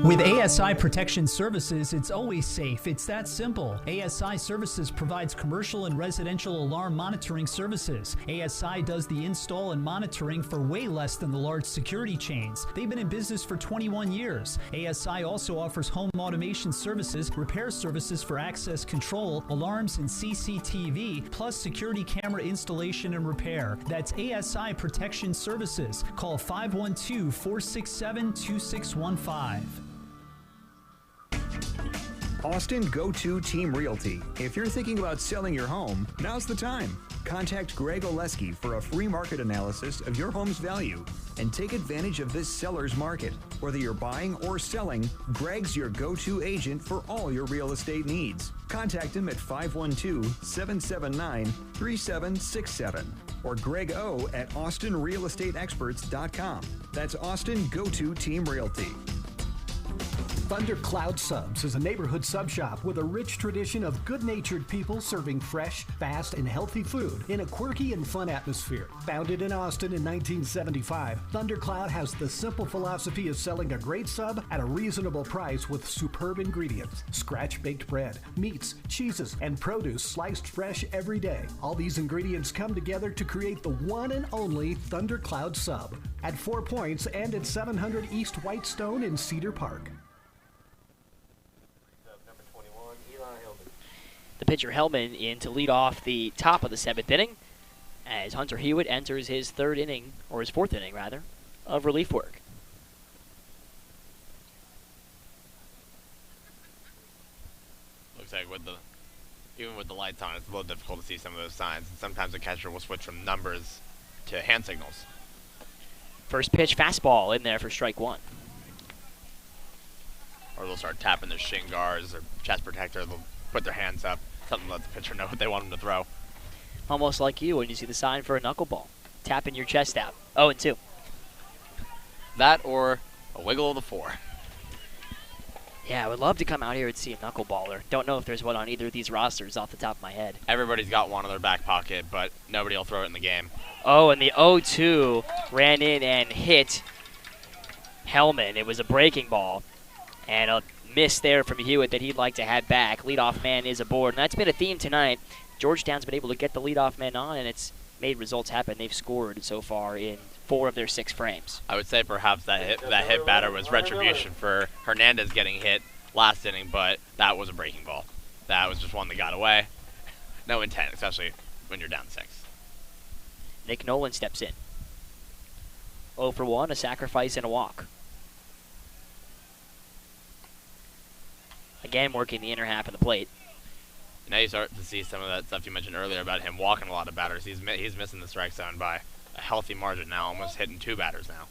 With ASI Protection Services, it's always safe. It's that simple. ASI Services provides commercial and residential alarm monitoring services. ASI does the install and monitoring for way less than the large security chains. They've been in business for 21 years. ASI also offers home automation services, repair services for access control, alarms and CCTV, plus security camera installation and repair. That's ASI Protection Services. Call 512-467-2615. Austin Go-To Team Realty. If you're thinking about selling your home, now's the time. Contact Greg Oleski for a free market analysis of your home's value and take advantage of this seller's market. Whether you're buying or selling, Greg's your go-to agent for all your real estate needs. Contact him at 512-779-3767 or Greg O at AustinRealEstateExperts.com. That's Austin Go-To Team Realty. Thundercloud Subs is a neighborhood sub shop with a rich tradition of good-natured people serving fresh, fast, and healthy food in a quirky and fun atmosphere. Founded in Austin in 1975, Thundercloud has the simple philosophy of selling a great sub at a reasonable price with superb ingredients, scratch-baked bread, meats, cheeses, and produce sliced fresh every day. All these ingredients come together to create the one and only Thundercloud Sub at 4 Points and at 700 East Whitestone in Cedar Park. The pitcher Hellman in to lead off the top of the 7th inning as Hunter Hewitt enters his 4th inning, of relief work. Looks like even with the lights on, it's a little difficult to see some of those signs. And sometimes the catcher will switch from numbers to hand signals. First pitch fastball in there for strike 1. Or they'll start tapping their shin guards or chest protector. They'll put their hands up. Something to let the pitcher know what they want him to throw. Almost like you when you see the sign for a knuckleball. Tapping your chest out. 0-2. That or a wiggle of the 4. Yeah, I would love to come out here and see a knuckleballer. Don't know if there's one on either of these rosters off the top of my head. Everybody's got one in their back pocket, but nobody will throw it in the game. Oh, and the 0-2 ran in and hit Hellman. It was a breaking ball. And a miss there from Hewitt that he'd like to have back. Leadoff man is aboard, and that's been a theme tonight. Georgetown's been able to get the leadoff man on, and it's made results happen. They've scored so far in 4 of their 6 frames. I would say perhaps that hit batter was retribution for Hernandez getting hit last inning, but that was a breaking ball. That was just one that got away. No intent, especially when you're down 6. Nick Nolan steps in. 0 for 1, a sacrifice and a walk. Again, working the inner half of the plate. Now you start to see some of that stuff you mentioned earlier about him walking a lot of batters. He's missing the strike zone by a healthy margin now, almost hitting 2 batters now.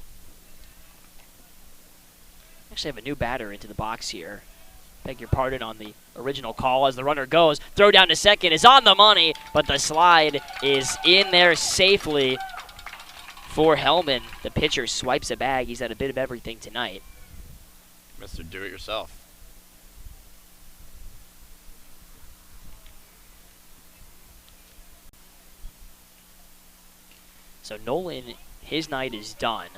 Actually have a new batter into the box here. Beg your pardon on the original call as the runner goes. Throw down to second is on the money, but the slide is in there safely for Hellman. The pitcher swipes a bag. He's had a bit of everything tonight. Mr. Do-It-Yourself. So Nolan, his night is done.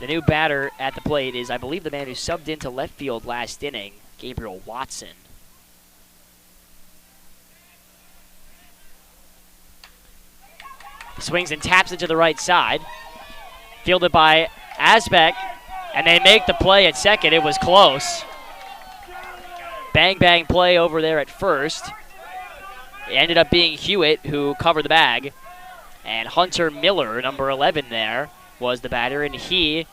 The new batter at the plate is, I believe, the man who subbed into left field last inning, Gabriel Watson. Swings and taps it to the right side. Fielded by Asbeck, and they make the play at second. It was close. Bang, bang play over there at first. It ended up being Hewitt who covered the bag. And Hunter Miller, number 11 there, was the batter, and he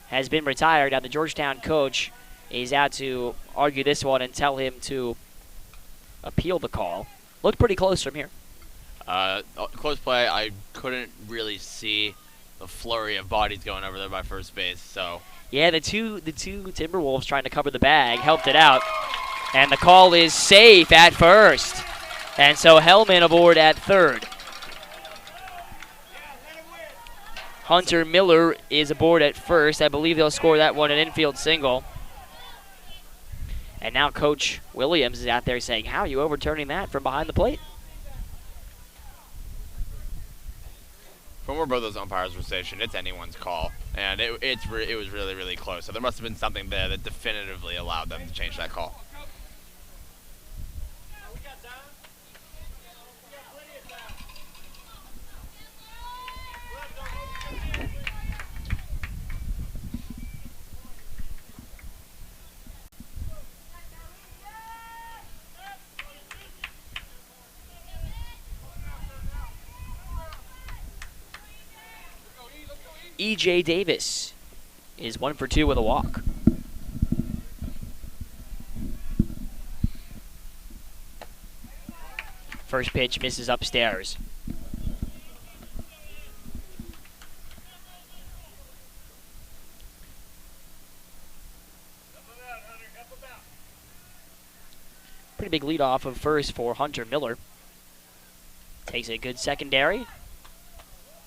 has been retired. Now the Georgetown coach is out to argue this one and tell him to appeal the call. Looked pretty close from here. Close play. I couldn't really see the flurry of bodies going over there by first base. So yeah, the two Timberwolves trying to cover the bag helped it out, and the call is safe at first. And so Hellman aboard at third. Hunter Miller is aboard at first. I believe they'll score that one an infield single. And now Coach Williams is out there saying, how are you overturning that from behind the plate? From where both those umpires were stationed, it's anyone's call. And it was really, really close. So there must have been something there that definitively allowed them to change that call. E.J. Davis is 1 for 2 with a walk. First pitch misses upstairs. Pretty big lead off of first for Hunter Miller. Takes a good secondary.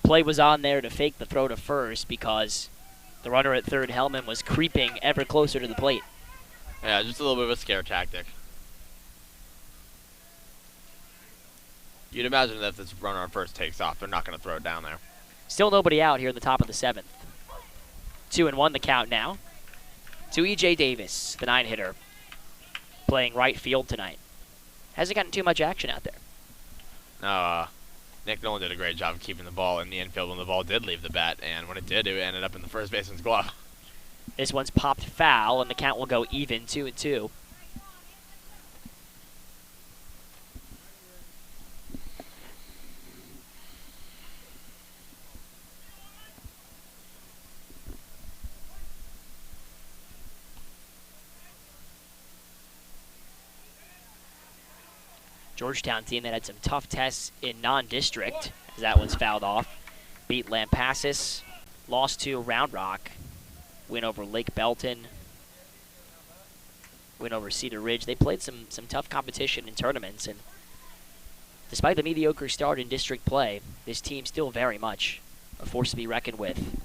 Play was on there to fake the throw to first because the runner at third, Hellman, was creeping ever closer to the plate. Yeah, just a little bit of a scare tactic. You'd imagine that if this runner on first takes off, they're not going to throw it down there. Still nobody out here in the top of the 7th. 2-1 the count now to E.J. Davis, the 9-hitter, playing right field tonight. Hasn't gotten too much action out there. No, Nick Nolan did a great job of keeping the ball in the infield when the ball did leave the bat, and when it did, it ended up in the first baseman's glove. This one's popped foul, and the count will go even, 2-2. Georgetown team that had some tough tests in non-district, as that one's fouled off. Beat Lampasas, lost to Round Rock, win over Lake Belton, win over Cedar Ridge. They played some tough competition in tournaments, and despite the mediocre start in district play, this team still very much a force to be reckoned with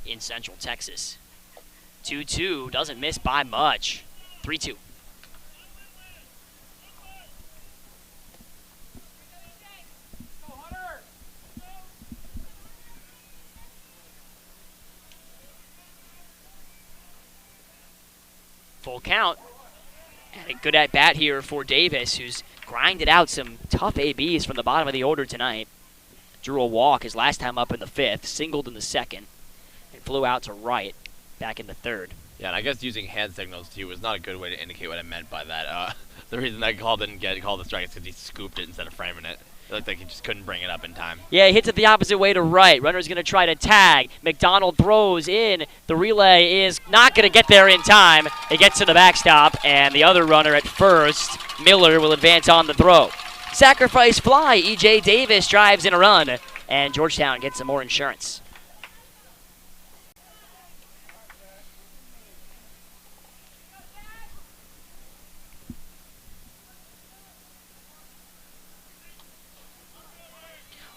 in Central Texas. 2-2, doesn't miss by much. 3-2. Full count. And a good at-bat here for Davis, who's grinded out some tough ABs from the bottom of the order tonight. Drew a walk his last time up in the 5th, singled in the 2nd, and flew out to right back in the 3rd. Yeah, and I guess using hand signals to you was not a good way to indicate what I meant by that. The reason that call didn't get called a strike is because he scooped it instead of framing it. It looked like he just couldn't bring it up in time. Yeah, he hits it the opposite way to right. Runner's going to try to tag. McDonald throws in. The relay is not going to get there in time. It gets to the backstop, and the other runner at first, Miller, will advance on the throw. Sacrifice fly. E.J. Davis drives in a run, and Georgetown gets some more insurance.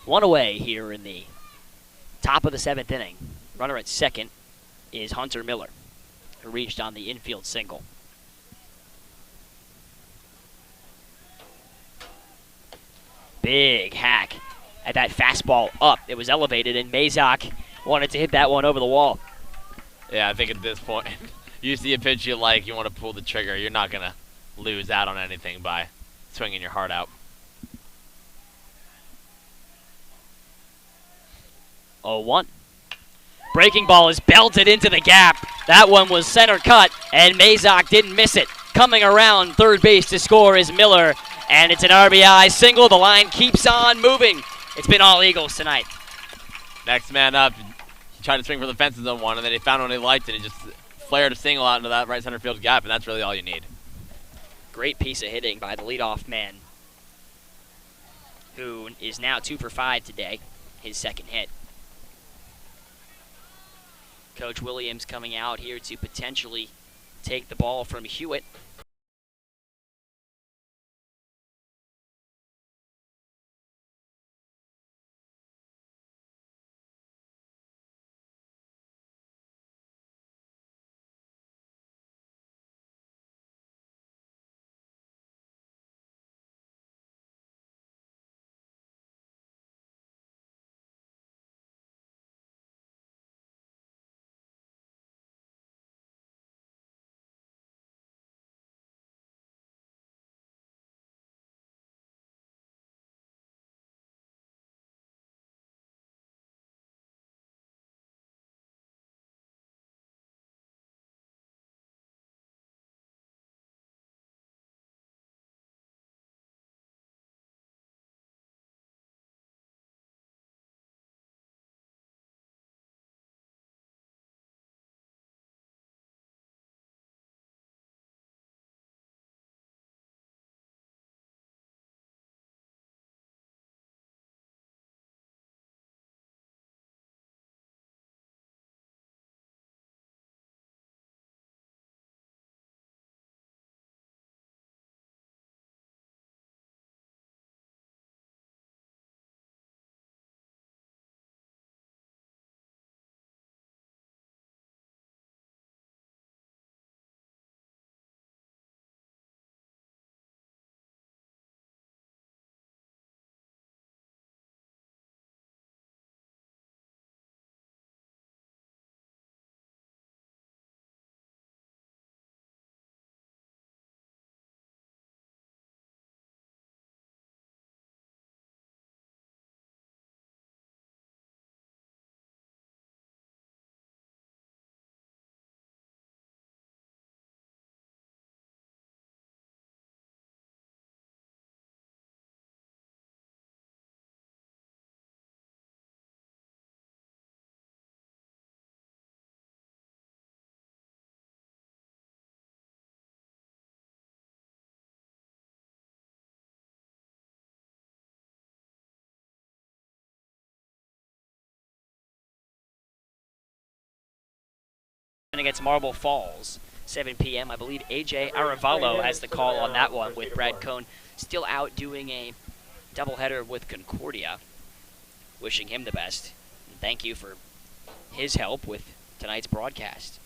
One away here in the top of the 7th inning. Runner at second is Hunter Miller, who reached on the infield single. Big hack at that fastball up. It was elevated, and Mazak wanted to hit that one over the wall. Yeah, I think at this point, you see a pitch you like, you want to pull the trigger. You're not going to lose out on anything by swinging your heart out. 0-1. Breaking ball is belted into the gap. That one was center cut, and Mazak didn't miss it. Coming around third base to score is Miller, and it's an RBI single. The line keeps on moving. It's been all Eagles tonight. Next man up, he tried to swing for the fences on one, and then he found one he liked, and he just flared a single out into that right center field gap, and that's really all you need. Great piece of hitting by the leadoff man, who is now 2 for 5 today, his second hit. Coach Williams coming out here to potentially take the ball from Hewitt. Against Marble Falls, 7 p.m. I believe AJ Aravalo has the call on that one, with Brad Cohn still out doing a doubleheader with Concordia. Wishing him the best. And thank you for his help with tonight's broadcast.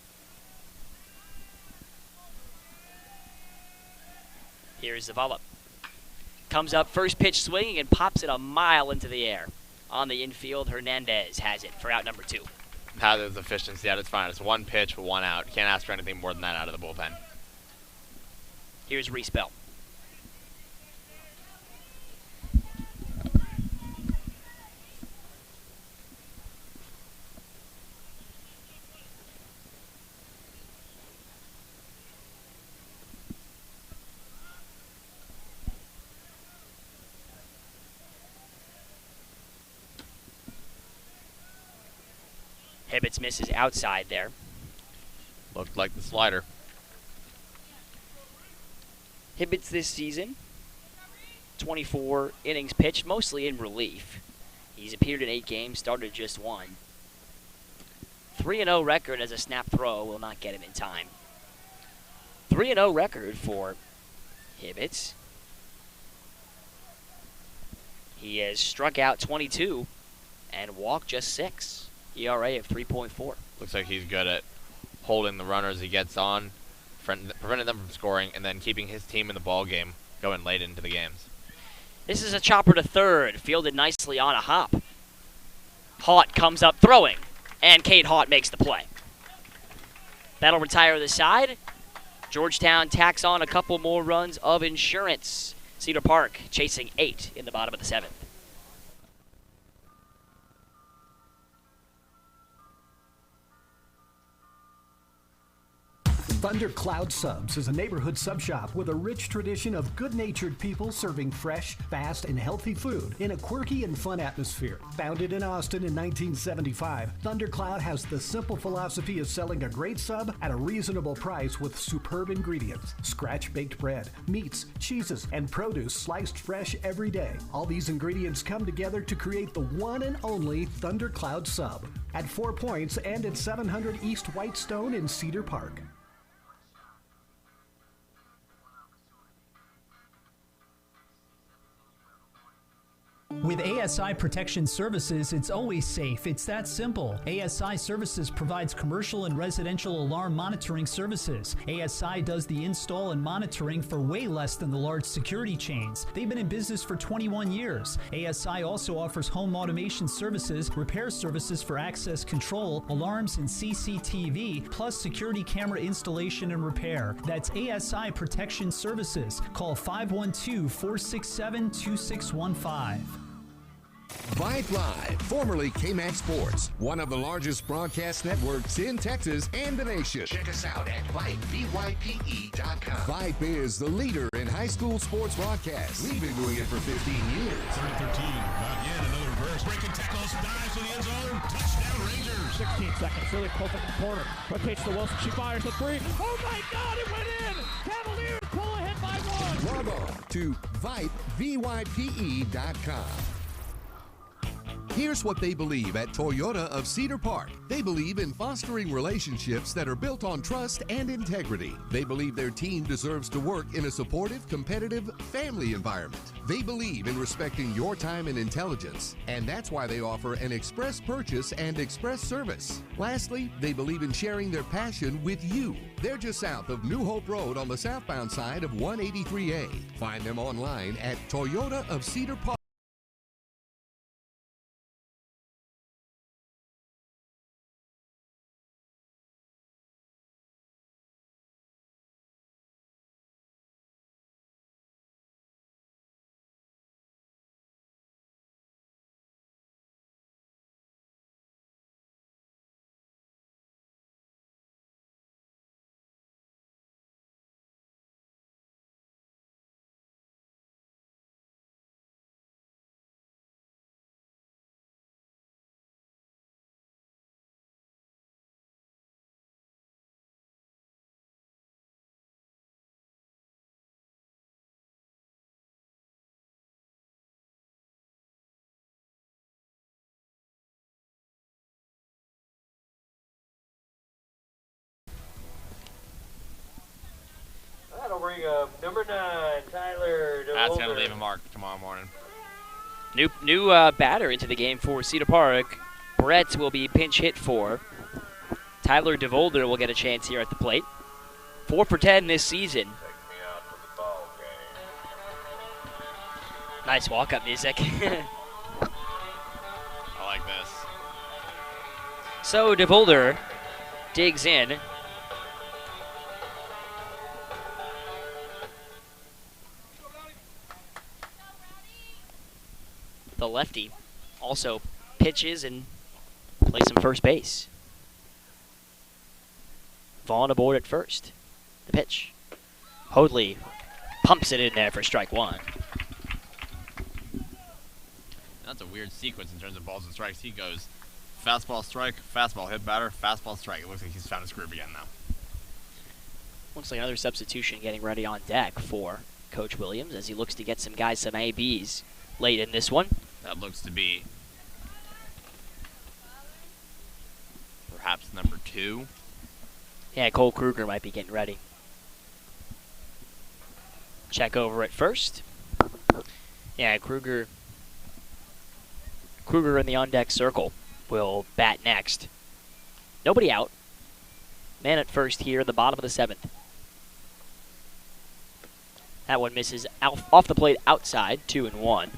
Here's Zavala. Comes up, first pitch swinging, and pops it a mile into the air. On the infield, Hernandez has it for out number 2. His efficiency at its finest. 1 pitch, 1 out. You can't ask for anything more than that out of the bullpen. Here's Reese Bell. Hibbets misses outside there. Looked like the slider. Hibbets this season, 24 innings pitched, mostly in relief. He's appeared in 8 games, started just 1. 3-0 record as a snap throw will not get him in time. 3-0 record for Hibbets. He has struck out 22 and walked just 6. ERA of 3.4. Looks like he's good at holding the runner as he gets on, preventing them from scoring, and then keeping his team in the ball game going late into the games. This is a chopper to third, fielded nicely on a hop. Haught comes up throwing, and Cade Haught makes the play. That'll retire the side. Georgetown tacks on a couple more runs of insurance. Cedar Park chasing 8 in the bottom of the 7th. Thundercloud Subs is a neighborhood sub shop with a rich tradition of good-natured people serving fresh, fast, and healthy food in a quirky and fun atmosphere. Founded in Austin in 1975, Thundercloud has the simple philosophy of selling a great sub at a reasonable price with superb ingredients. Scratch-baked bread, meats, cheeses, and produce sliced fresh every day. All these ingredients come together to create the one and only Thundercloud Sub at 4 Points and at 700 East Whitestone in Cedar Park. With ASI Protection Services, it's always safe. It's that simple. ASI Services provides commercial and residential alarm monitoring services. ASI does the install and monitoring for way less than the large security chains. They've been in business for 21 years. ASI also offers home automation services, repair services for access control, alarms and CCTV, plus security camera installation and repair. That's ASI Protection Services. Call 512-467-2615. Vype Live, formerly KMAX Sports, one of the largest broadcast networks in Texas and the nation. Check us out at VypeVype.com. Vype is the leader in high school sports broadcasts. We've been doing it for 15 years. 13, not yet, another reverse, breaking tackles, dives to the end zone, touchdown Rangers. 16 seconds, really close at the corner. Rotates to Wilson, she fires the 3. Oh my God, it went in! Cavaliers pull ahead by 1. Log on to VypeVype.com. Here's what they believe at Toyota of Cedar Park. They believe in fostering relationships that are built on trust and integrity. They believe their team deserves to work in a supportive, competitive, family environment. They believe in respecting your time and intelligence, and that's why they offer an express purchase and express service. Lastly, they believe in sharing their passion with you. They're just south of New Hope Road on the southbound side of 183A. Find them online at Toyota of Cedar Park. That'll bring up number 9, Tyler DeWolder. That's going to leave a mark tomorrow morning. New batter into the game for Cedar Park. Brett will be pinch hit for. Tyler DeVolder will get a chance here at the plate. 4 for 10 this season. Take me out to the ball game. Nice walk-up music. I like this. So DeVolder digs in. The lefty also pitches and plays some first base. Vaughn aboard at first. The pitch. Hoadley pumps it in there for strike 1. That's a weird sequence in terms of balls and strikes. He goes fastball, strike, fastball, hit batter, fastball, strike. It looks like he's found his groove again now. Looks like another substitution getting ready on deck for Coach Williams as he looks to get some guys some ABs late in this one. That looks to be perhaps number 2. Yeah, Cole Kruger might be getting ready. Check over at first. Yeah, Kruger in the on-deck circle will bat next. Nobody out. Man at first here in the bottom of the 7th. That one misses off the plate outside, 2-1.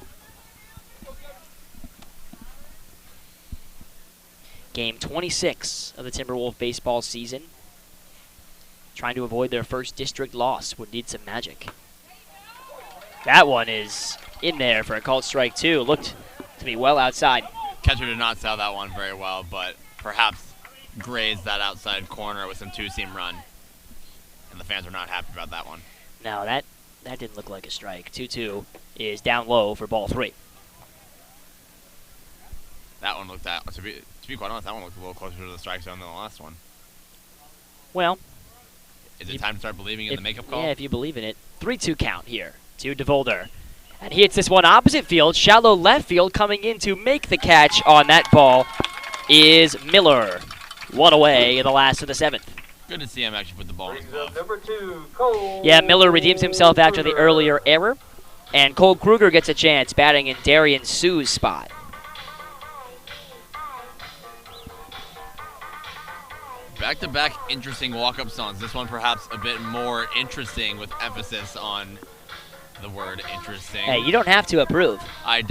Game 26 of the Timberwolves baseball season. Trying to avoid their first district loss would need some magic. That one is in there for a called strike, too. Looked to be well outside. Catcher did not sell that one very well, but perhaps grazed that outside corner with some two-seam run. And the fans are not happy about that one. No, that didn't look like a strike. 2-2 is down low for ball 3. That one looked at, to be quite honest, that one looked a little closer to the strike zone than the last one. Well, is it time to start believing in the makeup call? Yeah, if you believe in it. 3-2 count here to DeVolder. And he hits this one opposite field, shallow left field. Coming in to make the catch on that ball is Miller. One away in the last of the 7th. Good to see him actually put the ball in his glove. Number 2, Cole. Yeah, Miller redeems himself after the earlier error. And Cole Kruger gets a chance batting in Darian Sue's spot. Back-to-back interesting walk-up songs. This one perhaps a bit more interesting with emphasis on the word interesting. Hey, you don't have to approve. I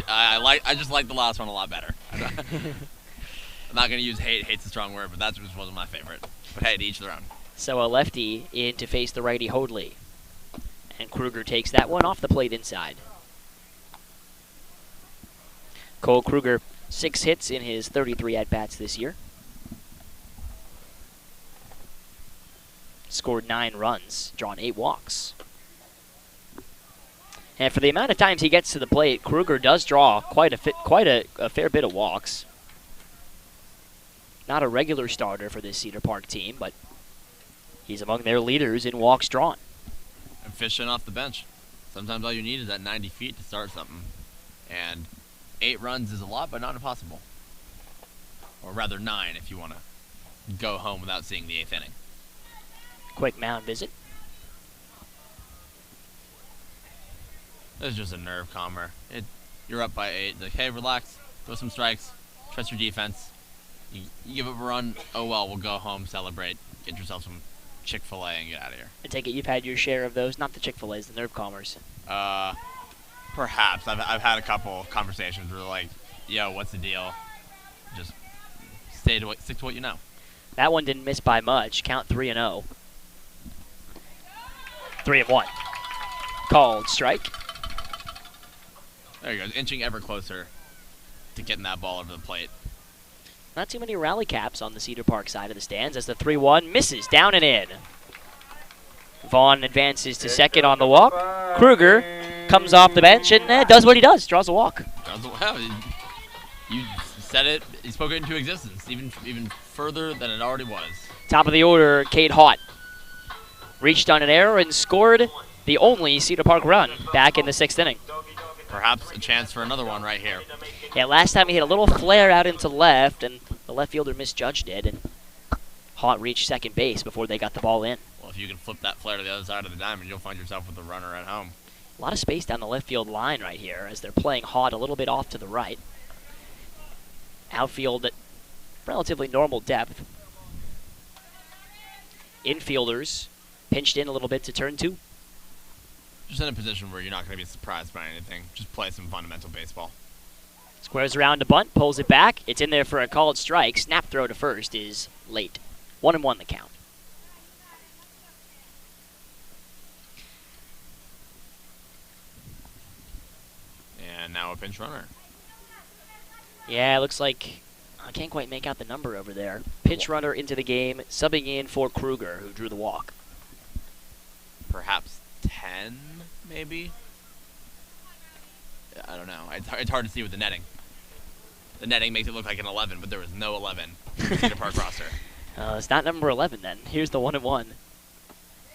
just like the last one a lot better. I'm not going to use hate. Hate's a strong word, but that just wasn't my favorite. But hey, to each their own. So a lefty in to face the righty Hoadley. And Kruger takes that one off the plate inside. Cole Kruger, 6 hits in his 33 at-bats this year. Scored 9 runs, drawn 8 walks. And for the amount of times he gets to the plate, Kruger does draw quite a fair bit of walks. Not a regular starter for this Cedar Park team, but he's among their leaders in walks drawn. And fishing off the bench. Sometimes all you need is that 90 feet to start something. And 8 runs is a lot, but not impossible. Or rather 9 if you want to go home without seeing the 8th inning. Quick mound visit. This is just a nerve calmer. You're up by 8. Like, hey, relax. Throw some strikes. Trust your defense. You give up a run. Oh, well, we'll go home, celebrate. Get yourself some Chick-fil-A and get out of here. I take it you've had your share of those. Not the Chick-fil-A's, the nerve calmers. Perhaps. I've had a couple conversations where they're like, yo, what's the deal? Just stick to what you know. That one didn't miss by much. Count 3-0. 3-1. Called strike. There you go. Inching ever closer to getting that ball over the plate. Not too many rally caps on the Cedar Park side of the stands as the 3-1 misses down and in. Vaughn advances to second on the walk. Kruger comes off the bench and does what he does, draws a walk. You said it. You spoke it into existence, even further than it already was. Top of the order, Cade Haught reached on an error and scored the only Cedar Park run back in the 6th inning. Perhaps a chance for another one right here. Yeah, last time he hit a little flare out into left, and the left fielder misjudged it, and Haught reached second base before they got the ball in. Well, if you can flip that flare to the other side of the diamond, you'll find yourself with a runner at home. A lot of space down the left field line right here as they're playing Haught a little bit off to the right. Outfield at relatively normal depth. Infielders pinched in a little bit to turn 2. Just in a position where you're not going to be surprised by anything. Just play some fundamental baseball. Squares around to bunt, pulls it back. It's in there for a called strike. Snap throw to first is late. 1-1 the count. And now a pinch runner. Yeah, it looks like I can't quite make out the number over there. Pinch runner into the game, subbing in for Kruger, who drew the walk. Perhaps 10, maybe? I don't know. It's hard to see with the netting. The netting makes it look like an 11, but there was no 11 in the Cedar Park roster. It's not number 11 then. Here's the 1-1.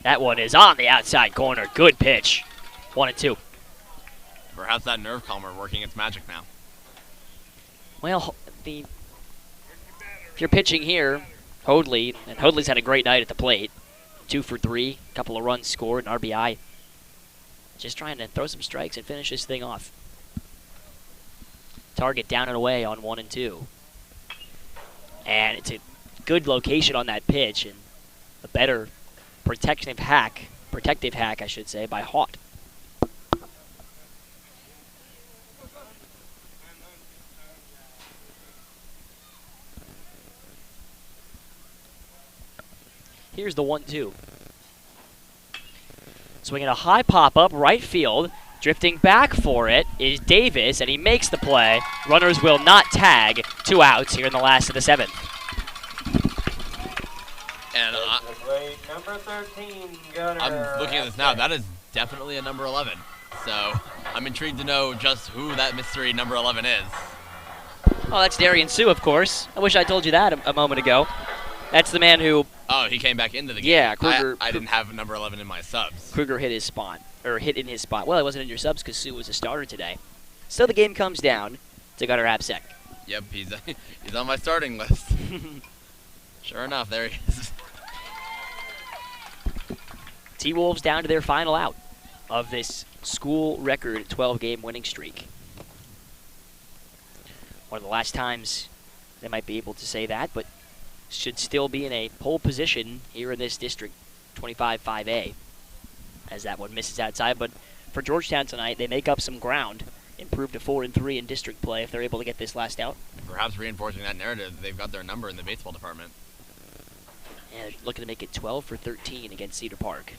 That one is on the outside corner. Good pitch. 1-2. Perhaps that nerve calmer working its magic now. Well, if you're pitching here, Hoadley, and Hoadley's had a great night at the plate. 2 for 3, couple of runs scored, an RBI. Just trying to throw some strikes and finish this thing off. Target down and away on 1 and 2. And it's a good location on that pitch, and a better protective hack, I should say, by Haught. Here's the 1-2. Swinging a high pop-up, right field. Drifting back for it is Davis, and he makes the play. Runners will not tag. 2 outs here in the last of the 7th. And number 13, Gunner. I'm looking at this now. That is definitely a number 11. So I'm intrigued to know just who that mystery number 11 is. Oh, that's Darian Sue, of course. I wish I told you that a moment ago. That's the man who... Oh, he came back into the game. Yeah, Kruger. I didn't have number 11 in my subs. Kruger hit his spot, or hit in his spot. Well, it wasn't in your subs because Sue was a starter today. So the game comes down to Gunnar Absek. Yep, he's on my starting list. Sure enough, there he is. T-Wolves down to their final out of this school record 12-game winning streak. One of the last times they might be able to say that, but should still be in a pole position here in this district, 25-5A, as that one misses outside. But for Georgetown tonight, they make up some ground, improve to 4-3 in district play if they're able to get this last out. Perhaps reinforcing that narrative, they've got their number in the baseball department. And looking to make it 12 for 13 against Cedar Park.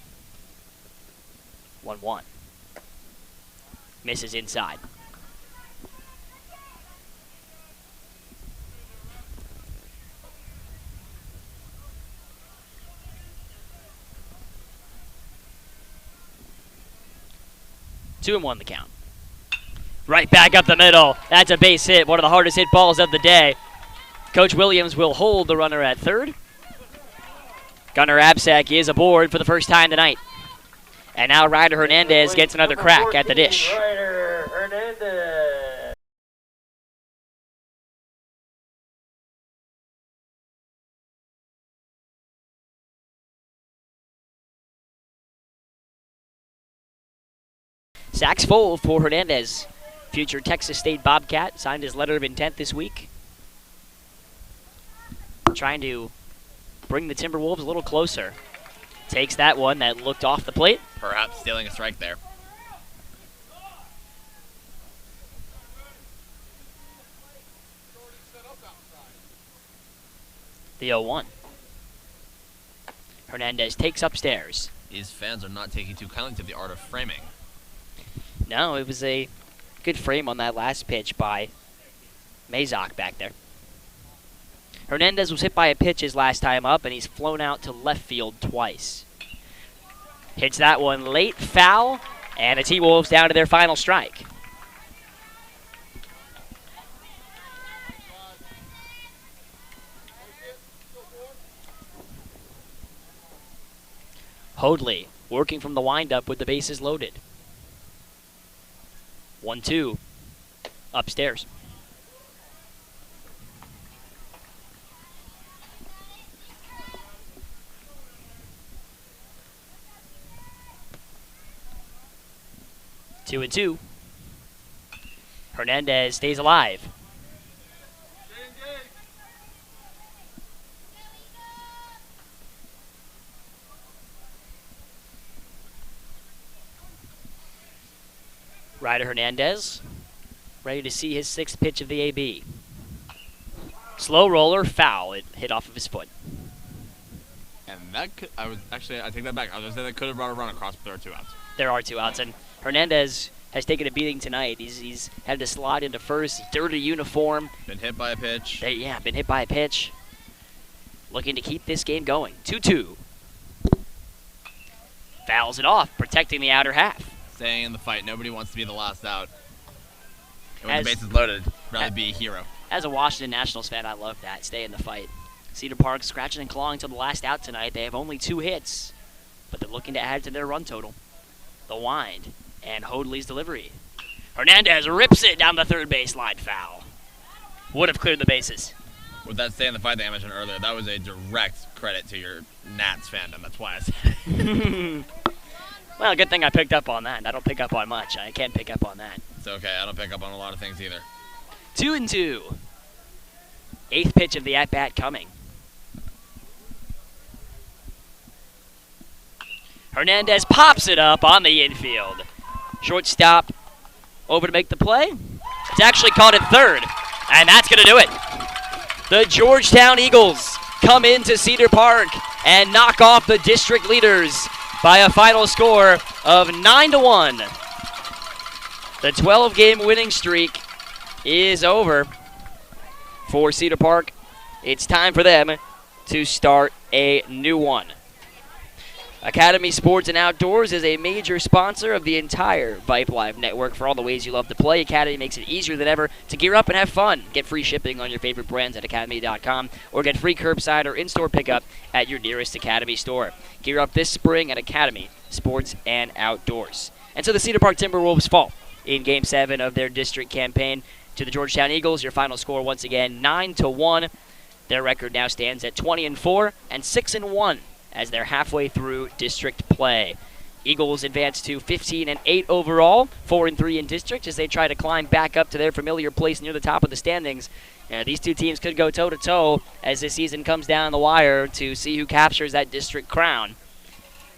1-1. Misses inside. Two and 1 the count. Right back up the middle. That's a base hit. One of the hardest hit balls of the day. Coach Williams will hold the runner at third. Gunnar Absek is aboard for the first time tonight. And now Ryder Hernandez gets another crack at the dish. Ryder Hernandez. Sacks full for Hernandez. Future Texas State Bobcat signed his letter of intent this week. Trying to bring the Timberwolves a little closer. Takes that one that looked off the plate. Perhaps stealing a strike there. The 0-1. Hernandez takes upstairs. These fans are not taking too kindly to the art of framing. No, it was a good frame on that last pitch by Mazak back there. Hernandez was hit by a pitch his last time up, and he's flown out to left field twice. Hits that one late, foul, and the T-Wolves down to their final strike. Hoadley working from the windup with the bases loaded. 1-2 upstairs. Two and 2. Hernandez stays alive. Ryder Hernandez, ready to see his 6th pitch of the AB. Slow roller, foul. It hit off of his foot. And that could, I take that back. I was going to say that could have brought a run across, but there are 2 outs. There are 2 outs, and Hernandez has taken a beating tonight. He's had to slide into first, dirty uniform. Been hit by a pitch. Yeah, been hit by a pitch. Looking to keep this game going. 2-2. Fouls it off, protecting the outer half. Staying in the fight. Nobody wants to be the last out. And when the base is loaded, rather be a hero. As a Washington Nationals fan, I love that. Stay in the fight. Cedar Park scratching and clawing till the last out tonight. They have only 2 hits, but they're looking to add to their run total. The wind and Hoadley's delivery. Hernandez rips it down the third baseline, foul. Would have cleared the bases. With that stay in the fight that I mentioned earlier, that was a direct credit to your Nats fandom. That's why I said it. Well, good thing I picked up on that. I don't pick up on much. I can't pick up on that. It's okay. I don't pick up on a lot of things either. 2-2. 8th pitch of the at-bat coming. Hernandez pops it up on the infield. Shortstop over to make the play. It's actually caught at third, and that's going to do it. The Georgetown Eagles come into Cedar Park and knock off the district leaders by a final score of 9-1. The 12-game winning streak is over for Cedar Park. It's time for them to start a new one. Academy Sports and Outdoors is a major sponsor of the entire Vype Live network. For all the ways you love to play, Academy makes it easier than ever to gear up and have fun. Get free shipping on your favorite brands at academy.com or get free curbside or in-store pickup at your nearest Academy store. Gear up this spring at Academy Sports and Outdoors. And so the Cedar Park Timberwolves fall in Game 7 of their district campaign to the Georgetown Eagles. Your final score, once again, 9-1. Their record now stands at 20-4 and 6-1 as they're halfway through district play. Eagles advance to 15-8 overall, 4-3 in district as they try to climb back up to their familiar place near the top of the standings. These two teams could go toe-to-toe as this season comes down the wire to see who captures that district crown.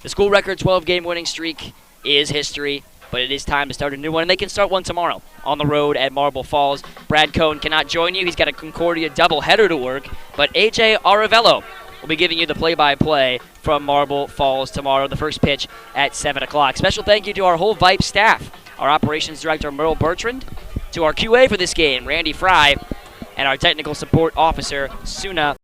The school record 12-game winning streak is history, but it is time to start a new one, and they can start one tomorrow on the road at Marble Falls. Brad Cohn cannot join you. He's got a Concordia doubleheader to work, but A.J. Aravello will be giving you the play-by-play from Marble Falls tomorrow, the first pitch at 7 o'clock. Special thank you to our whole Vype staff, our operations director, Merle Bertrand, to our QA for this game, Randy Fry, and our technical support officer, Suna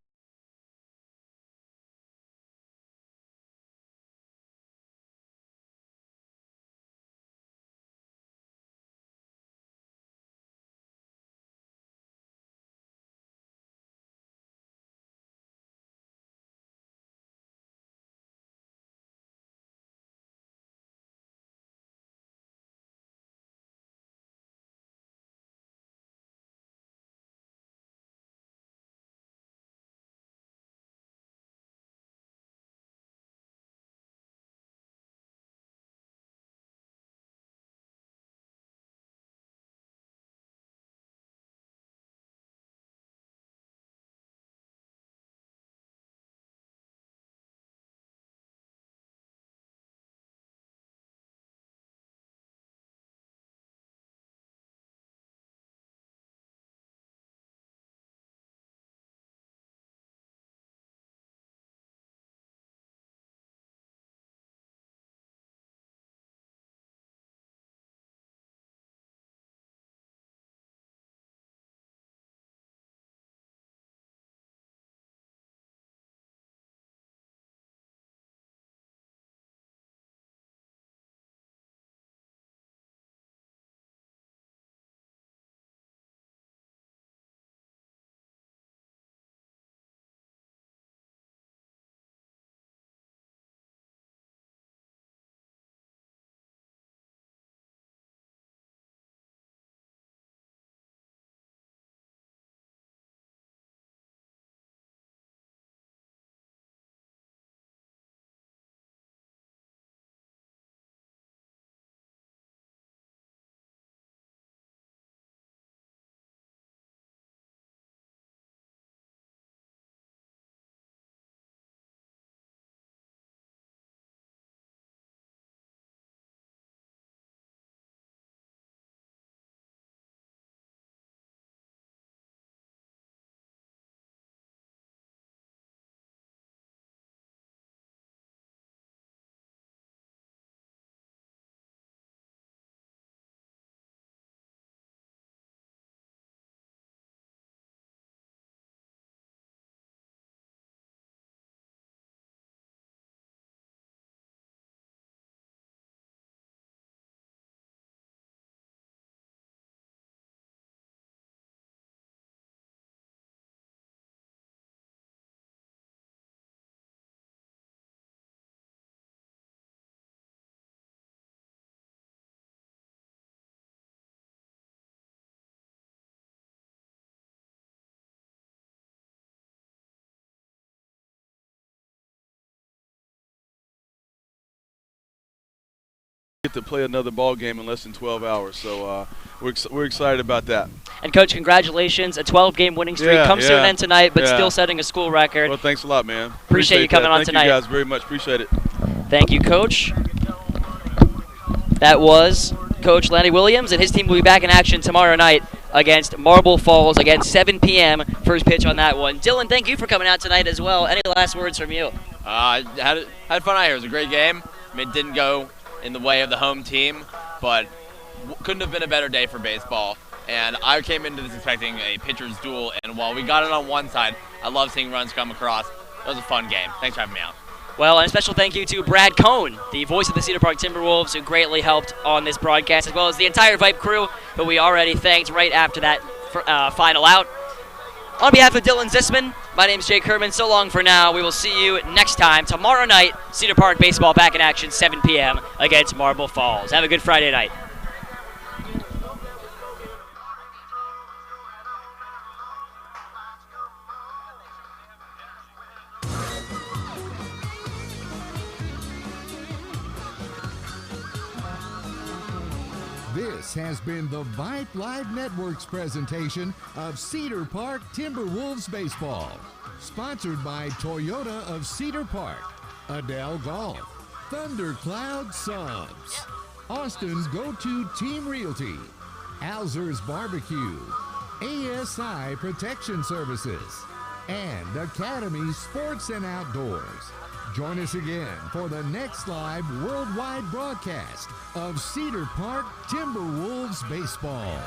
get to play another ball game in less than 12 hours, so we're excited about that. And Coach, congratulations! A 12-game winning streak comes to an end tonight, but still setting a school record. Well, thanks a lot, man. Appreciate you coming on Thank tonight. you guys very much. Appreciate it. Thank you, Coach. That was Coach Lanny Williams, and his team will be back in action tomorrow night against Marble Falls, again, 7 p.m. First pitch on that one. Dylan, thank you for coming out tonight as well. Any last words from you? Had fun out here. It was a great game. I mean, it didn't go in the way of the home team, but couldn't have been a better day for baseball. And I came into this expecting a pitcher's duel, and while we got it on one side, I love seeing runs come across. It was a fun game. Thanks for having me out. Well, and a special thank you to Brad Cohn, the voice of the Cedar Park Timberwolves, who greatly helped on this broadcast, as well as the entire Vype crew, who we already thanked right after that final out. On behalf of Dylan Zisman, my name is Jake Herman. So long for now. We will see you next time. Tomorrow night, Cedar Park baseball back in action, 7 p.m. against Marble Falls. Have a good Friday night. This has been the Vype Live Network's presentation of Cedar Park Timberwolves Baseball. Sponsored by Toyota of Cedar Park, Adele Golf, Thundercloud Subs, Austin's go-to team realty, Alzer's Barbecue, ASI Protection Services, and Academy Sports and Outdoors. Join us again for the next live worldwide broadcast of Cedar Park Timberwolves Baseball.